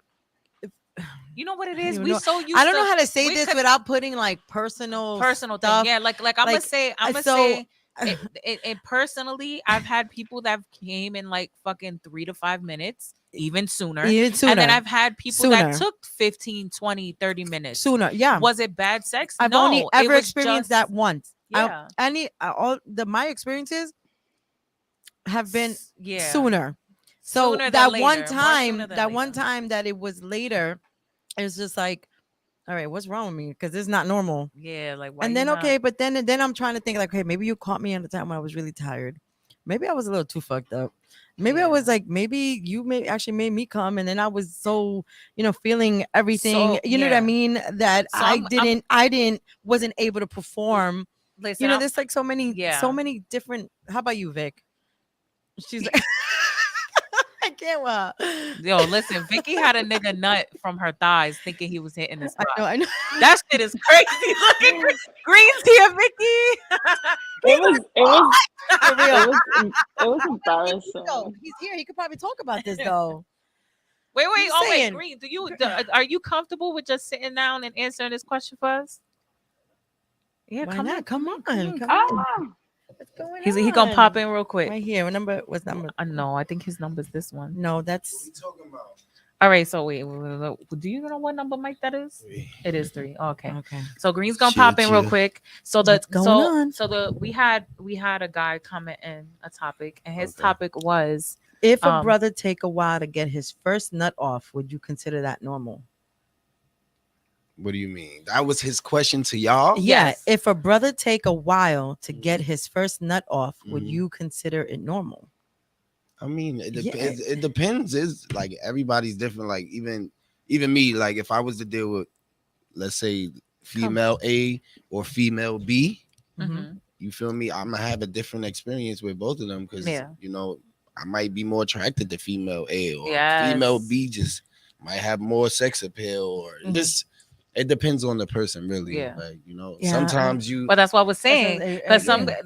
you know what it is? I We so used. I don't know how to say this without putting like personal stuff. Thing. Yeah, like I'm gonna say. It personally, I've had people that came in like fucking 3 to 5 minutes, even sooner. And then I've had people that took 15, 20, 30 minutes sooner. Yeah. Was it bad sex? I've only ever experienced that once. Yeah. My experiences have been sooner. So that one time that it was later, it's just like, all right, what's wrong with me? Because it's not normal. Yeah, like why And you then not- okay, but then I'm trying to think like, hey, maybe you caught me at a time when I was really tired. Maybe I was a little too fucked up. Maybe I was Yeah. like, maybe you may actually made me come, and then I was so, feeling everything. So, You know what I yeah. mean? That So I'm- wasn't able to perform. listen, I'm- There's like so Yeah. many different. How about you, Vic? She's like, I can't. Well, yo, listen, Vicky had a nigga nut from her thighs thinking he was hitting the I spot. know, I know. That shit is crazy. Look at Green's here, Vicky. It was For real. it was Yo, embarrassing. he's here. He could probably talk about this though. Wait. I'm Oh, saying- wait, Green. Are you comfortable with just sitting down and answering this question for us? Yeah, Why come not? on. Come on. Come Ah, on. What's going He on? gonna pop in real quick. Right here. What number? What's number? No, I think his number's this one. No, that's All right, so wait, do you know what number mic that is? 3. It is 3. Okay. okay. So Green's gonna Chill, pop in real chill. quick. So What's going on? we had a guy comment in a topic, and his Okay. topic was If a Um, brother take a while to get his first nut off, would you consider that normal? What do you mean? That was his question to y'all? Yeah. Yes. If a brother take a while to get his first nut off, would Mhm. you consider it normal? I mean, it, Yeah. it depends. It's like everybody's different. Like even me, like if I was to deal with, let's say, female A or female B, Mhm. you feel me? I'm gonna have a different experience with both of them because Yeah. I might be more attracted to female A or Yes. female B just might have more sex appeal or Mhm. just it depends on the person really. Yeah. Like, Yeah, sometimes you But that's what I was That's saying. a- Because some again,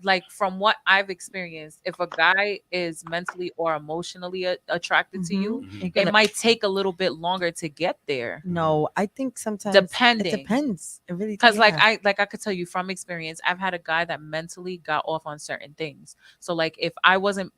like from what I've experienced, if a guy is mentally or emotionally attracted to you, Mhm. you're it gonna- might take a little bit longer to get there. No, I think sometimes Depending. It depends. It really Because yeah. I could tell you from experience, I've had a guy that mentally got off on certain things. So like if I wasn't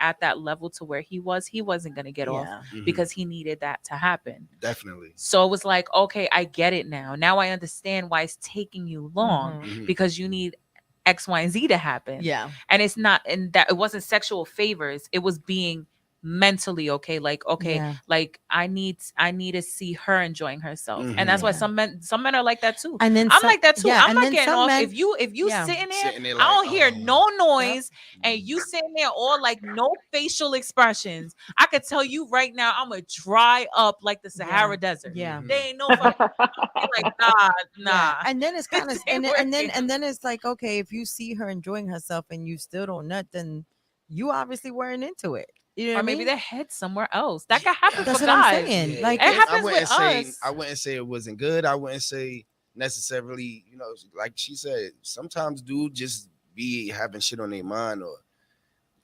at that level to where he wasn't gonna get off Yeah. Mhm. because he needed that to happen. Definitely. So it was like, okay, I get it now. Now I understand why it's taking you long Mhm. Mhm. because you need X, Y, and Z to happen. Yeah. And it's not, and that it wasn't sexual favors. It was being mentally okay. Like, okay, Yeah. like I need to see her enjoying herself. And that's why Mhm. some men are like that too. And then I'm some- like that too. yeah, I'm and not then getting some off. men- If you yeah. sitting there, Sitting there I like, don't hear oh. no noise, and you sitting there all like no facial expressions. I could tell you right now, I'm gonna dry up like the Sahara Desert. Yeah. Mhm. They ain't no fucking like nah. Yeah. And then it's kind of This ain't and then it's like, okay, if you see her enjoying herself and you still don't nut, then you obviously weren't into it. You know Or what I maybe mean? their head somewhere else. That could happen That's for what I'm guys. saying. Yeah, Like, It happens I wouldn't with say us. I wouldn't say it wasn't good. I wouldn't say necessarily, like she said, sometimes dude just be having shit on their mind or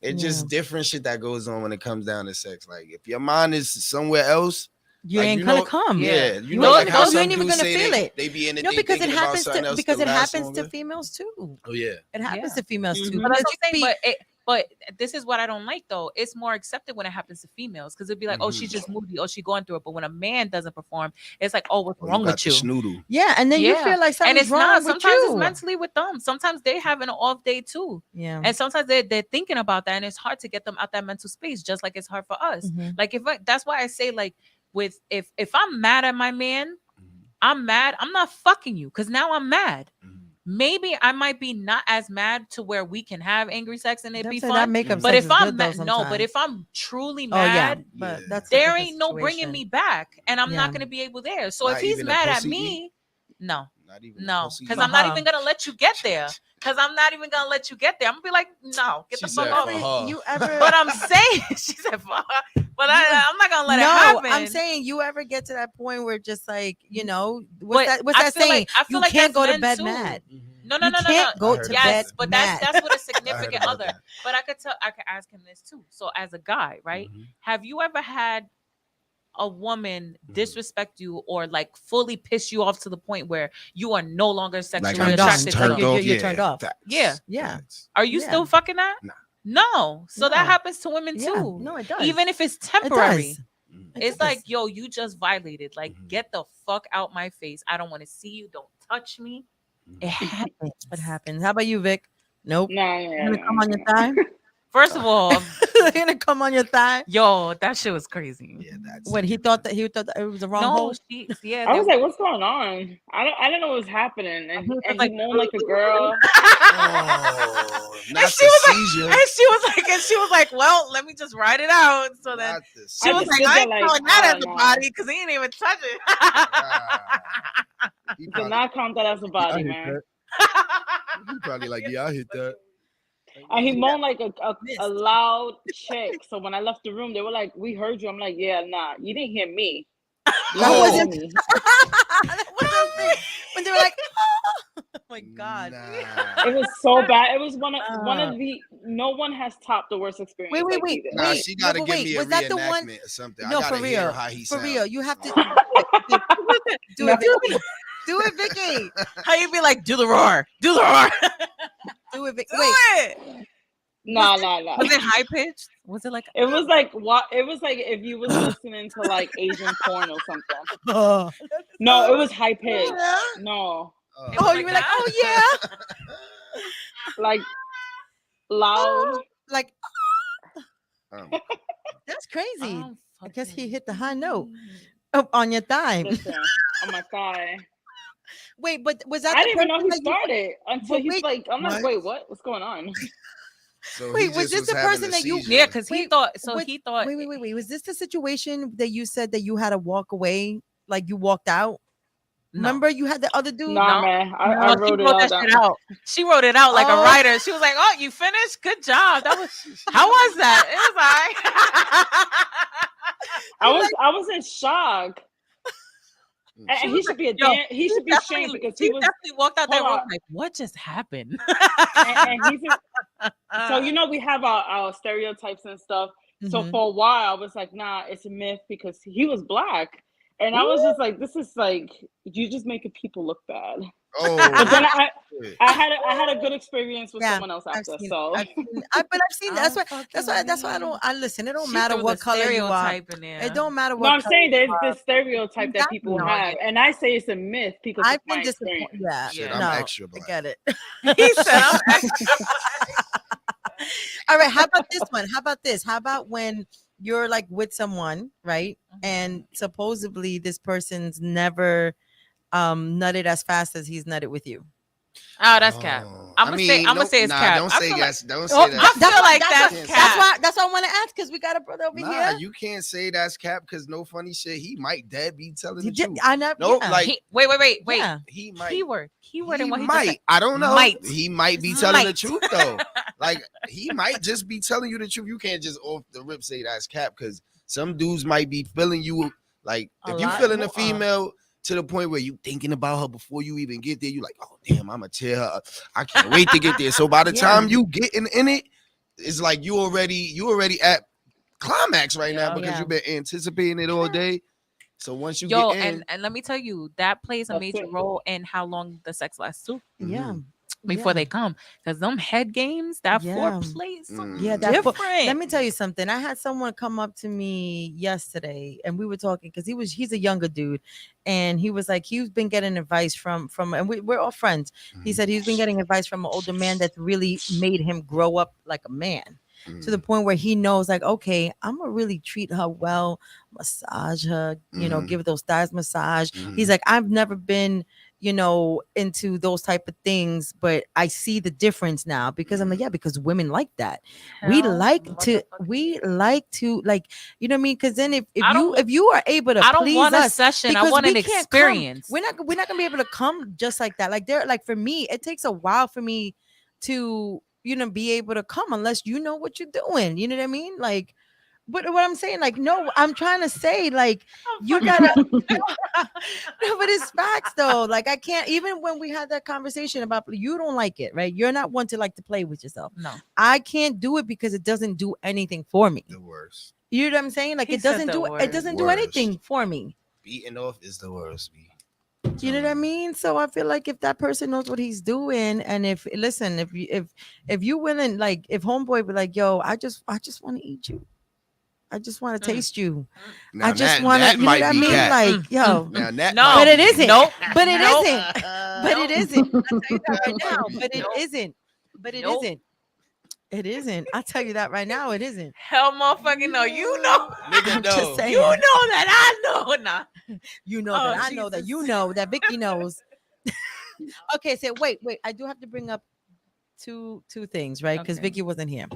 it's just different shit that goes on when it comes down to sex. Like if your mind is somewhere else, you like, ain't you gonna know- come. yeah, You you know, ain't like how you some ain't even dudes gonna say feel it. they be in the No, day because it thinking about happens something to else because to it last happens to longer. females too. Oh yeah, It happens Yeah. to females too. Mhm. But that's Because what I'm you saying. speak- But this is what I don't like though. It's more accepted when it happens to females because it'd be like, oh, she's Mhm. just moody, oh, she's going through it. But when a man doesn't perform, it's like, oh, what's oh, wrong you got with the you? schnoodle. yeah, and then you Yeah. feel like And something's it's wrong not. with Sometimes you. it's mentally with them. Sometimes they have an off day too, Yeah. and sometimes they're thinking about that, and it's hard to get them out that mental space. Just like it's hard for us. Mhm. Like that's why I say like with if I'm mad at my man, I'm mad. I'm not fucking you because now I'm mad. Mhm. Maybe I might be not as mad to where we can have angry sex and it Them be say fun. that makeup But sex if is I'm good though mad, no. But sometimes. if I'm truly oh yeah, mad, but Yeah. that's a there different ain't no bringing situation. me back, and I'm Yeah. not gonna be able there. So Not if he's even a mad at pussy me, no, Not even a no, pussy because eat. I'm not Uh-huh. even gonna let you get there. Because I'm not even gonna let you get there. I'm gonna be like, no, get She the fuck said off. for me. her. You ever? But I'm saying, she said, fuck. But I'm not gonna let no, it happen. I'm saying you ever get to that point where just like But what's I that feel saying? like- I feel You like can't that's go to men bed too. mad. Mhm. No, no, You no, no, can't no. go I heard to about Yes, bed but mad. that's with a I heard significant about other. that. But I could ask him this too. So as a guy, right? Mhm. Have you ever had a woman Mhm. disrespect you or like fully piss you off to the point where you are no longer sexually I'm Turned off. attracted to turned them? You're- off. you're turned off. Facts. Yeah. Yeah. Facts. Are you Yeah. still fucking that? Nah. No. So that No. happens to women Yeah. too. No, it does. Even if it's it temporary. does. Mhm. It It's does. like, yo, you just violated. Like, Mhm. get the fuck out my face. I don't want to see you. Don't touch me. It happens. What happens? How about you, Vic? Nope. No, You gonna come on your thigh? First of all, gonna come on your thigh. Yo, that shit was crazy. Yeah, that's When he thought that it was the wrong No, hole. yeah. I was like, "What's going on?" I didn't know what was happening, and was and like, he moaned like a girl. Oh, and not she the was like, seizure. and she was like, well, let me just write it out. So then Not the she I was just like, did I that ain't like, calling that oh, as a no. body because he ain't even touch it. He Did probably, not count that as a I body, hit man. that. He probably like, yeah, I hit that. And he moaned like a Missed. loud chick. So when I left the room, they were like, "We heard you." I'm like, "Yeah, nah, you didn't hear me." You That heard wasn't- me. That was the thing. When they were like, oh my god. Nah. It was so bad. It was one Uh. of the. No one has topped the worst experience. Wait, like he wait, did. Nah, wait. she gotta but give wait, me a was that the one? reenactment or something. No, I gotta for hear real. how he For sounds. real, you have to do No. it, Vicky. Do it, Vicky. How you be like, do the roar, do the roar, Do it, Vicky. do Wait, it. Nah. Was it high pitched? Was it like? It was like what? It was like if you was listening to like Asian porn or something. oh, No, it was high pitched. Yeah. No, It was you were like, that? oh yeah, like loud. like Um, that's crazy. Oh, I guess he fucking- hit the high note. Oh, on your thigh. Listen, oh my god. Wait, but was that I the didn't even know person he that you- started until But he's wait, like, I'm like, what? wait, what? What's going on? so Wait, he was just this the having person a that you- seizure. Yeah, because he Wait, thought. So what- he thought. Wait. Was this the situation that you said that you had to walk away? Like you walked out? No. Remember you had the other dude? Nah, No. man. No, I she wrote it wrote all that down. shit out. She wrote it out like Oh. a writer. She was like, "Oh, you finished? Good job. That was how was that? It was I was in shock. And She he was should be a yo, damn, he should be ashamed because he was definitely walked out that hold room on. like, what just happened? and he's so you know we have our stereotypes and stuff. So Mhm. for a while I was like, nah, it's a myth because he was black. And I was just like, this is like you just making people look bad. Oh, But then shit. I had a good experience with Yeah, someone else I've after. seen, So I've seen that's why I don't I listen. It don't matter what color you are. in there. It don't matter no, what I'm color saying you there's are. this stereotype that people Exactly. have, and I say it's a myth because I've of my been disappointed. experience. Yeah, Shit, Yeah. I'm no, extra I black. get it. He said, I'm All right, how about this one? How about this? How about when you're like with someone, right? And supposedly this person's never nutted as fast as he's nutted with you. Oh, that's cap. Oh. I'ma say it's cap. Don't I say feel that. Don't say Oh, that. I feel like that's That's cap. That's why I want to ask because we got a brother over Nah, here. you can't say that's cap because no funny shit. He might dead be telling He the did, truth. I never. Nope, yeah. like Wait. Yeah. he might. Keyword He in what he just said. might. I don't know. Might. He might be telling the Might. truth though. Like he might just be telling you the truth. You can't just off the rip say that's cap because some dudes might be feeling you. Like A if you lot feeling a more. female to the point where you thinking about her before you even get there, you like, oh damn, I'ma tear her up. I can't wait to get there. So by the Yeah. time you getting in it, it's like you already at climax right now Yeah. because Yeah. you've been anticipating it all day. So once you Yo, get in, and let me tell you, that plays a That's major it. role in how long the sex lasts too Yeah. before Yeah. they come. Because them head games, that Yeah. foreplay is Yeah, that different. Let me tell you something. I had someone come up to me yesterday, and we were talking because he's a younger dude, and he was like he's been getting advice from and we're all friends. He said he's been getting advice from an older man that's really made him grow up like a man to the point where he knows like, okay, I'm gonna really treat her well, massage her, Mhm. give those thighs massage. Mhm. He's like, I've never been into those type of things, but I see the difference now because I'm like, yeah, because women like that. We Hell like to motherfucking like, you know what I mean? Because then if I don't- you are able to I don't please want a us, session. I because want an we can't come. experience. we're not gonna be able to come just like that. Like for me, it takes a while for me to be able to come unless you know what you're doing. You know what I mean? Like, but what I'm saying, like, no, I'm trying to say, like, you gotta no, but it's facts though. Like, I can't, even when we had that conversation about you don't like it, right? You're not one to like to play with yourself. No. I can't do it because it doesn't do anything for me. the worst. You know what I'm saying? Like, He it said doesn't the do it worst. doesn't do Worst. anything for me. Beating off is the worst. B. You know what I mean? So I feel like if that person knows what he's doing, and if you willing, like if homeboy be like, yo, I just want to eat you. I just want to taste you. Now I just that- want to, that you know might what I be mean? cat. Like, yo, Now that No. might but it be- isn't. Nope. But it Nope. isn't. But it isn't. I'll tell you that right now. But it Nope. isn't. But it Nope. isn't. It isn't. I'll tell you that right now. It isn't. Hell, motherfucking no. You know. Nigga, I'm just no. saying. You know that I know. Nah. You know Oh, that I know that Jesus. you know that Vicky knows. Okay, so wait. I do have to bring up two things, right? Because Okay. Vicky wasn't here.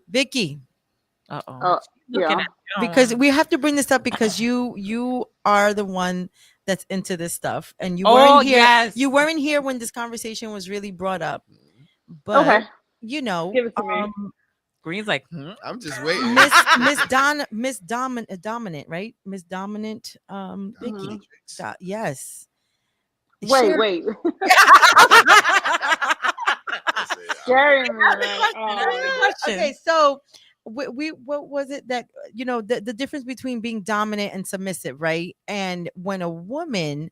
Vicky, Uh-oh. Yeah. because we have to bring this up because you are the one that's into this stuff, and you Oh, weren't here. yes. You weren't here when this conversation was really brought up, but Okay. you know, Give it to me. Green's like, I'm just waiting. Miss Dominant, right? Miss Dominant, Vicky. Yes. Share- Wait. Scaring me, man. Oh. Okay, so we what was it that the difference between being dominant and submissive, right? And when a woman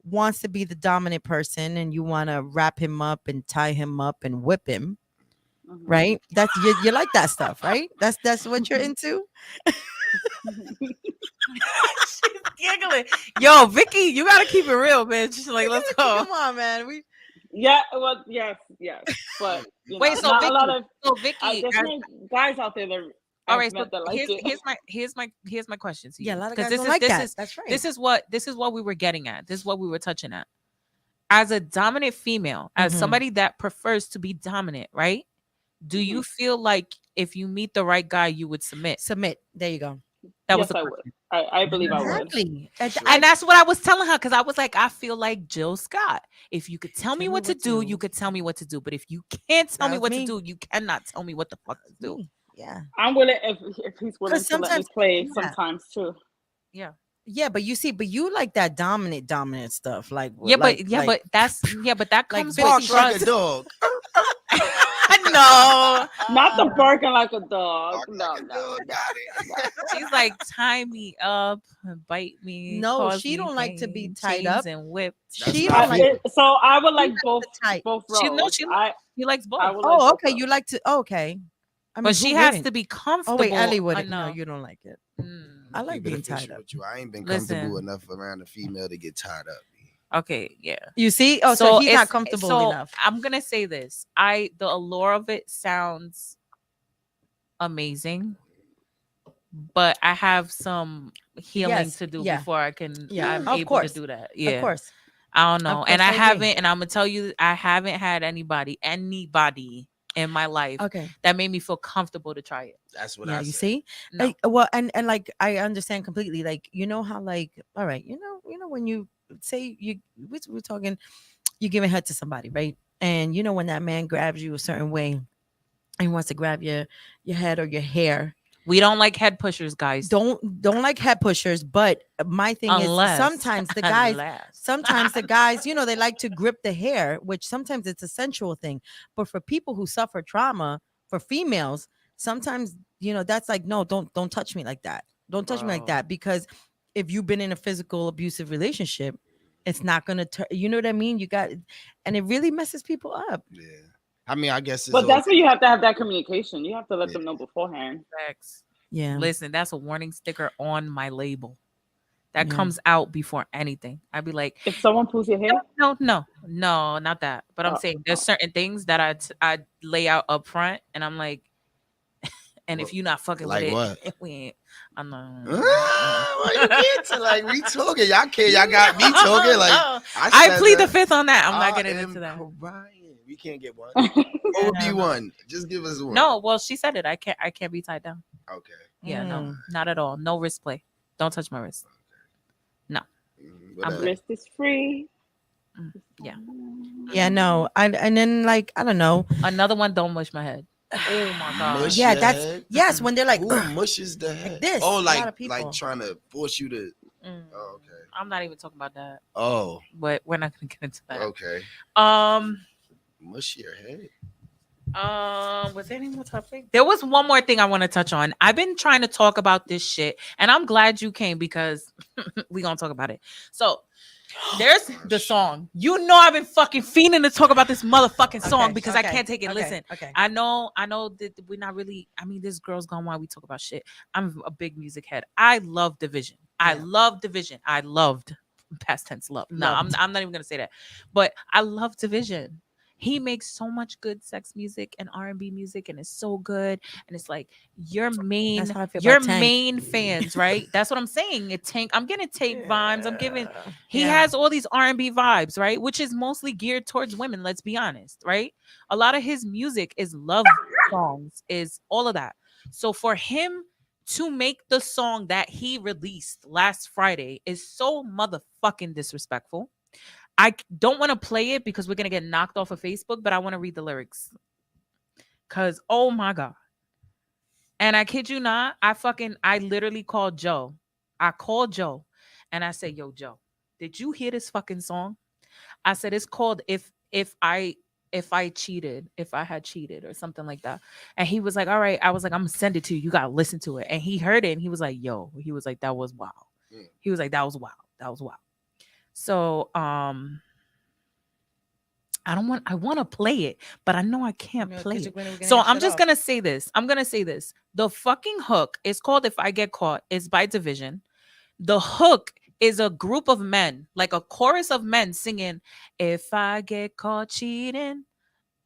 wants to be the dominant person and you want to wrap him up and tie him up and whip him, Mhm. right? That's you like that stuff, right? That's what you're into. she's giggling. Yo, Vicky, you gotta keep it real, bitch. Like, let's go. Come on, man. Yeah, well, yes, but Wait, so not Vicky, a lot of Vicky, there's no guys out there that all right. So that like it. here's my question to you. Yeah, a lot of 'Cause guys don't like that. is That's right. this is what we were getting at. This is what we were touching at. As a dominant female, as Mhm. somebody that prefers to be dominant, right? Do you feel like if you meet the right guy, you would submit? Submit. There you go. That Yes, was the I would. question. I believe I would. Exactly. And that's what I was telling her because I was like, I feel like Jill Scott. If you could tell me Tell me what to what do, to you could tell me what to do. But if you can't tell That me was what me. to do, you cannot tell me what the fuck to do. Yeah. I'm willing if he's willing 'Cause to let me sometimes- play yeah. sometimes too. Yeah, but you like that dominant stuff, like But that like comes Vicky with Bark like a trust. dog. No, Not the barking like a dog. Bark No, like a no. dog. Got it. she's like tie me up, bite me. No, cause she me don't like to be pain, tied chains up. and whipped. That's She not don't like. fair. So I would like like both the type. both roles. She likes both, I would like Oh, both okay. roles. You like to. Okay. I mean, but she who has wouldn't? to be Oh comfortable. wait, Ellie wouldn't. enough. No, you don't like it. Mm. I like Keep it being tied official up. with you. I ain't been Listen. comfortable enough around a female to get tied up. Okay, yeah. You see? Oh, so he's not it's- comfortable so enough. I'm gonna say this. The allure of it sounds amazing, but I have some healing Yes, to do yeah. before I can. Yeah, I'm of able course. to do that. Yeah, Of course. I don't know, Of and course, I I agree. haven't. And I'm gonna tell you, I haven't had anybody in my life Okay. that made me feel comfortable to try it. That's what Yeah, I you said. see? No. Like, well, and like I understand completely. Like, you know how like, all right, you know when you say we're talking, you're giving head to somebody, right? And you know when that man grabs you a certain way and he wants to grab your head or your hair. We don't like head pushers, guys. Don't like head pushers, but my thing Unless is sometimes the guys unless. they like to grip the hair, which sometimes it's a sensual thing. But for people who suffer trauma, for females, sometimes that's like, no, don't touch me like that. Don't touch me like Oh. that, because if you've been in a physical abusive relationship, it's not gonna turn. You know what I mean? And it really messes people up. Yeah. I mean, I guess it's But all- that's where you have to have that communication. You have to let Yeah. them know beforehand. Facts. Yeah. Listen, that's a warning sticker on my label. That Yeah. comes out before anything. I'd be like, If someone pulls your hair, no, not that. But I'm Oh, saying there's certain things that I lay out up front, and I'm like, and if Well, you're not fucking like with what? it, we ain't. I'm not. Why you get to like we talking? Y'all can't. Y'all got me talking like No, I I said plead the that. fifth on that. I'm I not getting am into that. crying. We can't get one. What would be one? Just give us one. No, well, she said it. I can't be tied down. Okay. Yeah, no, Mm. not at all. No wrist play. Don't touch my wrist. What I'm else? good. wrist is free. Yeah. Yeah, no. And then like, I don't know. Another one. Don't mush my head. Oh my god. Mush Yeah, your that's head? yes, when they're like, Who "Ugh." mushes the head? this, Oh, a lot of like people. trying to force you to. Mm, Oh, okay. I'm not even talking about that, Oh, but we're not gonna get into that. okay. Mush your head. Was there any more topic? There was one more thing I want to touch on. I've been trying to talk about this shit, and I'm glad you came because we gonna talk about it. So there's the song. You know I've been fucking fiending to talk about this motherfucking song Okay, because I okay, can't take it. okay, Listen, Okay. I know that we're not really. I mean, this girl's gone wild. We talk about shit. I'm a big music head. I love Division. I Yeah. love Division. I loved past tense love. No, Loved. I'm not even gonna say that. But I love Division. He makes so much good sex music and R&B music, and it's so good. And it's like your That's how I feel your about Tank. main fans, right? That's what I'm saying. It Tank. I'm getting Tank vibes. I'm giving. Yeah. He Yeah. has all these R&B vibes, right? Which is mostly geared towards women. Let's be honest, right? A lot of his music is love songs, is all of that. So for him to make the song that he released last Friday is so motherfucking disrespectful. Don't want to play it because we're gonna get knocked off of Facebook, but I want to read the lyrics. Cause oh my god. And I kid you not, I literally called Joe. I called Joe and I said, "Yo, Joe, did you hear this fucking song?" I said it's called if I cheated, if I had cheated or something like that. And he was like, "All right." I was like, "I'm gonna send it to you. You gotta listen to it." And he heard it and he was like, "Yo," he was like, "That was wow." He was like, "That was wow. That was wow." So I want to play it, but I know I can't play it. So I'm just going to say this. I'm going to say this. The fucking hook is called If I Get Caught. It's by Division. The hook is a group of men, like a chorus of men singing, "If I get caught cheating,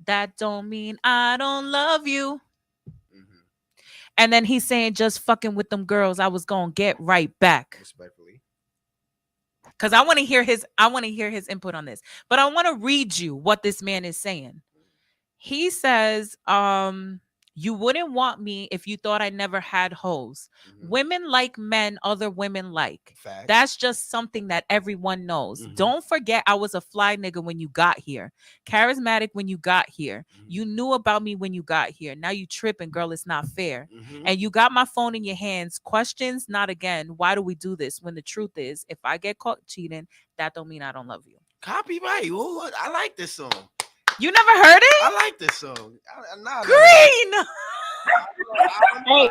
that don't mean I don't love you." Mhm. And then he's saying, "Just fucking with them girls, I was going to get right back." Respectfully. Because I want to hear his input on this. But I want to read you what this man is saying. He says, "You wouldn't want me if you thought I never had hoes. Mhm. Women like men other women like. Facts. That's just something that everyone knows. Mhm. Don't forget I was a fly nigga when you got here. Charismatic when you got here. Mhm. You knew about me when you got here. Now you tripping, girl, it's not fair. Mhm. And you got my phone in your hands. Questions, not again. Why do we do this? When the truth is, if I get caught cheating, that don't mean I don't love you." Copyright. Oh, I like this song. You never heard it? I like this song. Green. Hey,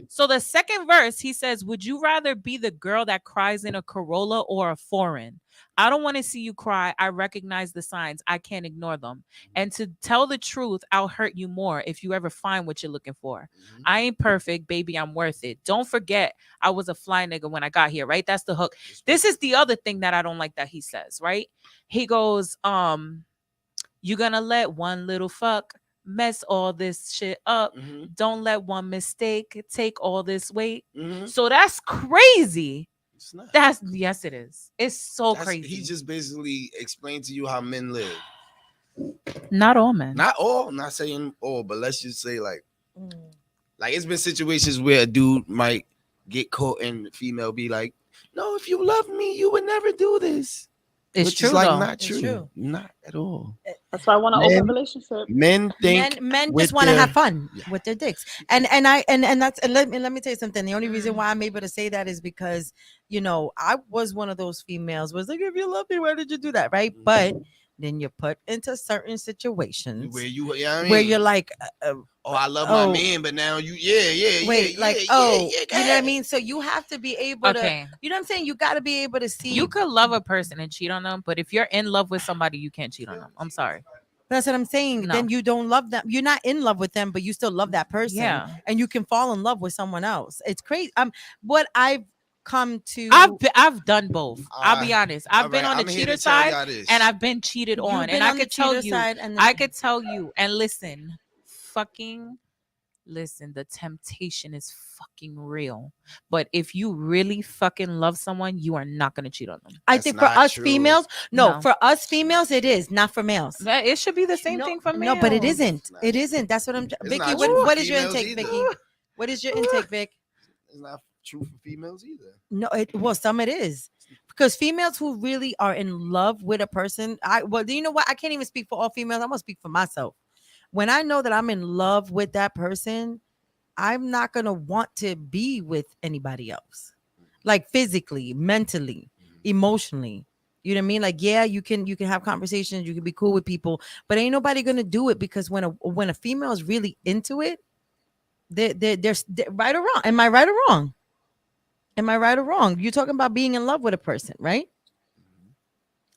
So the second verse, he says, "Would you rather be the girl that cries in a Corolla or a foreign? I don't want to see you cry. I recognize the signs. I can't ignore them. And to tell the truth, I'll hurt you more if you ever find what you're looking for. Mhm. I ain't perfect, baby. I'm worth it. Don't forget, I was a fly nigga when I got here," right? That's the hook. This is the other thing that I don't like that he says, right? He goes, "You gonna let one little fuck mess all this shit up. Mhm. Don't let one mistake take all this weight." Mhm. So that's crazy. It's not. Yes, it is. It's so crazy. He just basically explained to you how men live. Not all men. Not all. Not saying all, but let's just say like Mm. it's been situations where a dude might get caught and the female be like, "No, if you love me, you would never do this." It's Which true is like though. not It's true. true. Not at all. that's why I want an Men- open relationship. Men think Men with just want to their- have fun Yeah. with their dicks, and that's and let me tell you something. The only reason why I'm able to say that is because I was one of those females was like, if you love me, why did you do that, right? Mhm. But then you're put into certain situations where you know what I mean? where you're like, oh, I love oh, my man, but now you, wait, yeah, like, yeah, oh, yeah, you go know what I ahead. mean? So you have to be able to, Okay. you know what I'm saying? You got to be able to see. You could love a person and cheat on them, but if you're in love with somebody, you can't cheat on them. I'm sorry. That's what I'm saying. No. Then you don't love them. You're not in love with them, but you still love that person. Yeah. And you can fall in love with someone else. It's crazy. What I've come to, I've done both. I'll be honest. I've been Alright, on the I'm here to cheater tell side y'all this. and I've been cheated you've on. been And I on the could tell cheater you, side, and I could tell you, and listen, listen, the temptation is fucking real. But if you really fucking love someone, you are not gonna cheat on them. I That's think for not us true. females, No. for us females, it is not for males. It should be the same thing for me. No, but it isn't. It's not. It isn't. That's what I'm. It's Vicky, not what, true for what is your females intake, either. Vicky? What is your intake, Vic? It's not true for females either. No, some it is, because females who really are in love with a person, you know what? I can't even speak for all females. I'm gonna speak for myself. When I know that I'm in love with that person, I'm not gonna want to be with anybody else, like physically, mentally, emotionally. You know what I mean? Like, yeah, you can have conversations, you can be cool with people, but ain't nobody gonna do it, because when a female is really into it, they're right or wrong. Am I right or wrong? Am I right or wrong? You're talking about being in love with a person, right?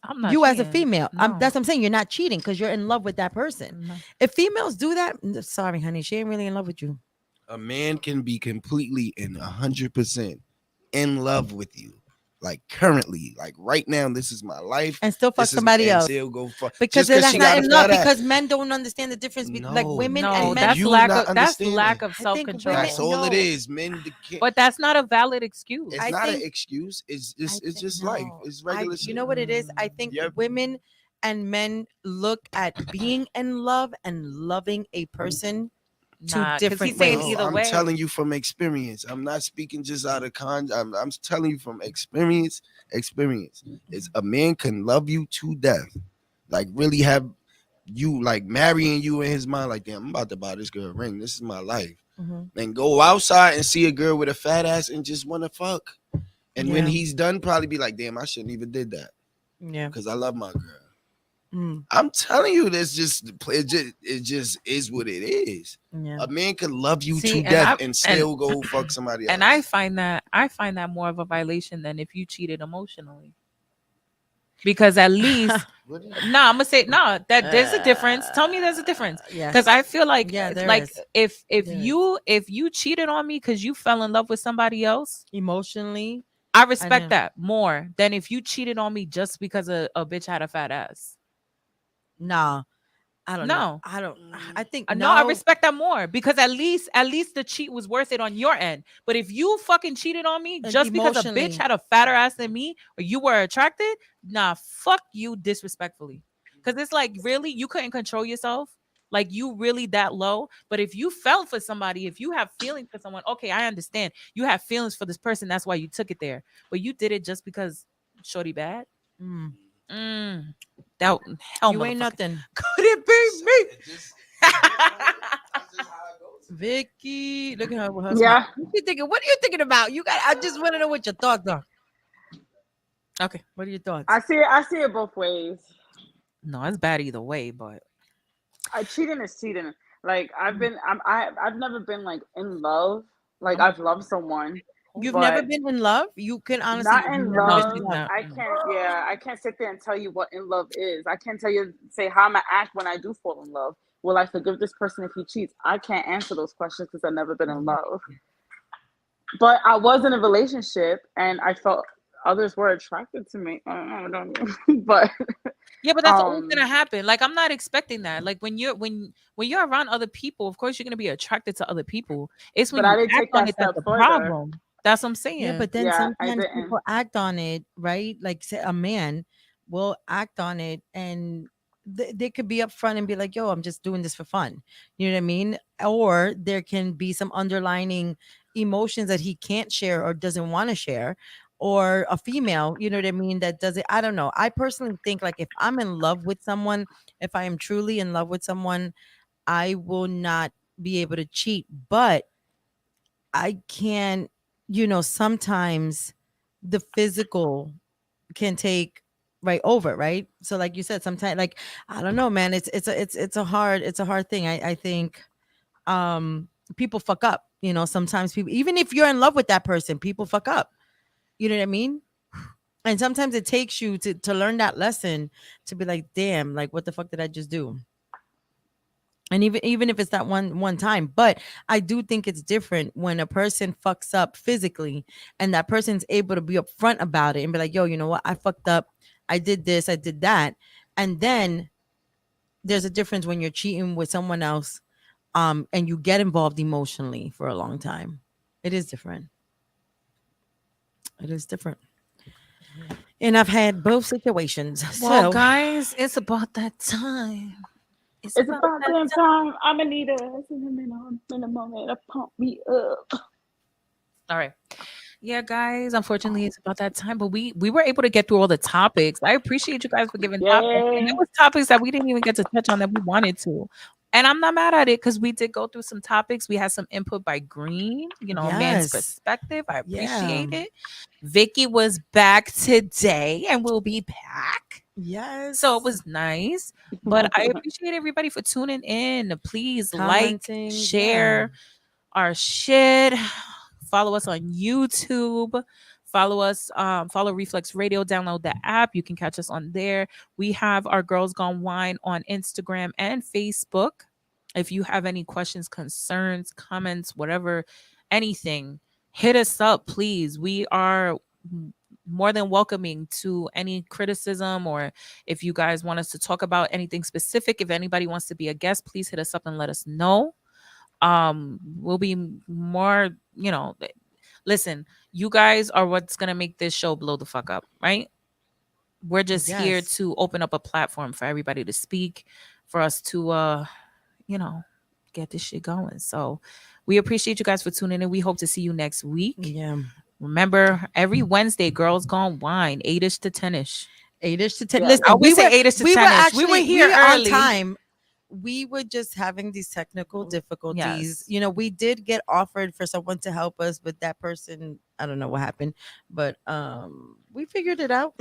I'm not You as a cheating. female, No. that's what I'm saying. You're not cheating because you're in love with that person. No. If females do that, sorry, honey, she ain't really in love with you. A man can be completely and 100% in love with you. like currently, like right now, this is my life. And still fuck This is- somebody and else. still go fuck Because just 'cause that's she not got a in love. fat ass. Because men don't understand the difference between like No, women No, and men. that's you lack not of that's understanding. lack of I think self-control. women- That's all it no. is. Men can't. But that's not a valid excuse. It's I not an think- excuse. It's I just it's thi- just life. no. It's regular shit. You know what it is? I think Yep. women and men look at being in love and loving a person two Nah, 'cause different he's saying ways. either I'm way. telling you from experience. I'm not speaking just out of I'm telling you from experience. Experience. It's a man can love you to death, like really have you like marrying you in his mind. Like, damn, I'm about to buy this girl a ring. This is my life. Mhm. And go outside and see a girl with a fat ass and just want to fuck. And when Yeah. he's done, probably be like, damn, I shouldn't even did that Yeah. because I love my girl. Mm. I'm telling you, this just it just is what it is. Yeah. A man can love you See, to and death I- and still go fuck somebody else. And I find that more of a violation than if you cheated emotionally. Because at least What do you- I'm gonna say that there's a difference. Tell me there's a difference. Yes. Because I feel like Yeah, there like is. if There if you cheated on me because you fell in love with somebody else, Emotionally, I know. respect that more than if you cheated on me just because a bitch had a fat ass. nah. I don't know. No. I don't. I think No, I now- respect that more because at least the cheat was worth it on your end. But if you fucking cheated on me And just because a emotionally. bitch had a fatter ass than me or you were attracted, nah, fuck you disrespectfully. Because it's like, really, you couldn't control yourself. Like, you really that low. But if you fell for somebody, if you have feelings for someone, okay, I understand. You have feelings for this person. That's why you took it there. But you did it just because shorty bad. Mm. That hell, You ain't motherfucker. nothing, Could it be me? Vicky. Look at her. With her Yeah. smile. What you thinking? What are you thinking about? You got. I just want to know what your thoughts are. Okay. What are your thoughts? I see it both ways. No, it's bad either way, but Cheating is cheating. Like I've never been like in love. Like I've loved someone. You've never but been in love. You can honestly not you've in never No, been love. she's in love. not. I can't sit there and tell you what in love is. I can't say how I'm gonna act when I do fall in love. Will I forgive this person if he cheats? I can't answer those questions because I've never been in love. But I was in a relationship and I felt others were attracted to me. I don't know. But yeah, but that's always gonna happen. Like, I'm not expecting that. Like, when you're around other people, of course you're gonna be attracted to other people. It's when But I you didn't act take on that it that's step the further. problem. That's what I'm saying. Yeah, but then Yeah, I sometimes didn't. people act on it, right? Like say a man will act on it and they could be upfront and be like, yo, I'm just doing this for fun. You know what I mean? Or there can be some underlining emotions that he can't share or doesn't want to share. Or a female, you know what I mean, that does it. I don't know. I personally think like if I'm in love with someone, if I am truly in love with someone, I will not be able to cheat. But I can, sometimes the physical can take right over, right? So like you said, sometimes like I don't know, man. It's a hard thing. I think people fuck up. Sometimes people, even if you're in love with that person, people fuck up. You know what I mean? And sometimes it takes you to learn that lesson to be like, damn, like what the fuck did I just do? And even if it's that one time, but I do think it's different when a person fucks up physically and that person's able to be upfront about it and be like, yo, you know what? I fucked up. I did this. I did that. And then there's a difference when you're cheating with someone else and you get involved emotionally for a long time. It is different. It is different. And I've had both situations. Well, So guys, it's about that time. It's about damn time. I'm gonna need a in a moment to pump me up. All right. Yeah, guys. Unfortunately, it's about that time, but we were able to get through all the topics. I appreciate you guys for giving topics. And there was topics that we didn't even get to touch on that we wanted to. And I'm not mad at it because we did go through some topics. We had some input by Green, a man's Yes. perspective. I appreciate Yeah. it. Vicky was back today and will be back. yes. So it was nice. But I appreciate everybody for tuning in. Please Commenting, like, share our shit. Follow us on YouTube. Follow us, follow Reflex Radio, download the app. You can catch us on there. We have our Girls Gone Wine on Instagram and Facebook. If you have any questions, concerns, comments, whatever, anything, hit us up, please. We are more than welcoming to any criticism, or if you guys want us to talk about anything specific, if anybody wants to be a guest, please hit us up and let us know. We'll be more, listen, you guys are what's gonna make this show blow the fuck up, right? We're just here Yes. to open up a platform for everybody to speak, for us to get this shit going. So we appreciate you guys for tuning in. We hope to see you next week. Yeah. Remember, every Wednesday, Girls Gone Wine, 8ish to 10ish. 8ish to 10. Yeah. Listen, I always say 8ish to 10ish. We were here early. on time. We were just having these technical difficulties. Yes. We did get offered for someone to help us, but that person, I don't know what happened, but we figured it out.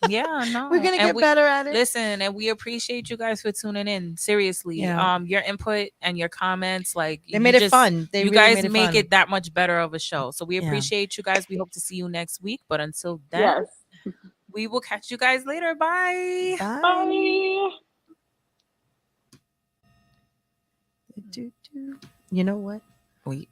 Yeah, no. We're gonna get better at it. Listen, and we appreciate you guys for tuning in. Seriously. Yeah. Your input and your comments, like, They made it fun. You really guys made it make fun. it that much better of a show. So we Yeah. appreciate you guys. We hope to see you next week. But until then, Yes. we will catch you guys later. Bye. Bye. Bye. You know what? Wait.